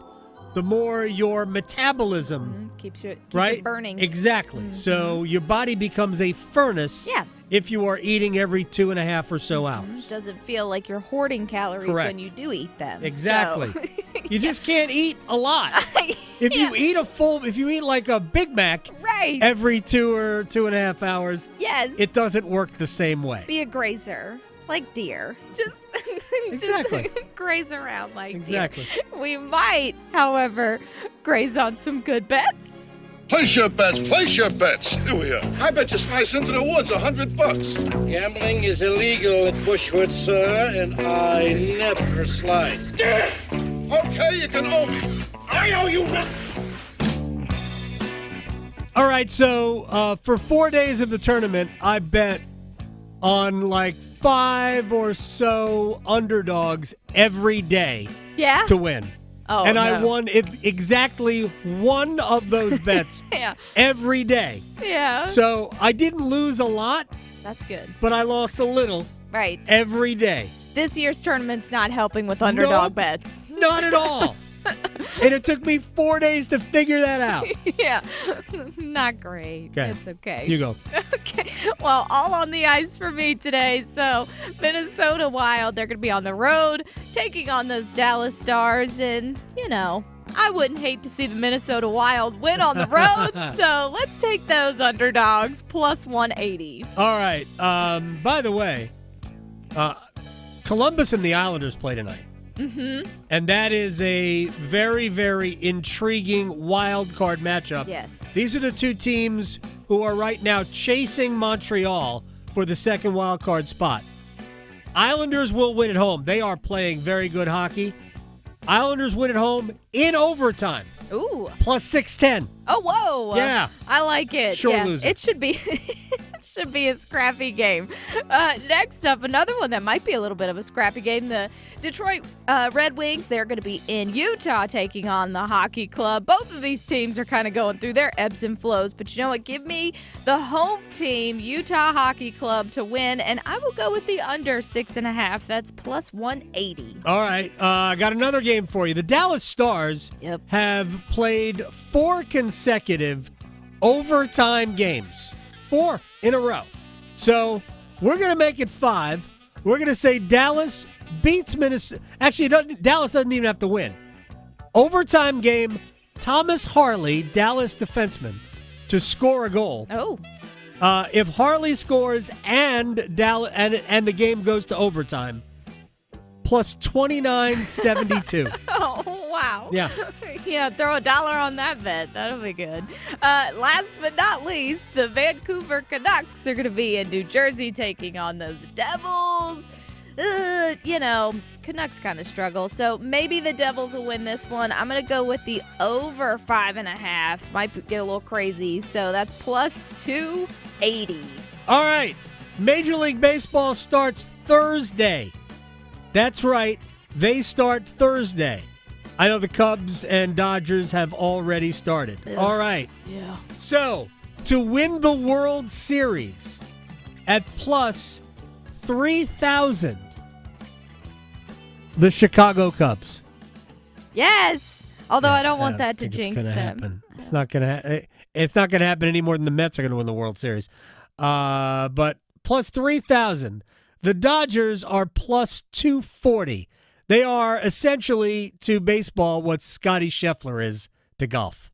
the more your metabolism keeps it burning. Exactly. Mm-hmm. So your body becomes a furnace if you are eating every 2.5 or so hours. It doesn't feel like you're hoarding calories when you do eat them. Exactly. So. You just can't eat a lot. If you eat like a Big Mac every 2 or 2.5 hours, it doesn't work the same way. Be a grazer. Like deer. Just graze around like deer. We might, however, graze on some good bets. Place your bets. Here we are. I bet you slice into the woods $100. Gambling is illegal at Bushwood, sir, and I never slide. Okay, you can owe me. I owe you nothing. All right, so for 4 days of the tournament, I bet on like 5 or so underdogs every day to win. Oh, and I won exactly one of those bets every day. Yeah. So I didn't lose a lot. That's good. But I lost a little. Right. Every day. This year's tournament's not helping with underdog bets. Not at all. And it took me 4 days to figure that out. Yeah. Not great. Okay. It's okay. You go. Okay. Well, all on the ice for me today. So, Minnesota Wild, they're going to be on the road taking on those Dallas Stars. And, I wouldn't hate to see the Minnesota Wild win on the road. So, let's take those underdogs plus 180. All right. By the way, Columbus and the Islanders play tonight. Mm-hmm. And that is a very, very intriguing wild card matchup. Yes. These are the two teams who are right now chasing Montreal for the second wild card spot. Islanders will win at home. They are playing very good hockey. Islanders win at home in overtime. Ooh. Plus 610. Oh, whoa. Yeah. I like it. Sure loser. It should be a scrappy game. Next up, another one that might be a little bit of a scrappy game. The Detroit Red Wings, they're going to be in Utah taking on the Hockey Club. Both of these teams are kind of going through their ebbs and flows. But you know what? Give me the home team, Utah Hockey Club, to win. And I will go with the under 6.5. That's plus 180. All right. I got another game for you. The Dallas Stars have played 4 consecutive overtime games. 4 in a row. So we're going to make it 5. We're going to say Dallas beats Minnesota. Actually, Dallas doesn't even have to win. Overtime game, Thomas Harley, Dallas defenseman, to score a goal. Oh. If Harley scores and the game goes to overtime, plus 29.72. Oh, wow. Yeah. Yeah, throw $1 on that bet. That'll be good. Last but not least, the Vancouver Canucks are going to be in New Jersey taking on those Devils. Canucks kind of struggle, so maybe the Devils will win this one. I'm going to go with the over 5.5. Might get a little crazy, so that's plus 280. All right. Major League Baseball starts Thursday. That's right. They start Thursday. I know the Cubs and Dodgers have already started. Ugh. All right. Yeah. So, to win the World Series at plus 3,000, the Chicago Cubs. Yes. Although I don't want that to jinx them. Happen. It's not going to It's not going to happen any more than the Mets are going to win the World Series. But plus 3,000. The Dodgers are plus 240. They are essentially to baseball what Scotty Scheffler is to golf.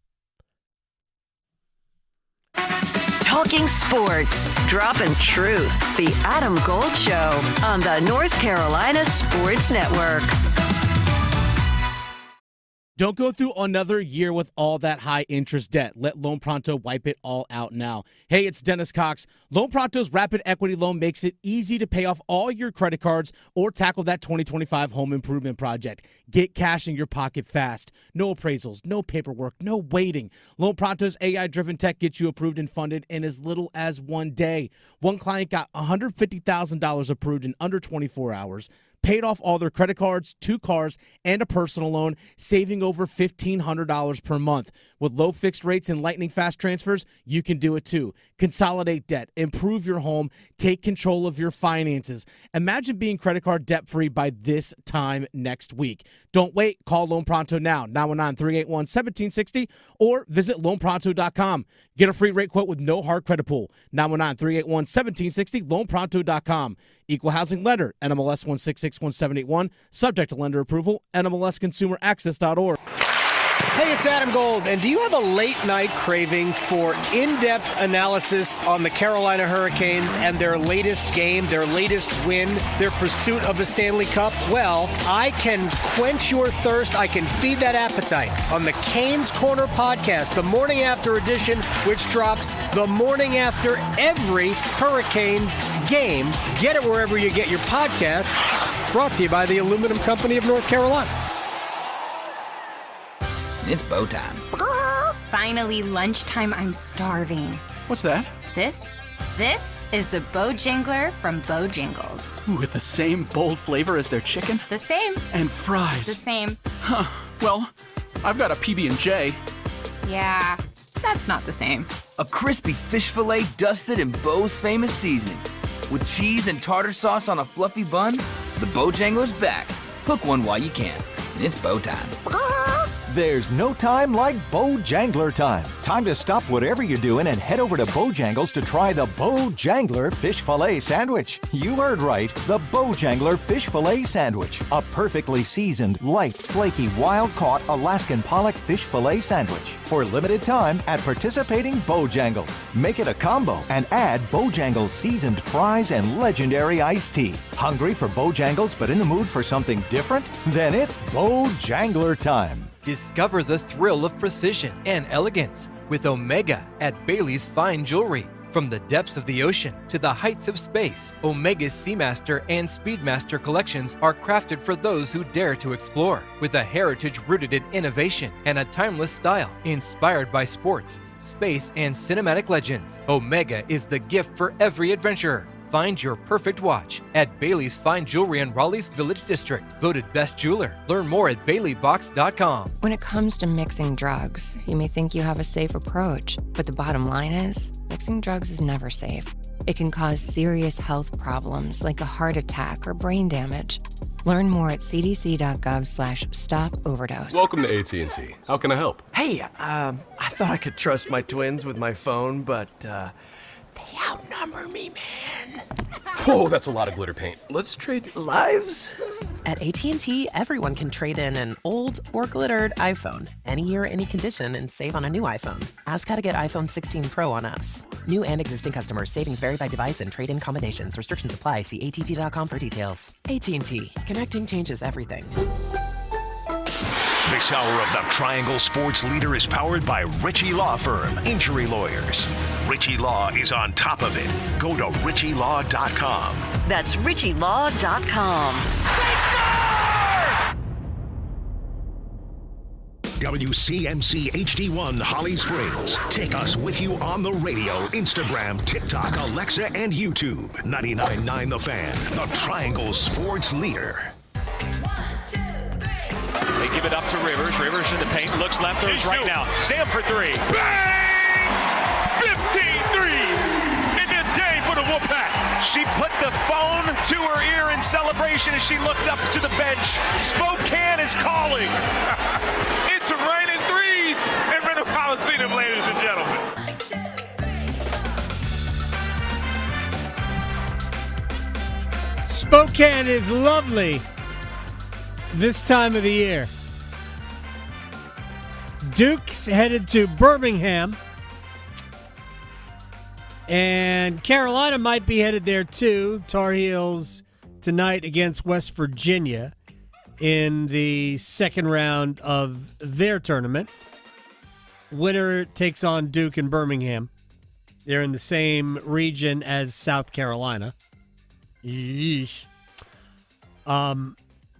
Talking sports, dropping truth. The Adam Gold Show on the North Carolina Sports Network. Don't go through another year with all that high interest debt. Let Loan Pronto wipe it all out now. Hey, it's Dennis Cox. Loan Pronto's Rapid Equity Loan makes it easy to pay off all your credit cards or tackle that 2025 home improvement project. Get cash in your pocket fast. No appraisals, no paperwork, no waiting. Loan Pronto's AI-driven tech gets you approved and funded in as little as 1 day. One client got $150,000 approved in under 24 hours. Paid off all their credit cards, 2 cars, and a personal loan, saving over $1,500 per month. With low fixed rates and lightning fast transfers, you can do it too. Consolidate debt, improve your home, take control of your finances. Imagine being credit card debt-free by this time next week. Don't wait. Call Loan Pronto now, 919-381-1760, or visit loanpronto.com. Get a free rate quote with no hard credit pull, 919-381-1760, loanpronto.com. Equal housing lender, NMLS 1661781, subject to lender approval, NMLSconsumeraccess.org. Hey, it's Adam Gold, and do you have a late-night craving for in-depth analysis on the Carolina Hurricanes and their latest game, their latest win, their pursuit of the Stanley Cup? Well, I can quench your thirst. I can feed that appetite on the Canes Corner podcast, the morning after edition, which drops the morning after every Hurricanes game. Get it wherever you get your podcast. Brought to you by the Aluminum Company of North Carolina. It's bow time. Finally, lunchtime. I'm starving. What's that? This is the Bojangler from Bojangles. Ooh, with the same bold flavor as their chicken? The same. And fries. The same. Huh. Well, I've got a PB&J. Yeah, that's not the same. A crispy fish fillet dusted in Bo's famous seasoning. With cheese and tartar sauce on a fluffy bun, the Bojangler's back. Hook one while you can. It's bow time. There's no time like Bojangler time. Time to stop whatever you're doing and head over to Bojangles to try the Bojangler Fish Fillet Sandwich. You heard right, the Bojangler Fish Fillet Sandwich. A perfectly seasoned, light, flaky, wild-caught Alaskan pollock fish fillet sandwich. For limited time at participating Bojangles. Make it a combo and add Bojangles seasoned fries and legendary iced tea. Hungry for Bojangles but in the mood for something different? Then it's Bojangler time. Discover the thrill of precision and elegance with Omega at Bailey's Fine Jewelry. From the depths of the ocean to the heights of space, Omega's Seamaster and Speedmaster collections are crafted for those who dare to explore. With a heritage rooted in innovation and a timeless style inspired by sports, space, and cinematic legends, Omega is the gift for every adventurer. Find your perfect watch at Bailey's Fine Jewelry in Raleigh's Village District. Voted Best Jeweler. Learn more at BaileyBox.com. When it comes to mixing drugs, you may think you have a safe approach, but the bottom line is, mixing drugs is never safe. It can cause serious health problems like a heart attack or brain damage. Learn more at cdc.gov/stop-overdose. Welcome to AT&T. How can I help? Hey, I thought I could trust my twins with my phone, but they outnumber me, man. Whoa, that's a lot of glitter paint. Let's trade lives. At AT&T, everyone can trade in an old or glittered iPhone any year, any condition, and save on a new iPhone. Ask how to get iPhone 16 Pro on us. New and existing customers. Savings vary by device and trade-in combinations. Restrictions apply. See att.com for details. AT&T. Connecting changes everything. This hour of the Triangle Sports Leader is powered by Ritchie Law Firm, injury lawyers. Ritchie Law is on top of it. Go to ritchielaw.com. That's ritchielaw.com. They score! WCMC HD1 Holly Springs. Take us with you on the radio, Instagram, TikTok, Alexa, and YouTube. 99.9 The Fan, the Triangle Sports Leader. They give it up to Rivers. Rivers in the paint, looks left, throws right now. Sam for three. Bang! 15 threes in this game for the Wolfpack. She put the phone to her ear in celebration as she looked up to the bench. Spokane is calling. It's raining threes in Rental Coliseum, ladies and gentlemen. Spokane is lovely this time of the year. Duke's headed to Birmingham. And Carolina might be headed there too. Tar Heels tonight against West Virginia in the second round of their tournament. Winner takes on Duke and Birmingham. They're in the same region as South Carolina. Yeesh.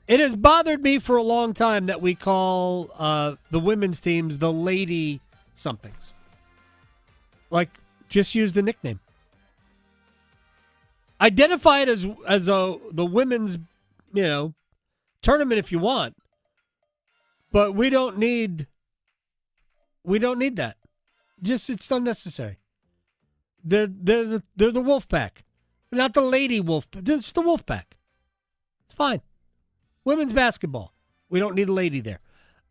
It has bothered me for a long time that we call the women's teams the Lady somethings. Like, just use the nickname. Identify it as the women's, tournament if you want. But we don't need that. Just, it's unnecessary. They're the Wolfpack. They're not the Lady Wolfpack. It's the Wolfpack. It's fine. Women's basketball. We don't need a lady there.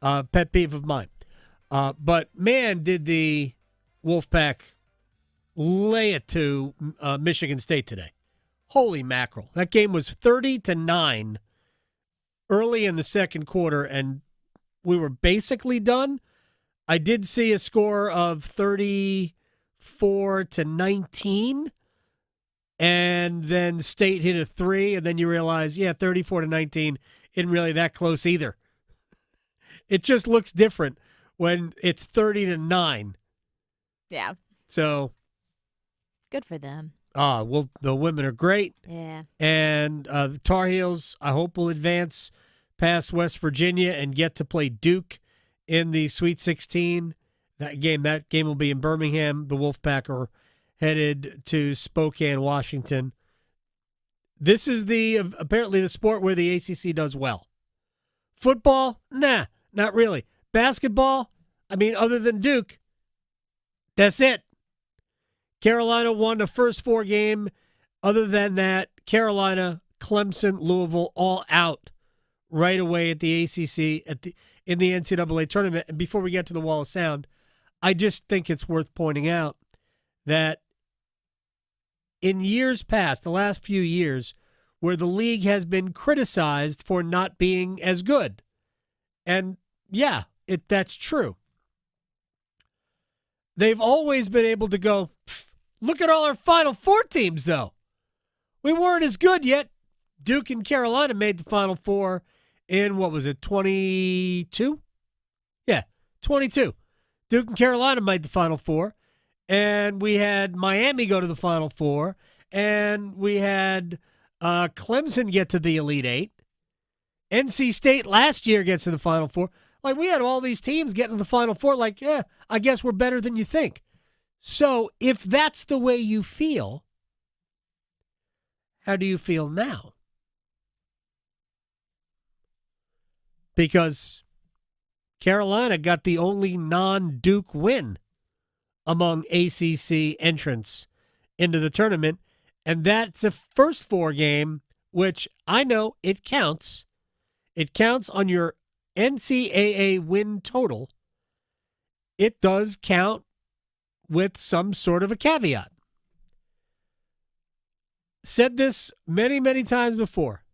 Pet peeve of mine. But man, did the Wolfpack lay it to Michigan State today. Holy mackerel. That game was 30-9 early in the second quarter, and we were basically done. I did see a score of 34-19, and then State hit a three, and then you realize, 34-19 isn't really that close either. It just looks different when it's 30-9. Yeah. So good for them. Well, the women are great. Yeah. And the Tar Heels, I hope, will advance past West Virginia and get to play Duke in the Sweet 16. That game will be in Birmingham. The Wolfpack are headed to Spokane, Washington. This is apparently the sport where the ACC does well. Football? Nah, not really. Basketball? Other than Duke, that's it. Carolina won the first four game. Other than that, Carolina, Clemson, Louisville, all out right away at the ACC in the NCAA tournament. And before we get to the Wall of Sound, I just think it's worth pointing out that in years past, the last few years, where the league has been criticized for not being as good. And yeah, that's true. They've always been able to go, look at all our Final Four teams, though. We weren't as good yet. Duke and Carolina made the Final Four in, 22? Yeah, 22. Duke and Carolina made the Final Four. And we had Miami go to the Final Four. And we had Clemson get to the Elite Eight. NC State last year gets to the Final Four. Like, we had all these teams getting to the Final Four. Like, yeah, I guess we're better than you think. So if that's the way you feel, how do you feel now? Because Carolina got the only non-Duke win among ACC entrants into the tournament, and that's a first four game, which I know it counts. It counts on your NCAA win total. It does count with some sort of a caveat. Said this many, many times before.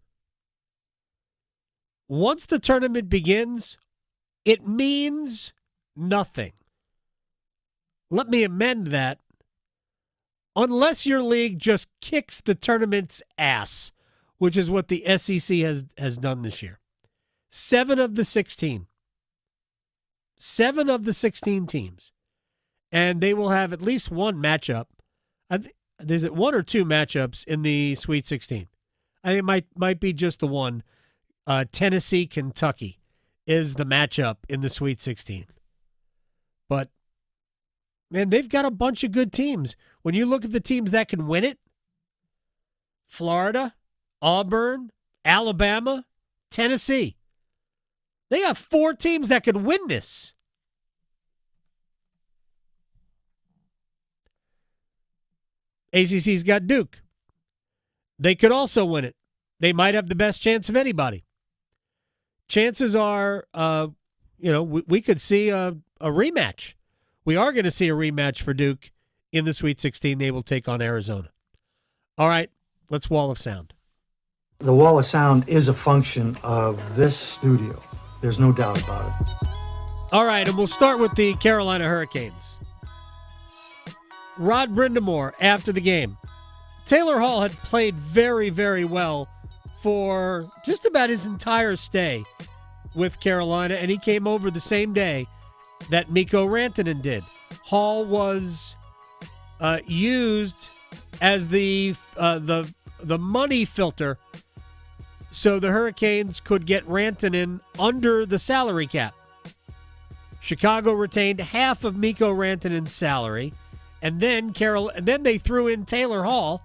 Once the tournament begins, it means nothing. Let me amend that. Unless your league just kicks the tournament's ass, which is what the SEC has done this year. 7 of the 16. 7 of the 16 teams. And they will have at least one matchup. There's one or two matchups in the Sweet 16. I think it might be just the one. Tennessee, Kentucky is the matchup in the Sweet 16. But, man, they've got a bunch of good teams. When you look at the teams that can win it, Florida, Auburn, Alabama, Tennessee. They got 4 teams that could win this. ACC's got Duke. They could also win it. They might have the best chance of anybody. Chances are, we could see a rematch. We are going to see a rematch for Duke in the Sweet 16. They will take on Arizona. All right, let's Wall of Sound. The Wall of Sound is a function of this studio. There's no doubt about it. All right, and we'll start with the Carolina Hurricanes. Rod Brindamore, after the game. Taylor Hall had played very, very well for just about his entire stay with Carolina, and he came over the same day that Mikko Rantanen did. Hall was used as the money filter so the Hurricanes could get Rantanen under the salary cap. Chicago retained half of Mikko Rantanen's salary, and then they threw in Taylor Hall,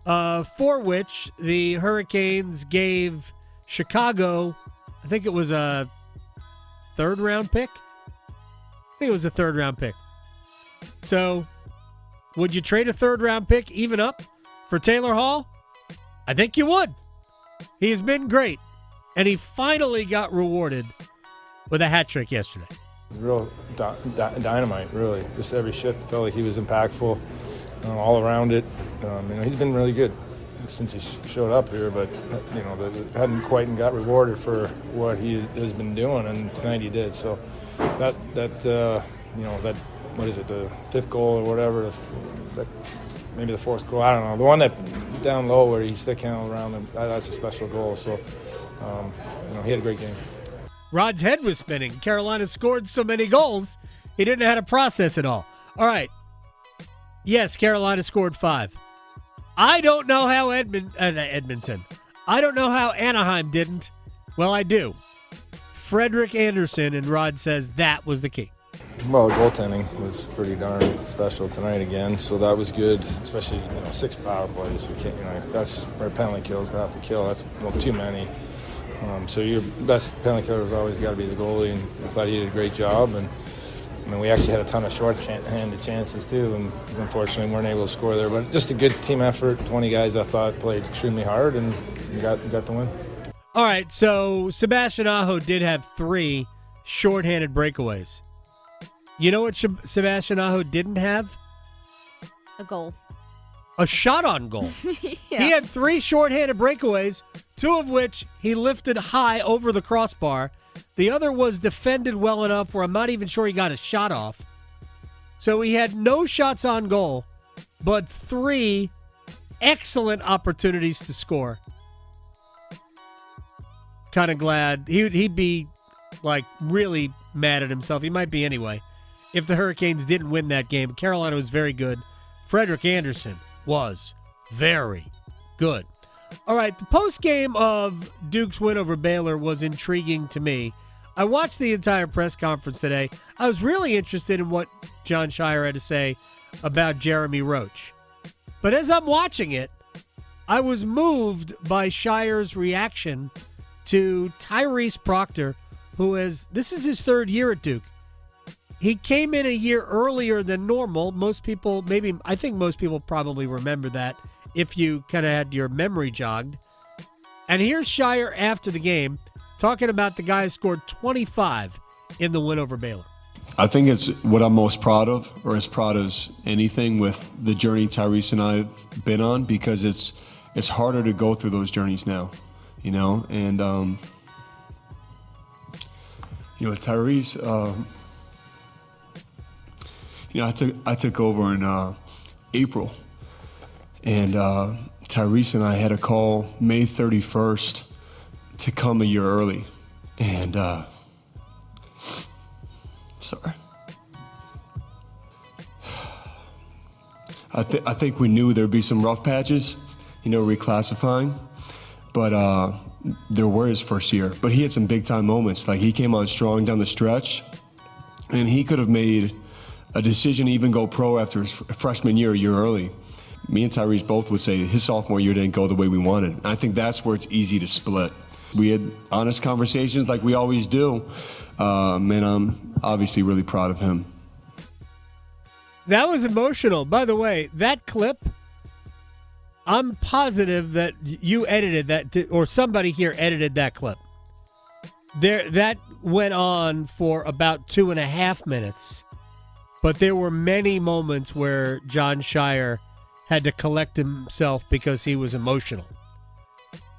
for which the Hurricanes gave Chicago, I think it was a third-round pick. I think it was a third-round pick. So, would you trade a third-round pick even up for Taylor Hall? I think you would. He has been great, and he finally got rewarded with a hat trick yesterday. Real dynamite, really. Just every shift felt like he was impactful all around it. He's been really good since he showed up here, but hadn't quite got rewarded for what he has been doing, and tonight he did. So that what is it, the fifth goal or whatever, maybe the fourth goal, I don't know. The one that down low where he stick handled around him, that's a special goal. So he had a great game. Rod's head was spinning. Carolina scored so many goals, he didn't know how to process it all. All right. Yes, Carolina scored 5. I don't know how Edmonton. I don't know how Anaheim didn't. Well, I do. Frederick Anderson, and Rod says that was the key. Well, the goaltending was pretty darn special tonight again, so that was good. Especially 6 power plays. We can't, that's our penalty kills to have to kill. That's too many. So your best penalty killer has always got to be the goalie, and I thought he did a great job. And we actually had a ton of short-handed chances too, and unfortunately weren't able to score there. But just a good team effort. 20 guys I thought played extremely hard, and we got the win. All right, so Sebastian Aho did have 3 shorthanded breakaways. You know what Sebastian Aho didn't have? A goal. A shot on goal. Yeah. He had 3 shorthanded breakaways, 2 of which he lifted high over the crossbar. The other was defended well enough where I'm not even sure he got a shot off. So he had no shots on goal, but 3 excellent opportunities to score. Kind of glad. He'd be, like, really mad at himself. He might be anyway. If the Hurricanes didn't win that game. Carolina was very good. Frederick Anderson was very good. All right, the postgame of Duke's win over Baylor was intriguing to me. I watched the entire press conference today. I was really interested in what John Shire had to say about Jeremy Roach. But as I'm watching it, I was moved by Shire's reaction to Tyrese Proctor, this is his 3rd year at Duke. He came in a year earlier than normal. I think most people probably remember that if you kind of had your memory jogged. And here's Shire after the game talking about the guy who scored 25 in the win over Baylor. I think it's what I'm most proud of, or as proud as anything, with the journey Tyrese and I have been on, because it's harder to go through those journeys now, and Tyrese, I took over in April, and Tyrese and I had a call May 31st to come a year early, and sorry. I think we knew there'd be some rough patches, reclassifying, but there were his first year. But he had some big time moments. Like, he came on strong down the stretch, and he could have made a decision to even go pro after his freshman year, a year early. Me and Tyrese both would say his sophomore year didn't go the way we wanted. And I think that's where it's easy to split. We had honest conversations like we always do, and I'm obviously really proud of him. That was emotional. By the way, that clip, I'm positive that you edited that, or somebody here edited that clip. That went on for about 2.5 minutes, but there were many moments where John Shire had to collect himself because he was emotional.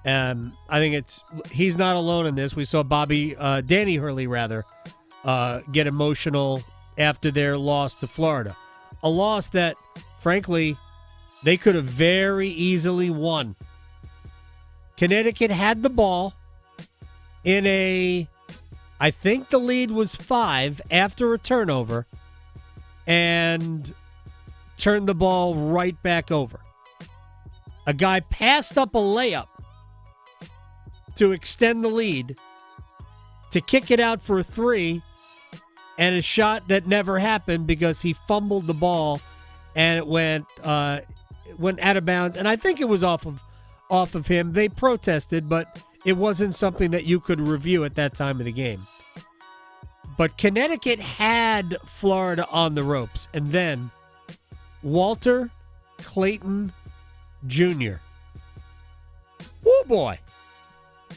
I think he's not alone in this. We saw Danny Hurley get emotional after their loss to Florida. A loss that, frankly, they could have very easily won. Connecticut had the ball I think the lead was 5 after a turnover, and turned the ball right back over. A guy passed up a layup to extend the lead, to kick it out for a 3, and a shot that never happened because he fumbled the ball and it went out of bounds. And I think it was off of him. They protested, but it wasn't something that you could review at that time of the game. But Connecticut had Florida on the ropes. And then Walter Clayton Jr. Woo boy.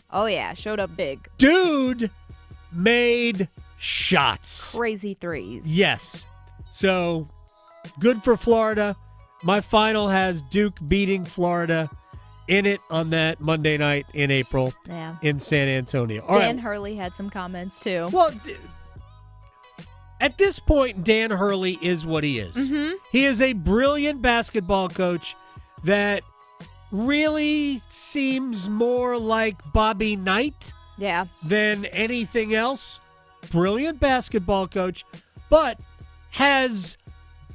Oh, yeah. Showed up big. Dude made shots. Crazy threes. Yes. So, good for Florida. My final has Duke beating Florida in it on that Monday night in April in San Antonio. Dan Hurley had some comments, too. Well, at this point, Dan Hurley is what he is. Mm-hmm. He is a brilliant basketball coach that really seems more like Bobby Knight than anything else. Brilliant basketball coach, but has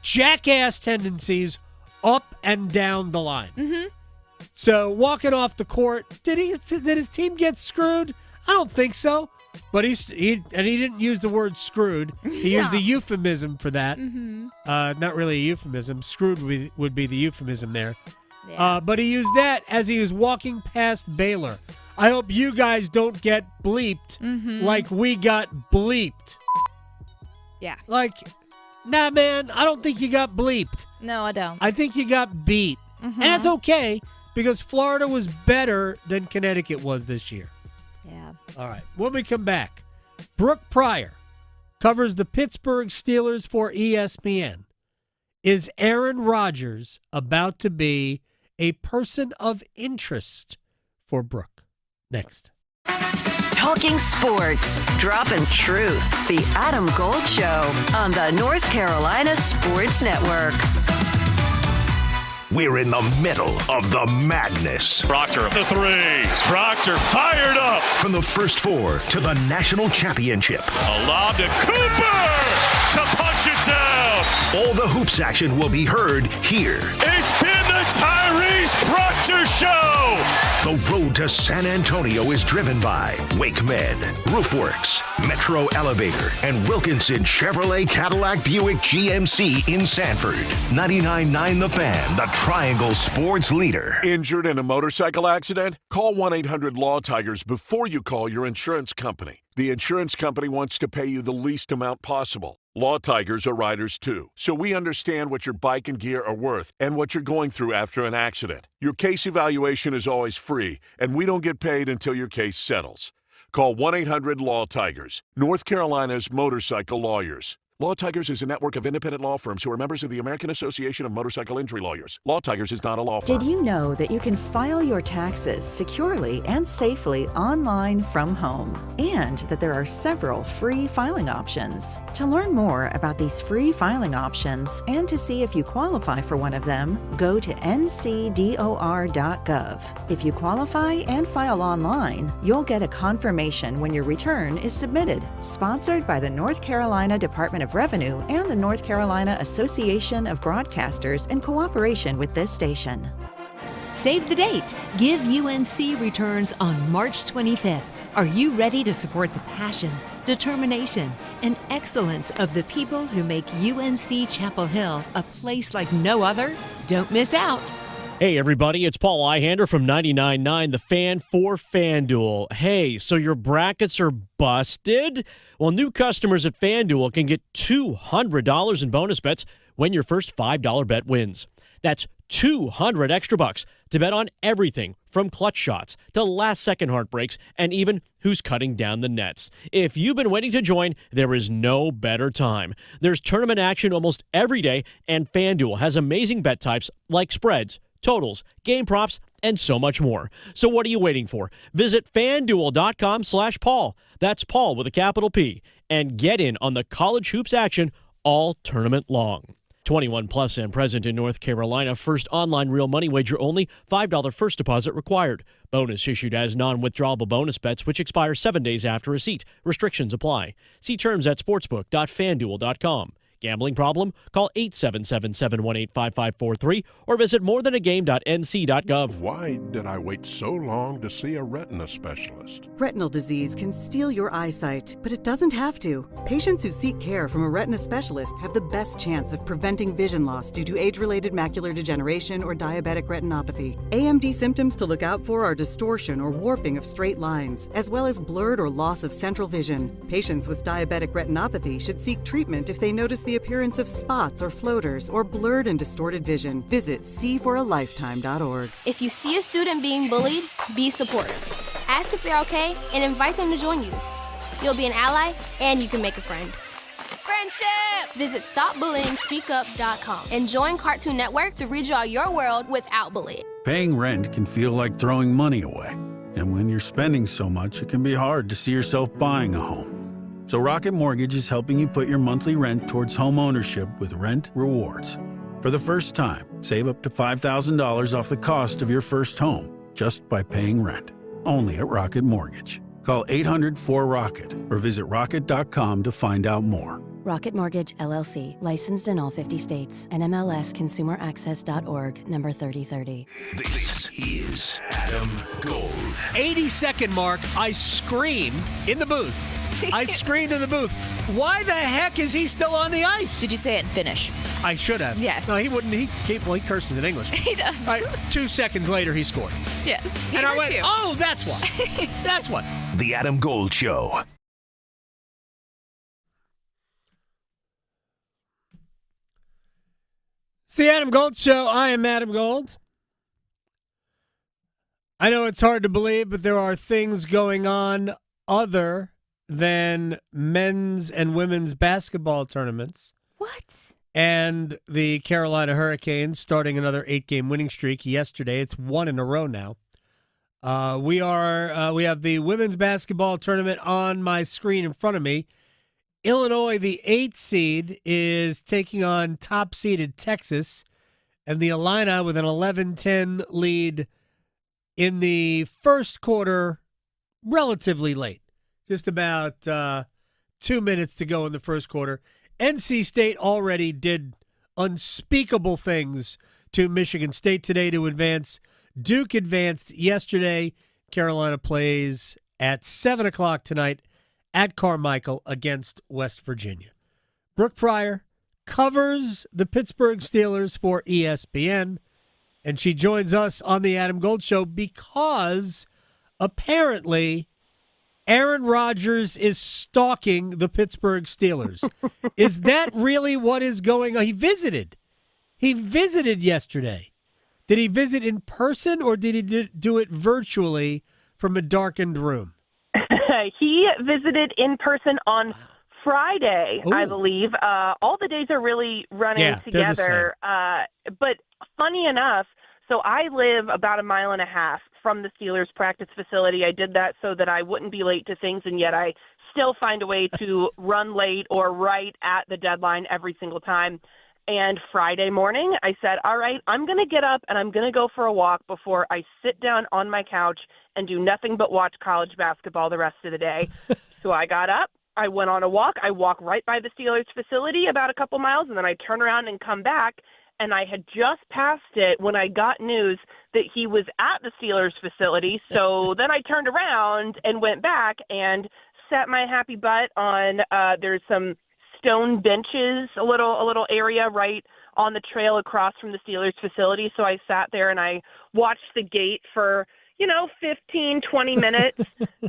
jackass tendencies up and down the line. Mm-hmm. So walking off the court, did his team get screwed? I don't think so. But he didn't use the word screwed. He used the euphemism for that. Mm-hmm. Not really a euphemism. Screwed would be the euphemism there. Yeah. But he used that as he was walking past Baylor. I hope you guys don't get bleeped like we got bleeped. Yeah. Like, nah, man, I don't think you got bleeped. No, I don't. I think you got beat. Mm-hmm. And that's okay, because Florida was better than Connecticut was this year. Yeah. All right. When we come back, Brooke Pryor covers the Pittsburgh Steelers for ESPN. Is Aaron Rodgers about to be a person of interest for Brooke? Next. Talking sports, dropping truth. The Adam Gold Show on the North Carolina Sports Network. We're in the middle of the madness. Proctor, the three. Proctor fired up. From the first four to the national championship. A lob to Cooper to punch it down. All the hoops action will be heard here. It's been the Tyrese Proctor Show. The road to San Antonio is driven by Wake Med, Roofworks, Metro Elevator, and Wilkinson Chevrolet Cadillac Buick GMC in Sanford. 99.9 The Fan, the Triangle Sports leader. Injured in a motorcycle accident? Call 1-800-LAW-TIGERS before you call your insurance company. The insurance company wants to pay you the least amount possible. Law Tigers are riders too, so we understand what your bike and gear are worth and what you're going through after an accident. Your case evaluation is always free, and we don't get paid until your case settles. Call 1-800-LAW-TIGERS, North Carolina's motorcycle lawyers. Law Tigers is a network of independent law firms who are members of the American Association of Motorcycle Injury Lawyers. Law Tigers is not a law firm. Did you know that you can file your taxes securely and safely online from home? And that there are several free filing options. To learn more about these free filing options and to see if you qualify for one of them, go to ncdor.gov. If you qualify and file online, you'll get a confirmation when your return is submitted. Sponsored by the North Carolina Department of Revenue and the North Carolina Association of Broadcasters in cooperation with this station. Save the date. Give UNC returns on March 25th. Are you ready to support the passion, determination, and excellence of the people who make UNC Chapel Hill a place like no other? Don't miss out. Hey everybody, it's Paul Ihander from 99.9 The Fan for FanDuel. Hey, so your brackets are busted? Well, new customers at FanDuel can get $200 in bonus bets when your first $5 bet wins. That's 200 extra bucks to bet on everything from clutch shots to last-second heartbreaks and even who's cutting down the nets. If you've been waiting to join, there is no better time. There's tournament action almost every day, and FanDuel has amazing bet types like spreads, totals, game props, and so much more. So what are you waiting for? Visit FanDuel.com/Paul. That's Paul with a capital P. And get in on the college hoops action all tournament long. 21 plus and present in North Carolina. First online real money wager only. $5 first deposit required. Bonus issued as non-withdrawable bonus bets which expire 7 days after receipt. Restrictions apply. See terms at sportsbook.fanduel.com. Gambling problem? Call 877-718-5543 or visit morethanagame.nc.gov. Why did I wait so long to see a retina specialist? Retinal disease can steal your eyesight, but it doesn't have to. Patients who seek care from a retina specialist have the best chance of preventing vision loss due to age-related macular degeneration or diabetic retinopathy. AMD symptoms to look out for are distortion or warping of straight lines, as well as blurred or loss of central vision. Patients with diabetic retinopathy should seek treatment if they notice the appearance of spots or floaters or blurred and distorted vision. Visit seeforalifetime.org. If you see a student being bullied, be supportive. Ask if they're okay and invite them to join you. You'll be an ally and you can make a friend. Friendship! Visit StopBullyingSpeakUp.com and join Cartoon Network to redraw your world without bullying. Paying rent can feel like throwing money away. And when you're spending so much, it can be hard to see yourself buying a home. So Rocket Mortgage is helping you put your monthly rent towards home ownership with Rent Rewards. For the first time, save up to $5,000 off the cost of your first home just by paying rent. Only at Rocket Mortgage. Call 800-4ROCKET or visit rocket.com to find out more. Rocket Mortgage, LLC. Licensed in all 50 states. NMLSConsumerAccess.org. Number 3030. This is Adam Gold. 80-second mark, I scream in the booth. I screamed in the booth. Why the heck is he still on the ice? Did you say it in Finnish? I should have. Yes. No, he wouldn't. He curses in English. He does. All right, 2 seconds later, he scored. Yes. And I went, oh, that's why. That's what. The Adam Gold Show. It's the Adam Gold Show. I am Adam Gold. I know it's hard to believe, but there are things going on other than men's and women's basketball tournaments. What? And the Carolina Hurricanes starting another 8-game winning streak yesterday. It's 1 in a row now. We have the women's basketball tournament on my screen in front of me. Illinois, the 8th seed, is taking on top-seeded Texas, and the Illini with an 11-10 lead in the first quarter, relatively late. Just about 2 minutes to go in the first quarter. NC State already did unspeakable things to Michigan State today to advance. Duke advanced yesterday. Carolina plays at 7 o'clock tonight at Carmichael against West Virginia. Brooke Pryor covers the Pittsburgh Steelers for ESPN, and she joins us on the Adam Gold Show because apparently Aaron Rodgers is stalking the Pittsburgh Steelers. Is that really what is going on? He visited yesterday. Did he visit in person or did he do it virtually from a darkened room? He visited in person on Friday, I believe. All the days are really running together. But funny enough, so I live about a mile and a half from the Steelers practice facility. I did that so that I wouldn't be late to things, and yet I still find a way to run late or right at the deadline every single time. And Friday morning, I said, all right, I'm going to get up and I'm going to go for a walk before I sit down on my couch and do nothing but watch college basketball the rest of the day. So I got up, I went on a walk. I walked right by the Steelers facility about a couple miles, and then I turn around and come back. And I had just passed it when I got news that he was at the Steelers facility. So then I turned around and went back and sat my happy butt on there's some stone benches, a little area right on the trail across from the Steelers facility. So I sat there and I watched the gate for, 15, 20 minutes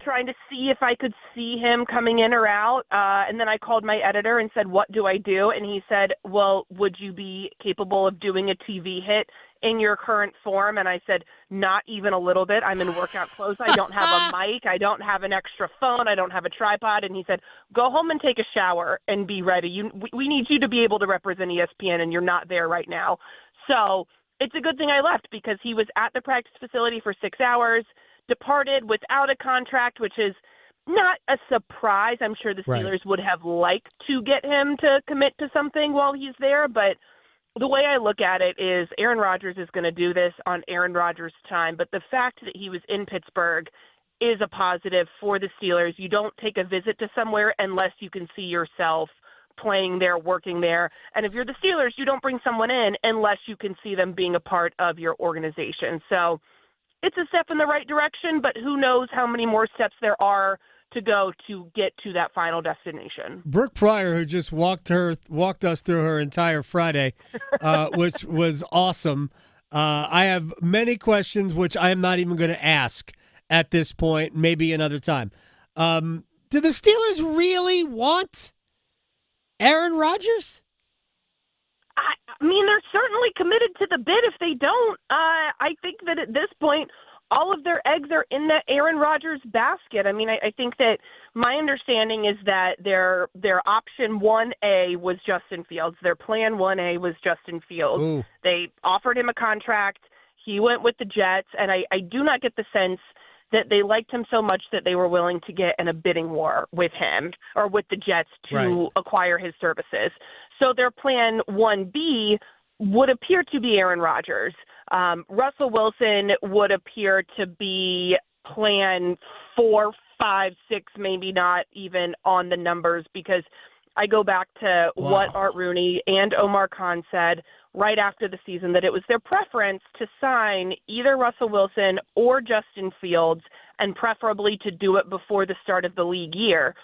trying to see if I could see him coming in or out. And then I called my editor and said, what do I do? And he said, well, would you be capable of doing a TV hit in your current form? And I said, not even a little bit. I'm in workout clothes. I don't have a mic. I don't have an extra phone. I don't have a tripod. And he said, go home and take a shower and be ready. We need you to be able to represent ESPN, and you're not there right now. So it's a good thing I left because he was at the practice facility for 6 hours, departed without a contract, which is not a surprise. I'm sure the Steelers would have liked to get him to commit to something while he's there, but the way I look at it is Aaron Rodgers is going to do this on Aaron Rodgers' time, but the fact that he was in Pittsburgh is a positive for the Steelers. You don't take a visit to somewhere unless you can see yourself playing there, working there. And if you're the Steelers, you don't bring someone in unless you can see them being a part of your organization. So it's a step in the right direction, but who knows how many more steps there are to go to get to that final destination. Brooke Pryor, who just walked us through her entire Friday, which was awesome. I have many questions, which I am not even going to ask at this point, maybe another time. Do the Steelers really want Aaron Rodgers? I mean, they're certainly committed to the bid if they don't. I think that at this point, all of their eggs are in that Aaron Rodgers basket. I mean, I think that my understanding is that their option 1A was Justin Fields. Their plan 1A was Justin Fields. Ooh. They offered him a contract. He went with the Jets, and I do not get the sense that they liked him so much that they were willing to get in a bidding war with him or with the Jets to acquire his services. So their plan 1B would appear to be Aaron Rodgers. Russell Wilson would appear to be plan 4, 5, 6, maybe not even on the numbers, because I go back to what Art Rooney and Omar Khan said right after the season, that it was their preference to sign either Russell Wilson or Justin Fields, and preferably to do it before the start of the league year.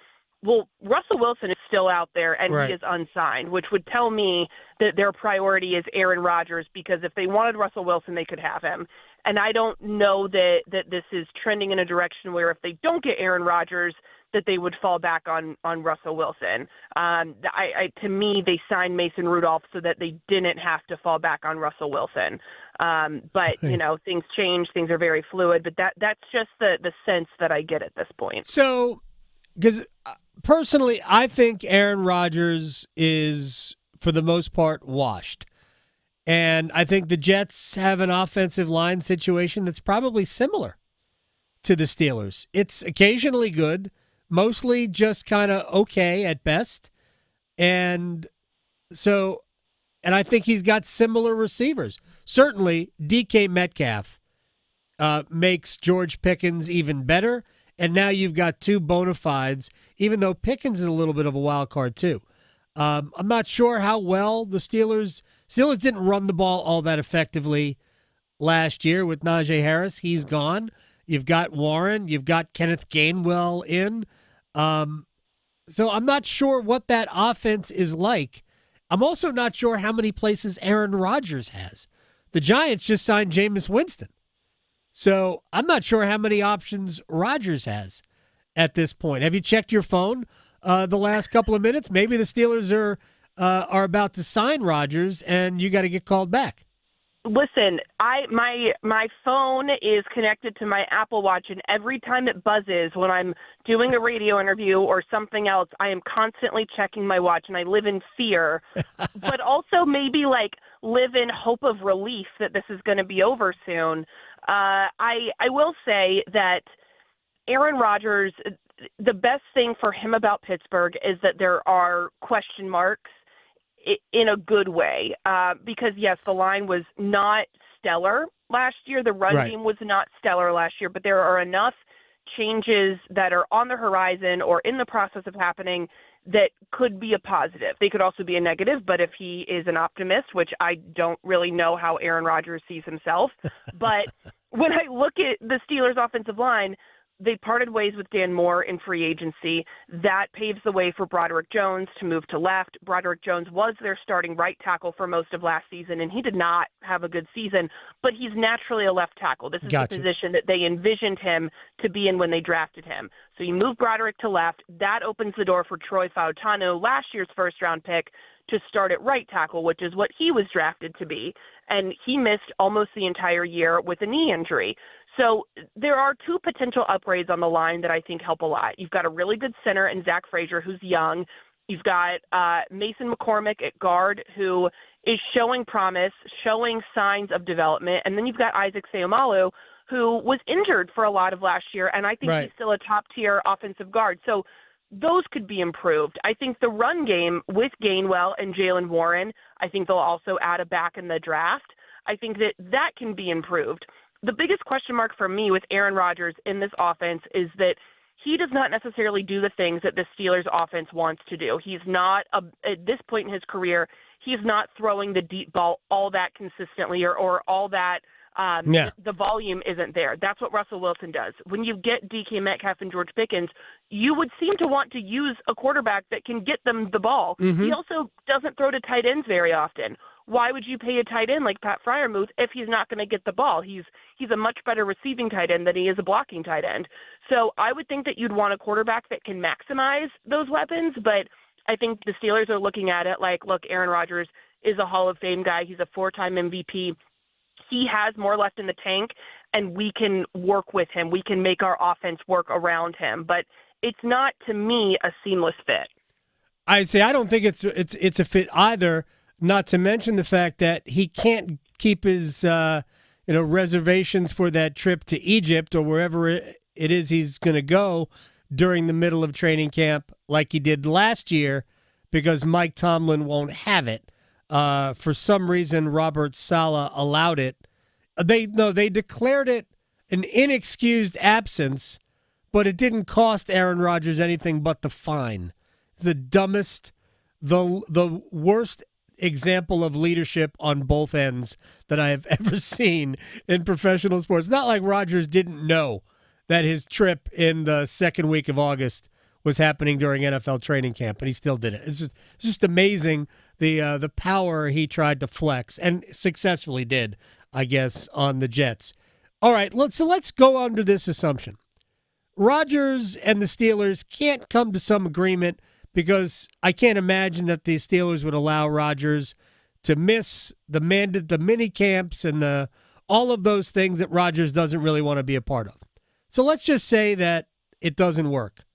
Well, Russell Wilson is still out there, and he is unsigned, which would tell me that their priority is Aaron Rodgers, because if they wanted Russell Wilson, they could have him. And I don't know that this is trending in a direction where if they don't get Aaron Rodgers, that they would fall back on Russell Wilson. To me, they signed Mason Rudolph so that they didn't have to fall back on Russell Wilson. But, things change. Things are very fluid. But that's just the sense that I get at this point. So because personally, I think Aaron Rodgers is, for the most part, washed. And I think the Jets have an offensive line situation that's probably similar to the Steelers. It's occasionally good, mostly just kind of okay at best. And I think he's got similar receivers. Certainly, DK Metcalf makes George Pickens even better. And now you've got two bona fides, even though Pickens is a little bit of a wild card too. I'm not sure how well the Steelers didn't run the ball all that effectively last year with Najee Harris. He's gone. You've got Warren. You've got Kenneth Gainwell in. So I'm not sure what that offense is like. I'm also not sure how many places Aaron Rodgers has. The Giants just signed Jameis Winston. So I'm not sure how many options Rodgers has at this point. Have you checked your phone the last couple of minutes? Maybe the Steelers are about to sign Rodgers, and you got to get called back. Listen, my phone is connected to my Apple Watch, and every time it buzzes when I'm doing a radio interview or something else, I am constantly checking my watch, and I live in fear, but also maybe live in hope of relief that this is going to be over soon. I will say that Aaron Rodgers, the best thing for him about Pittsburgh is that there are question marks in a good way, because yes, the line was not stellar last year. The run game was not stellar last year, but there are enough changes that are on the horizon or in the process of happening that could be a positive. They could also be a negative, but if he is an optimist, which I don't really know how Aaron Rodgers sees himself, but when I look at the Steelers' offensive line, they parted ways with Dan Moore in free agency. That paves the way for Broderick Jones to move to left. Broderick Jones was their starting right tackle for most of last season, and he did not have a good season, but he's naturally a left tackle. This is the position that they envisioned him to be in when they drafted him. So you move Broderick to left. That opens the door for Troy Fautanu, last year's first-round pick, to start at right tackle, which is what he was drafted to be. And he missed almost the entire year with a knee injury. So there are two potential upgrades on the line that I think help a lot. You've got a really good center in Zach Frazier, who's young. You've got Mason McCormick at guard, who is showing promise, showing signs of development. And then you've got Isaac Seumalo, who was injured for a lot of last year, and I think he's still a top-tier offensive guard. So those could be improved. I think the run game with Gainwell and Jalen Warren, I think they'll also add a back in the draft. I think that can be improved. The biggest question mark for me with Aaron Rodgers in this offense is that he does not necessarily do the things that the Steelers offense wants to do. He's not, at this point in his career, he's not throwing the deep ball all that consistently or all that the volume isn't there. That's what Russell Wilson does. When you get DK Metcalf and George Pickens, you would seem to want to use a quarterback that can get them the ball. Mm-hmm. He also doesn't throw to tight ends very often. Why would you pay a tight end like Pat Fryermuth if he's not going to get the ball? He's a much better receiving tight end than he is a blocking tight end. So I would think that you'd want a quarterback that can maximize those weapons, but I think the Steelers are looking at it like, look, Aaron Rodgers is a Hall of Fame guy. He's a 4-time MVP. He has more left in the tank, and we can work with him. We can make our offense work around him. But it's not, to me, a seamless fit. I don't think it's a fit either. Not to mention the fact that he can't keep his reservations for that trip to Egypt or wherever it is he's going to go during the middle of training camp like he did last year because Mike Tomlin won't have it. For some reason, Robert Saleh allowed it. They declared it an inexcused absence, but it didn't cost Aaron Rodgers anything but the fine. The dumbest, the worst example of leadership on both ends that I have ever seen in professional sports. It's not like Rodgers didn't know that his trip in the second week of August was happening during NFL training camp, and he still did it. It's just amazing the power he tried to flex and successfully did, I guess, on the Jets. All right, let's go under this assumption. Rodgers and the Steelers can't come to some agreement because I can't imagine that the Steelers would allow Rodgers to miss the mini camps and all of those things that Rodgers doesn't really want to be a part of. So let's just say that it doesn't work.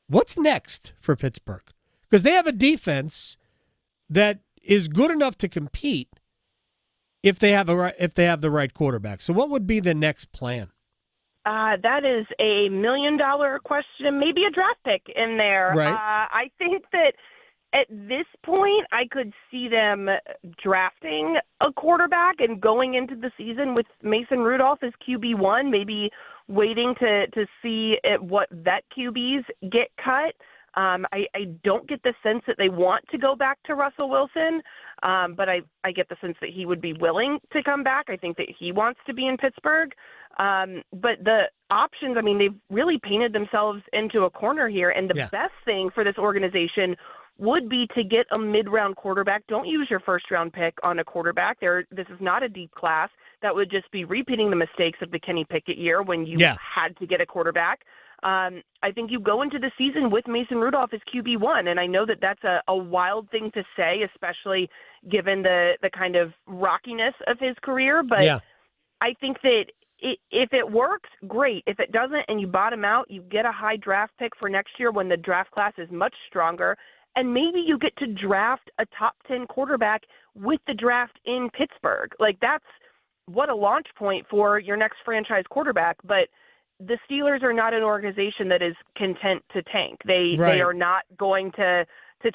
What's next for Pittsburgh? Because they have a defense that is good enough to compete if they have the right quarterback. So what would be the next plan? That is $1 million question, maybe a draft pick in there. Right. I think that at this point, I could see them drafting a quarterback and going into the season with Mason Rudolph as QB1, maybe waiting to see what vet QBs get cut. I don't get the sense that they want to go back to Russell Wilson, but I get the sense that he would be willing to come back. I think that he wants to be in Pittsburgh. But the options, I mean, they've really painted themselves into a corner here, and the best thing for this organization would be to get a mid-round quarterback. Don't use your first-round pick on a quarterback. This is not a deep class. That would just be repeating the mistakes of the Kenny Pickett year when you had to get a quarterback. I think you go into the season with Mason Rudolph as QB1, and I know that that's a wild thing to say, especially given the kind of rockiness of his career. But I think that if it works, great. If it doesn't and you bottom out, you get a high draft pick for next year when the draft class is much stronger. And maybe you get to draft a top 10 quarterback with the draft in Pittsburgh. Like, that's what a launch point for your next franchise quarterback. But the Steelers are not an organization that is content to tank. They are not going to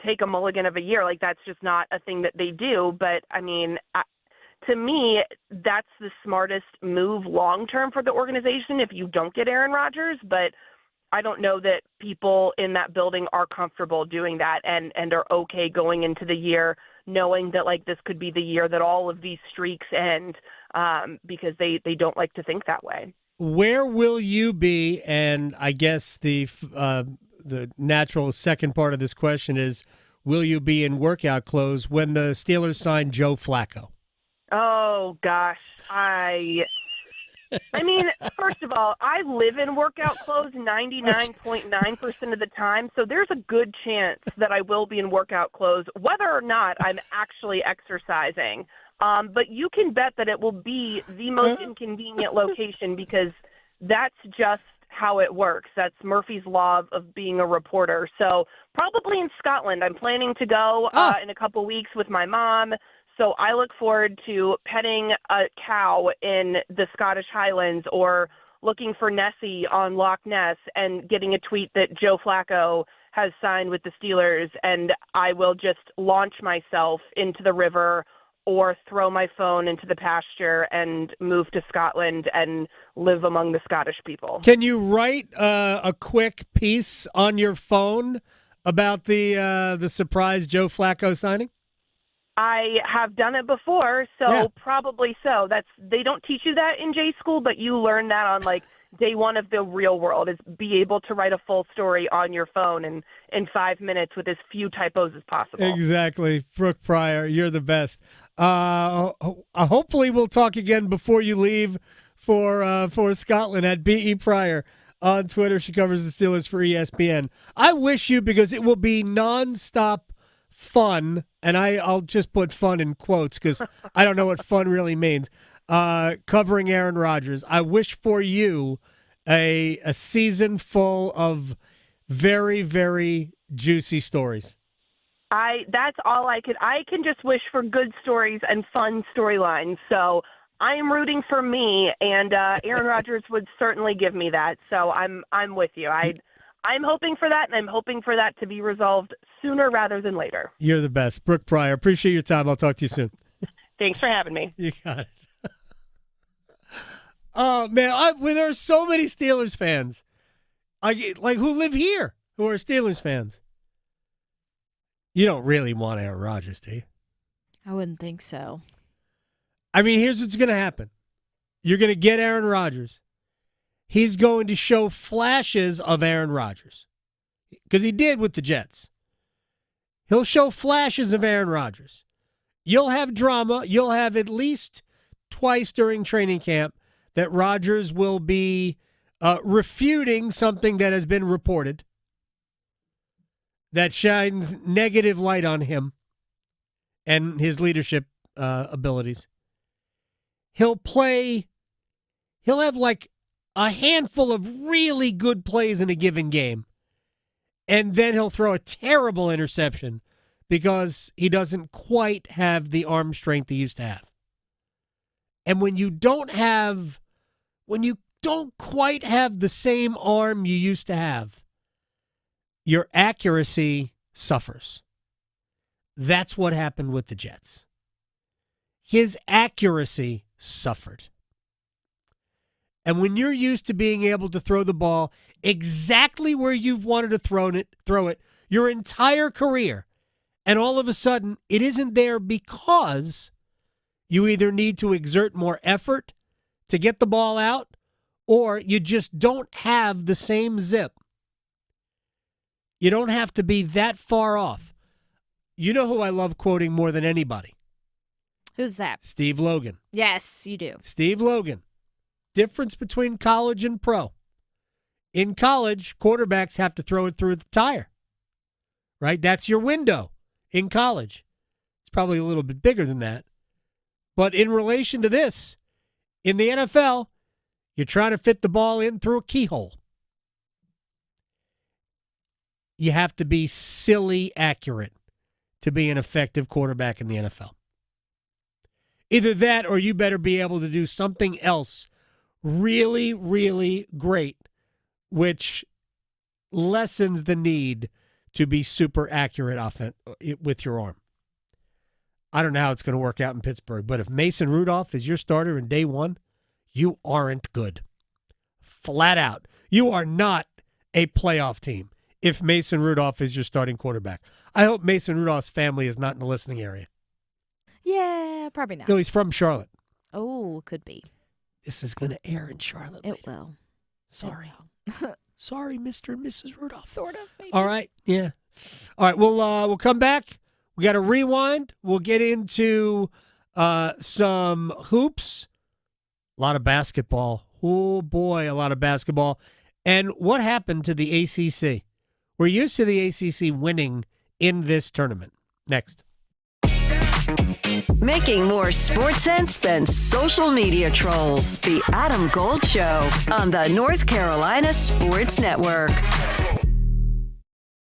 take a mulligan of a year. Like, that's just not a thing that they do. But, I mean, to me, that's the smartest move long-term for the organization if you don't get Aaron Rodgers. But I don't know that people in that building are comfortable doing that and are okay going into the year knowing that, like, this could be the year that all of these streaks end because they don't like to think that way. Where will you be? And I guess the natural second part of this question is, will you be in workout clothes when the Steelers sign Joe Flacco? Oh, gosh. I mean, first of all, I live in workout clothes 99.9% of the time, so there's a good chance that I will be in workout clothes, whether or not I'm actually exercising. But you can bet that it will be the most inconvenient location because that's just how it works. That's Murphy's Law of being a reporter. So probably in Scotland. I'm planning to go in a couple weeks with my mom. So I look forward to petting a cow in the Scottish Highlands or looking for Nessie on Loch Ness and getting a tweet that Joe Flacco has signed with the Steelers, and I will just launch myself into the river or throw my phone into the pasture and move to Scotland and live among the Scottish people. Can you write a quick piece on your phone about the surprise Joe Flacco signing? I have done it before, so probably so. They don't teach you that in J school, but you learn that on like day one of the real world, is be able to write a full story on your phone in 5 minutes with as few typos as possible. Exactly. Brooke Pryor, you're the best. Hopefully we'll talk again before you leave for Scotland at B.E. Pryor on Twitter. She covers the Steelers for ESPN. I wish you, because it will be nonstop fun, and I'll just put fun in quotes because I don't know what fun really means, covering Aaron Rodgers. I wish for you a season full of very, very juicy stories. That's all I can just wish for good stories and fun storylines. So I am rooting for me, and Aaron Rodgers would certainly give me that. So I'm with you. I'm hoping for that, and I'm hoping for that to be resolved sooner rather than later. You're the best. Brooke Pryor, appreciate your time. I'll talk to you soon. Thanks for having me. You got it. Oh, man, there are so many Steelers fans who live here who are Steelers fans. You don't really want Aaron Rodgers, do you? I wouldn't think so. I mean, here's what's going to happen. You're going to get Aaron Rodgers. He's going to show flashes of Aaron Rodgers because he did with the Jets. He'll show flashes of Aaron Rodgers. You'll have drama. You'll have at least twice during training camp that Rodgers will be refuting something that has been reported that shines negative light on him and his leadership abilities. He'll have like a handful of really good plays in a given game. And then he'll throw a terrible interception because he doesn't quite have the arm strength he used to have. And when you don't quite have the same arm you used to have, your accuracy suffers. That's what happened with the Jets. His accuracy suffered. And when you're used to being able to throw the ball exactly where you've wanted to throw it your entire career, and all of a sudden it isn't there because you either need to exert more effort to get the ball out, or you just don't have the same zip. You don't have to be that far off. You know who I love quoting more than anybody? Who's that? Steve Logan. Yes, you do. Steve Logan. Difference between college and pro. In college, quarterbacks have to throw it through the tire. Right? That's your window in college. It's probably a little bit bigger than that. But in relation to this, in the NFL, you're trying to fit the ball in through a keyhole. You have to be silly accurate to be an effective quarterback in the NFL. Either that or you better be able to do something else really, really great, which lessens the need to be super accurate with your arm. I don't know how it's going to work out in Pittsburgh, but if Mason Rudolph is your starter in day one, you aren't good. Flat out. You are not a playoff team if Mason Rudolph is your starting quarterback. I hope Mason Rudolph's family is not in the listening area. Yeah, probably not. No, he's from Charlotte. Oh, could be. This is going to air in Charlotte later. It will. Sorry. Sorry, Mr. and Mrs. Rudolph. Sort of, maybe. All right, yeah. All right, we'll come back. We got to rewind. We'll get into some hoops. A lot of basketball. Oh, boy, a lot of basketball. And what happened to the ACC? We're used to the ACC winning in this tournament. Next. Making more sports sense than social media trolls. The Adam Gold Show on the North Carolina Sports Network.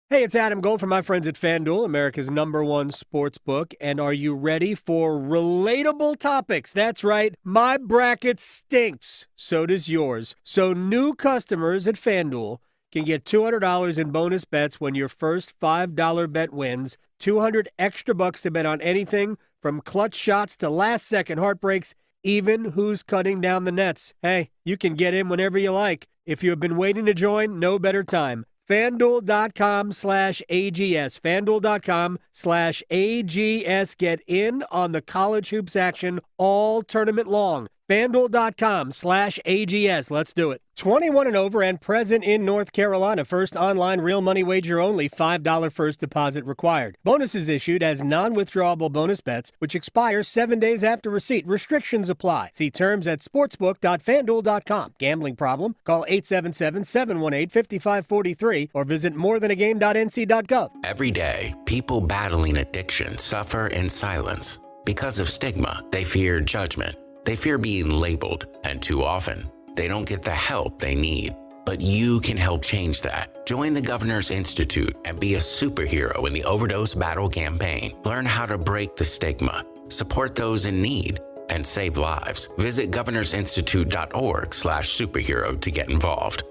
Hey, it's Adam Gold from my friends at FanDuel, America's #1 sports book. And are you ready for relatable topics? That's right. My bracket stinks. So does yours. So new customers at FanDuel can get $200 in bonus bets when your first $5 bet wins, $200 extra bucks to bet on anything from clutch shots to last-second heartbreaks, even who's cutting down the nets. Hey, you can get in whenever you like. If you have been waiting to join, no better time. FanDuel.com/AGS. FanDuel.com/AGS. Get in on the college hoops action all tournament long. FanDuel.com/AGS. Let's do it. 21 and over and present in North Carolina. First online real money wager only. $5 first deposit required. Bonuses issued as non-withdrawable bonus bets, which expire 7 days after receipt. Restrictions apply. See terms at sportsbook.fanduel.com. Gambling problem? Call 877-718-5543 or visit morethanagame.nc.gov. Every day, people battling addiction suffer in silence. Because of stigma, they fear judgment. They fear being labeled, and too often, they don't get the help they need. But you can help change that. Join the Governor's Institute and be a superhero in the overdose battle campaign. Learn how to break the stigma, support those in need, and save lives. Visit governorsinstitute.org/superhero to get involved.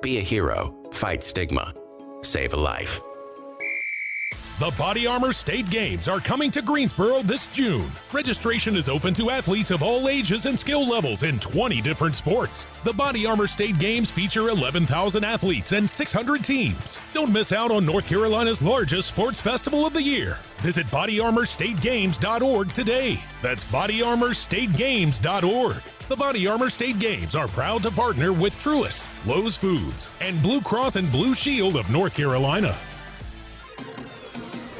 Be a hero, fight stigma, save a life. The Body Armor State Games are coming to Greensboro this June. Registration is open to athletes of all ages and skill levels in 20 different sports. The Body Armor State Games feature 11,000 athletes and 600 teams. Don't miss out on North Carolina's largest sports festival of the year. Visit bodyarmorstategames.org today. That's bodyarmorstategames.org. The Body Armor State Games are proud to partner with Truist, Lowe's Foods, and Blue Cross and Blue Shield of North Carolina.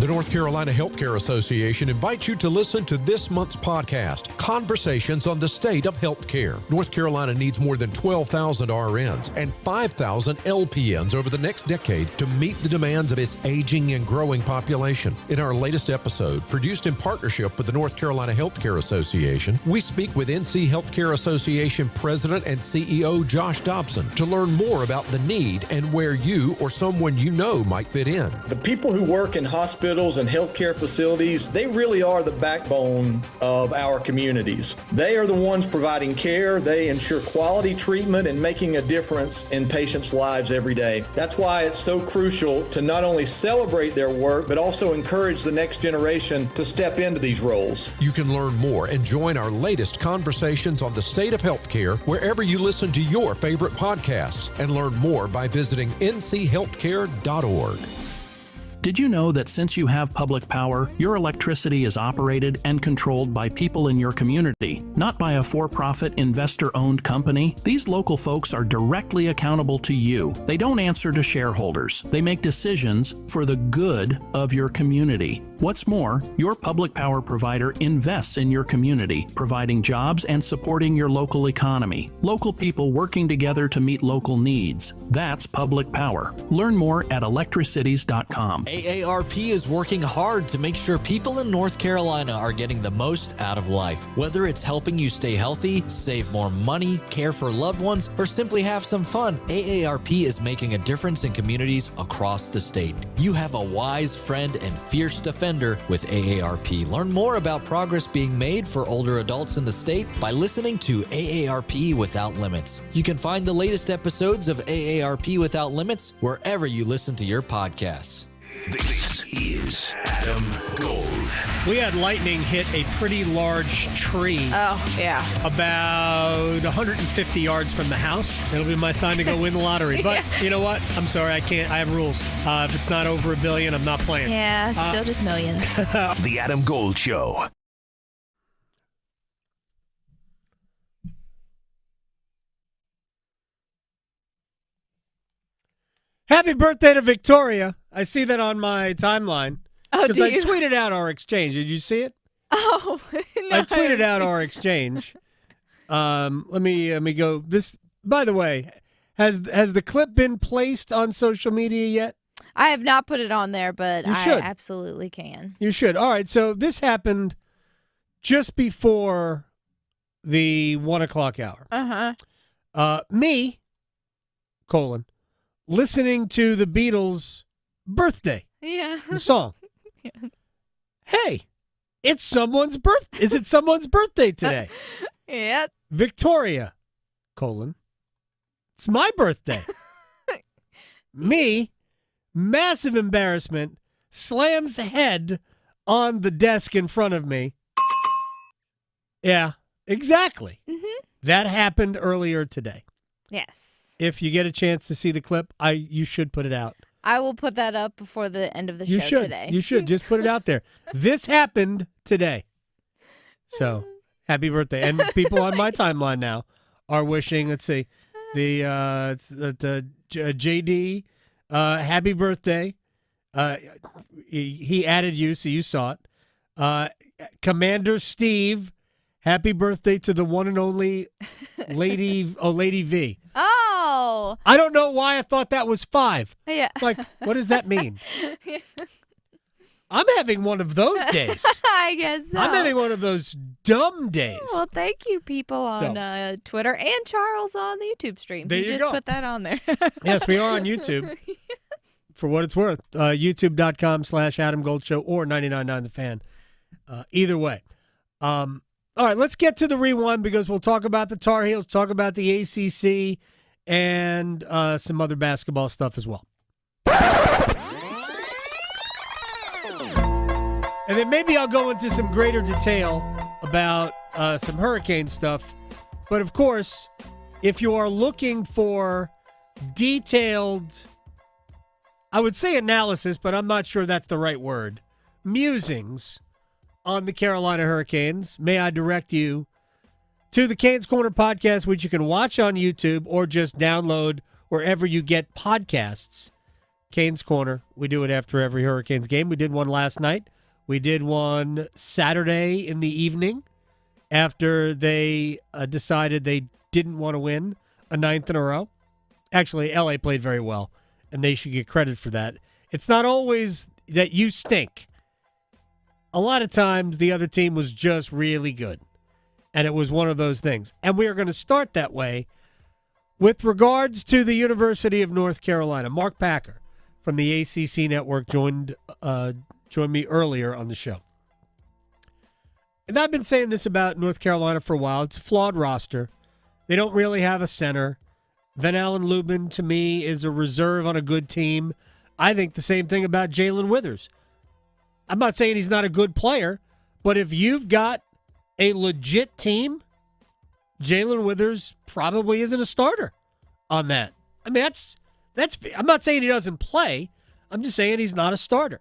The North Carolina Healthcare Association invites you to listen to this month's podcast, Conversations on the State of Healthcare. North Carolina needs more than 12,000 RNs and 5,000 LPNs over the next decade to meet the demands of its aging and growing population. In our latest episode, produced in partnership with the North Carolina Healthcare Association, we speak with NC Healthcare Association President and CEO Josh Dobson to learn more about the need and where you or someone you know might fit in. The people who work in hospitals and healthcare facilities, they really are the backbone of our communities. They are the ones providing care. They ensure quality treatment and making a difference in patients' lives every day. That's why it's so crucial to not only celebrate their work, but also encourage the next generation to step into these roles. You can learn more and join our latest Conversations on the State of Healthcare wherever you listen to your favorite podcasts, and learn more by visiting nchealthcare.org. Did you know that since you have public power, your electricity is operated and controlled by people in your community, not by a for-profit investor-owned company? These local folks are directly accountable to you. They don't answer to shareholders. They make decisions for the good of your community. What's more, your public power provider invests in your community, providing jobs and supporting your local economy. Local people working together to meet local needs. That's public power. Learn more at electricities.com. AARP is working hard to make sure people in North Carolina are getting the most out of life. Whether it's helping you stay healthy, save more money, care for loved ones, or simply have some fun, AARP is making a difference in communities across the state. You have a wise friend and fierce defender with AARP. Learn more about progress being made for older adults in the state by listening to AARP Without Limits. You can find the latest episodes of AARP Without Limits wherever you listen to your podcasts. This is Adam Gold. We had lightning hit a pretty large tree. Oh, yeah. About 150 yards from the house. It'll be my sign to go win the lottery. But you know what? I'm sorry, I can't. I have rules. If it's not over $1 billion, I'm not playing. Yeah, still just millions. The Adam Gold Show. Happy birthday to Victoria. I see that on my timeline. Oh, because do I you? tweeted out our exchange. Did you see it? Oh, no. I tweeted out our exchange. Let me go. This, by the way, has the clip been placed on social media yet? I have not put it on there, but You I should. absolutely can. You should. All right. So this happened just before the 1 o'clock hour. Me, listening to the Beatles' birthday Yeah. song. Hey, it's someone's birthday. Is it someone's birthday today? Yep. Victoria, it's my birthday. Me, massive embarrassment, slams head on the desk in front of me. Yeah, exactly. That happened earlier today. Yes. If you get a chance to see the clip, you should put it out. I will put that up before the end of the You show should. today. You should. Just put it out there. This happened today. So, happy birthday. And people on my timeline now are wishing, let's see, JD, happy birthday. He added you, so you saw it. Commander Steve, happy birthday to the one and only Lady V. Oh. I don't know why I thought that was 5. Yeah. Like, what does that mean? I'm having one of those days. I guess so. I'm having one of those dumb days. Well, thank you, people on Twitter and Charles on the YouTube stream. There you just go. put that on there. Yes, we are on YouTube. For what it's worth, youtube.com/Adam Gold Show or 99.9 The Fan. Either way. All right, let's get to the rewind because we'll talk about the Tar Heels, talk about the ACC, and some other basketball stuff as well. And then maybe I'll go into some greater detail about some hurricane stuff. But, of course, if you are looking for detailed, I would say analysis, but I'm not sure that's the right word, musings on the Carolina Hurricanes, may I direct you to the Canes Corner podcast, which you can watch on YouTube or just download wherever you get podcasts. Canes Corner. We do it after every Hurricanes game. We did one last night. We did one Saturday in the evening after they decided they didn't want to win a 9th in a row. Actually, LA played very well, and they should get credit for that. It's not always that you stink. A lot of times the other team was just really good, and it was one of those things. And we are going to start that way with regards to the University of North Carolina. Mark Packer from the ACC Network joined me earlier on the show. And I've been saying this about North Carolina for a while. It's a flawed roster. They don't really have a center. Van Allen Lubin, to me, is a reserve on a good team. I think the same thing about Jalen Withers. I'm not saying he's not a good player, but if you've got a legit team, Jalen Withers probably isn't a starter on that. I mean, that's. I'm not saying he doesn't play. I'm just saying he's not a starter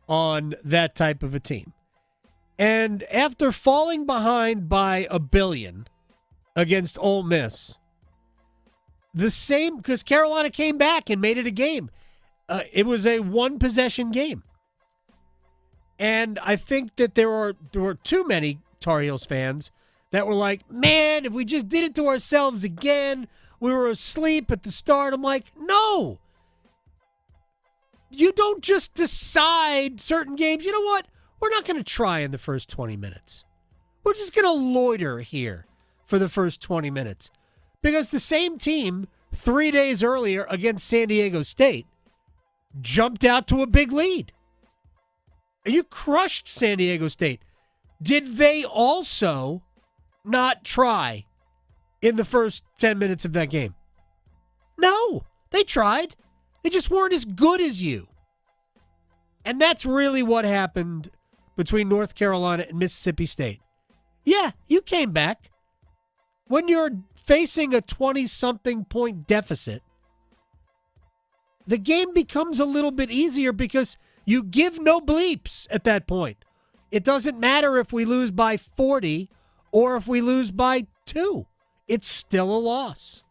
on that type of a team. And after falling behind by $1 billion against Ole Miss, because Carolina came back and made it a game. It was a one-possession game. And I think that there were too many Tar Heels fans that were like, man, if we just did it to ourselves again, we were asleep at the start. I'm like, no. You don't just decide certain games. You know what? We're not going to try in the first 20 minutes. We're just going to loiter here for the first 20 minutes. Because the same team 3 days earlier against San Diego State jumped out to a big lead. You crushed San Diego State. Did they also not try in the first 10 minutes of that game? No, they tried. They just weren't as good as you. And that's really what happened between North Carolina and Mississippi State. Yeah, you came back. When you're facing a 20-something point deficit, the game becomes a little bit easier because you give no bleeps at that point. It doesn't matter if we lose by 40 or if we lose by 2. It's still a loss.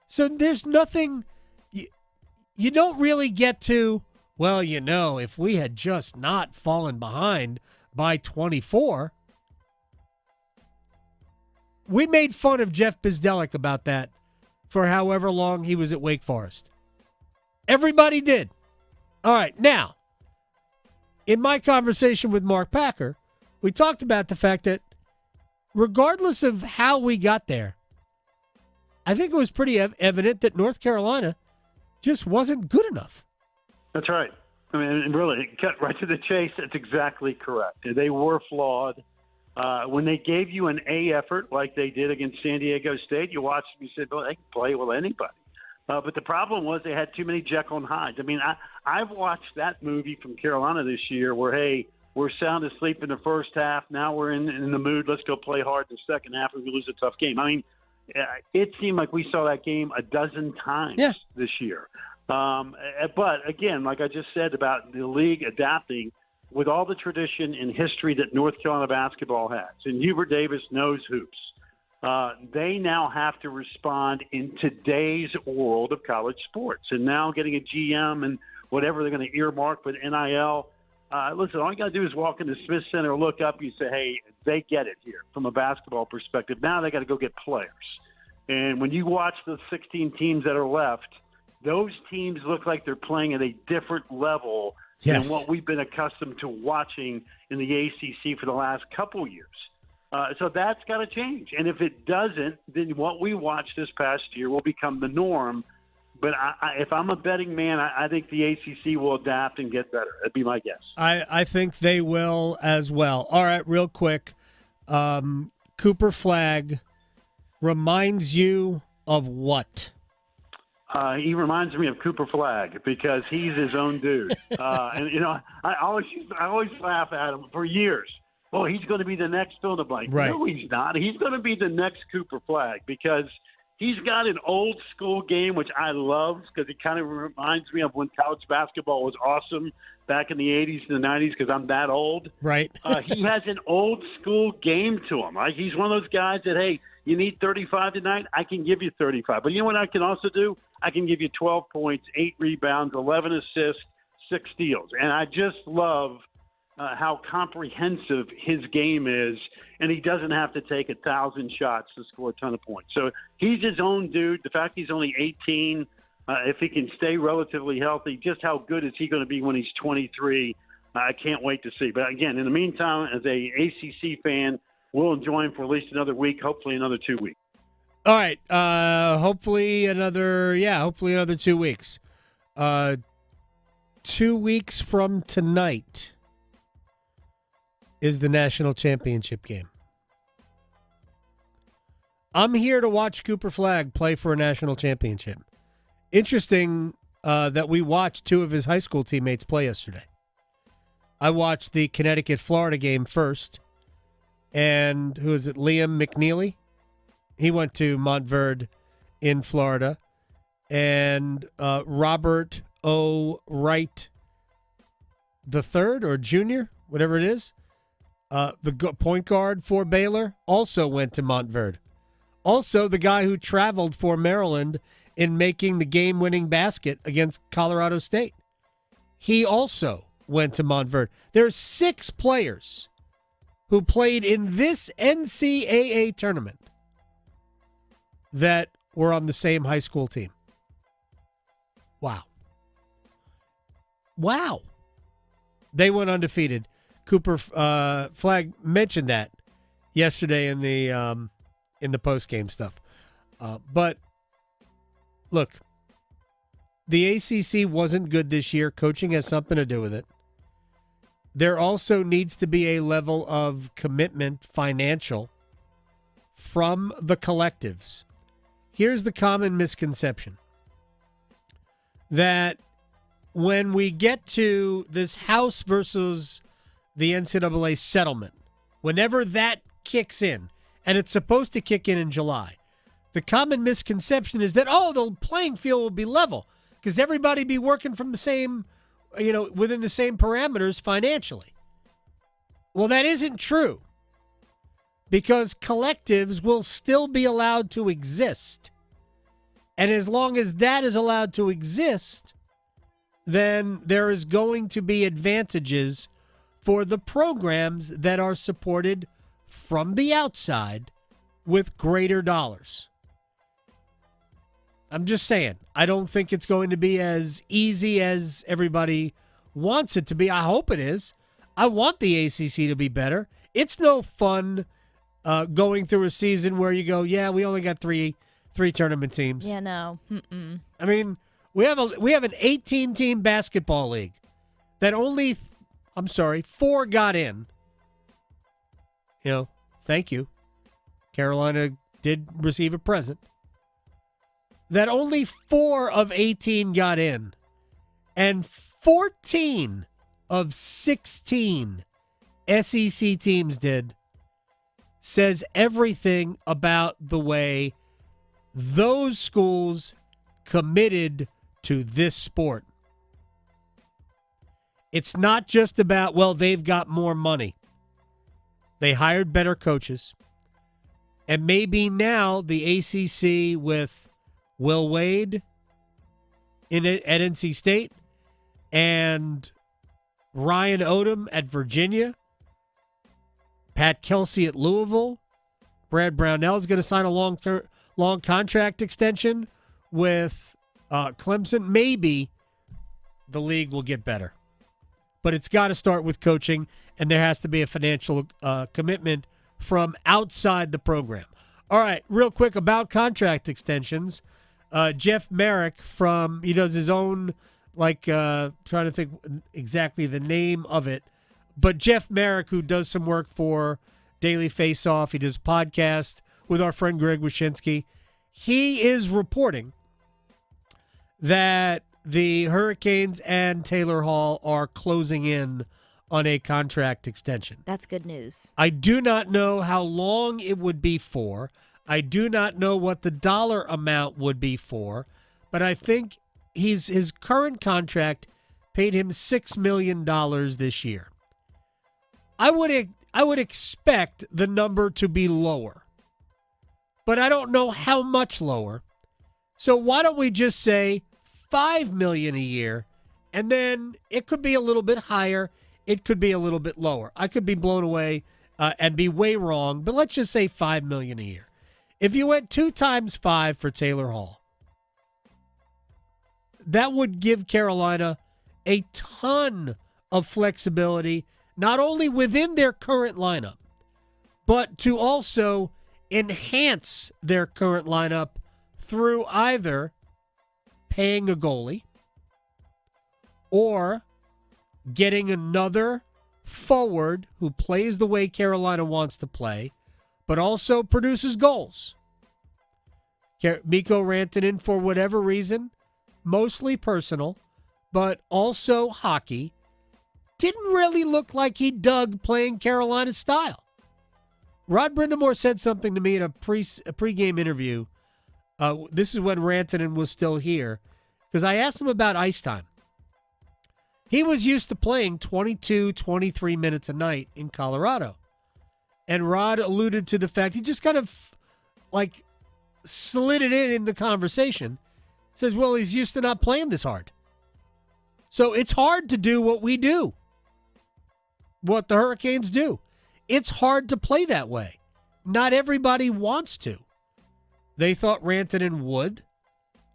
So there's nothing, you don't really get to, well, if we had just not fallen behind by 24. We made fun of Jeff Bizdelek about that for however long he was at Wake Forest. Everybody did. All right, now, in my conversation with Mark Packer, we talked about the fact that regardless of how we got there, I think it was pretty evident that North Carolina just wasn't good enough. That's right. I mean, really, cut right to the chase. That's exactly correct. They were flawed. When they gave you an A effort like they did against San Diego State, you watched them, you said, well, they can play with anybody. But the problem was they had too many Jekyll and Hydes. I mean, I've watched that movie from Carolina this year where, hey, we're sound asleep in the first half. Now we're in the mood. Let's go play hard in the second half and we lose a tough game. I mean, it seemed like we saw that game a dozen times this year. But, again, like I just said about the league adapting, with all the tradition and history that North Carolina basketball has, and Hubert Davis knows hoops, they now have to respond in today's world of college sports. And now getting a GM and whatever they're going to earmark with NIL, listen, all you got to do is walk into Smith Center, look up, you say, hey, they get it here from a basketball perspective. Now they got to go get players. And when you watch the 16 teams that are left, those teams look like they're playing at a different level than what we've been accustomed to watching in the ACC for the last couple years. So that's got to change. And if it doesn't, then what we watched this past year will become the norm. But if I'm a betting man, I think the ACC will adapt and get better. That'd be my guess. I think they will as well. All right, real quick. Cooper Flagg reminds you of what? He reminds me of Cooper Flagg because he's his own dude. And, I always laugh at him for years. Oh, he's going to be the next fill in the blank. Right. No, he's not. He's going to be the next Cooper Flagg because he's got an old school game, which I love because it kind of reminds me of when college basketball was awesome back in the 80s and the 90s because I'm that old. Right. He has an old school game to him. Right? He's one of those guys that, hey, you need 35 tonight, I can give you 35. But you know what I can also do? I can give you 12 points, 8 rebounds, 11 assists, 6 steals. And I just love how comprehensive his game is, and he doesn't have to take 1,000 shots to score a ton of points. So he's his own dude. The fact he's only 18, if he can stay relatively healthy, just how good is he going to be when he's 23? I can't wait to see. But again, in the meantime, as a ACC fan, we'll enjoy him for at least another week, hopefully another 2 weeks. All right. Hopefully another 2 weeks. 2 weeks from tonight is the national championship game. I'm here to watch Cooper Flagg play for a national championship. Interesting that we watched 2 of his high school teammates play yesterday. I watched the Connecticut-Florida game first, and who is it, Liam McNeely? He went to Montverde in Florida, and Robert O. Wright III or Jr., whatever it is, the point guard for Baylor, also went to Montverde. Also, the guy who traveled for Maryland in making the game-winning basket against Colorado State. He also went to Montverde. There are 6 players who played in this NCAA tournament that were on the same high school team. Wow. They went undefeated. Cooper Flagg mentioned that yesterday in the post-game stuff. But look, the ACC wasn't good this year. Coaching has something to do with it. There also needs to be a level of commitment, financial, from the collectives. Here's the common misconception. That when we get to this House versus the NCAA settlement, whenever that kicks in, and it's supposed to kick in July, the common misconception is that, the playing field will be level because everybody be working from the same, within the same parameters financially. Well, that isn't true because collectives will still be allowed to exist. And as long as that is allowed to exist, then there is going to be advantages for the programs that are supported from the outside with greater dollars. I'm just saying, I don't think it's going to be as easy as everybody wants it to be. I hope it is. I want the ACC to be better. It's no fun going through a season where you go, we only got three tournament teams. Yeah, no. Mm-mm. I mean, we have an 18-team basketball league that only, 4 got in. Thank you. Carolina did receive a present. That only 4 of 18 got in. And 14 of 16 SEC teams did. Says everything about the way those schools committed to this sport. It's not just about, they've got more money. They hired better coaches. And maybe now the ACC with Will Wade at NC State and Ryan Odom at Virginia, Pat Kelsey at Louisville, Brad Brownell is going to sign a long contract extension with Clemson. Maybe the league will get better. But it's got to start with coaching, and there has to be a financial commitment from outside the program. All right, real quick about contract extensions. Jeff Merrick he does his own, trying to think exactly the name of it, but Jeff Merrick, who does some work for Daily Face-Off, he does a podcast with our friend Greg Wyshynski. He is reporting that the Hurricanes and Taylor Hall are closing in on a contract extension. That's good news. I do not know how long it would be for. I do not know what the dollar amount would be for, but I think his current contract paid him $6 million this year. I would expect the number to be lower. but I don't know how much lower. So why don't we just say $5 million a year, and then it could be a little bit higher, it could be a little bit lower. I could be blown away and be way wrong, but let's just say $5 million a year. If you went 2 times 5 for Taylor Hall, that would give Carolina a ton of flexibility, not only within their current lineup, but to also enhance their current lineup through either paying a goalie or getting another forward who plays the way Carolina wants to play, but also produces goals. Mikko Rantanen, for whatever reason, mostly personal, but also hockey, didn't really look like he dug playing Carolina style. Rod Brindamore said something to me in a pregame interview. This is when Rantanen was still here, because I asked him about ice time. He was used to playing 22, 23 minutes a night in Colorado. And Rod alluded to the fact, he just kind of like slid it in the conversation. Says, well, he's used to not playing this hard. So it's hard to do what we do, what the Hurricanes do. It's hard to play that way. Not everybody wants to. They thought Rantanen would.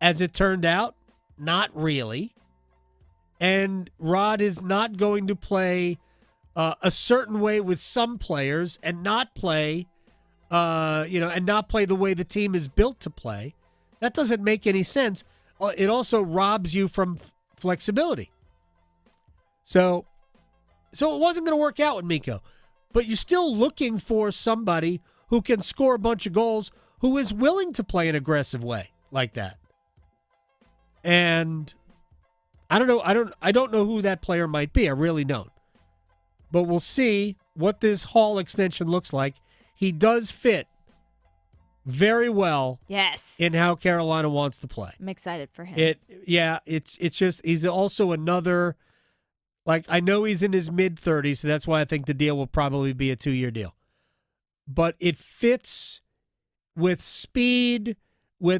As it turned out, not really. And Rod is not going to play a certain way with some players and not play, and not play the way the team is built to play. That doesn't make any sense. It also robs you from flexibility. So it wasn't going to work out with Mikko. But you're still looking for somebody who can score a bunch of goals, who is willing to play an aggressive way like that. And I don't know. I don't know who that player might be. I really don't. But we'll see what this Hall extension looks like. He does fit very well. Yes. In how Carolina wants to play. I'm excited for him. It's just he's also another. Like, I know he's in his mid-30s, so that's why I think the deal will probably be a 2-year deal. But it fits with speed,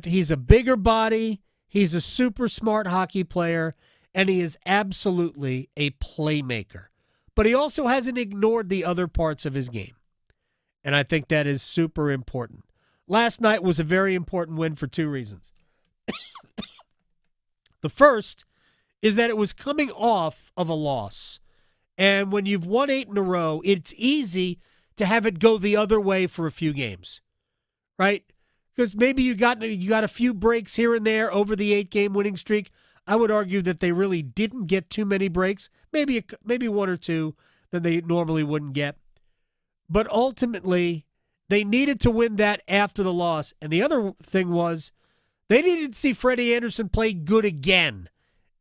he's a bigger body, he's a super smart hockey player, and he is absolutely a playmaker. But he also hasn't ignored the other parts of his game. And I think that is super important. Last night was a very important win for 2 reasons. The first is that it was coming off of a loss. And when you've won 8 in a row, it's easy to have it go the other way for a few games, right? Because maybe you got a few breaks here and there over the 8-game winning streak. I would argue that they really didn't get too many breaks, maybe 1 or 2 that they normally wouldn't get. But ultimately, they needed to win that after the loss. And the other thing was they needed to see Freddie Anderson play good again.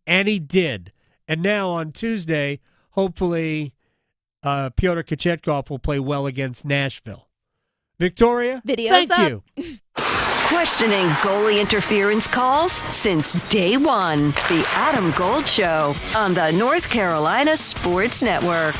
And he did. And now on Tuesday, hopefully, Pyotr Kochetkov will play well against Nashville. Victoria, Video's thank up. you. Questioning goalie interference calls since day one. The Adam Gold Show on the North Carolina Sports Network.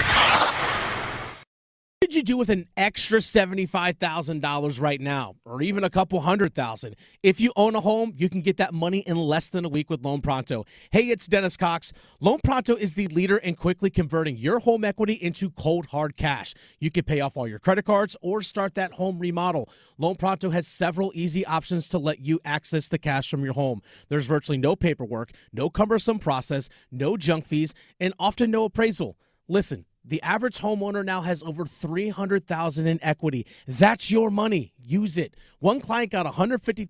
What could you do with an extra $75,000 right now, or even a couple $100,000? If you own a home, you can get that money in less than a week with Loan Pronto. Hey, it's Dennis Cox. Loan Pronto is the leader in quickly converting your home equity into cold, hard cash. You can pay off all your credit cards or start that home remodel. Loan Pronto has several easy options to let you access the cash from your home. There's virtually no paperwork, no cumbersome process, no junk fees, and often no appraisal. Listen. The average homeowner now has over $300,000 in equity. That's your money. Use it. One client got $150,000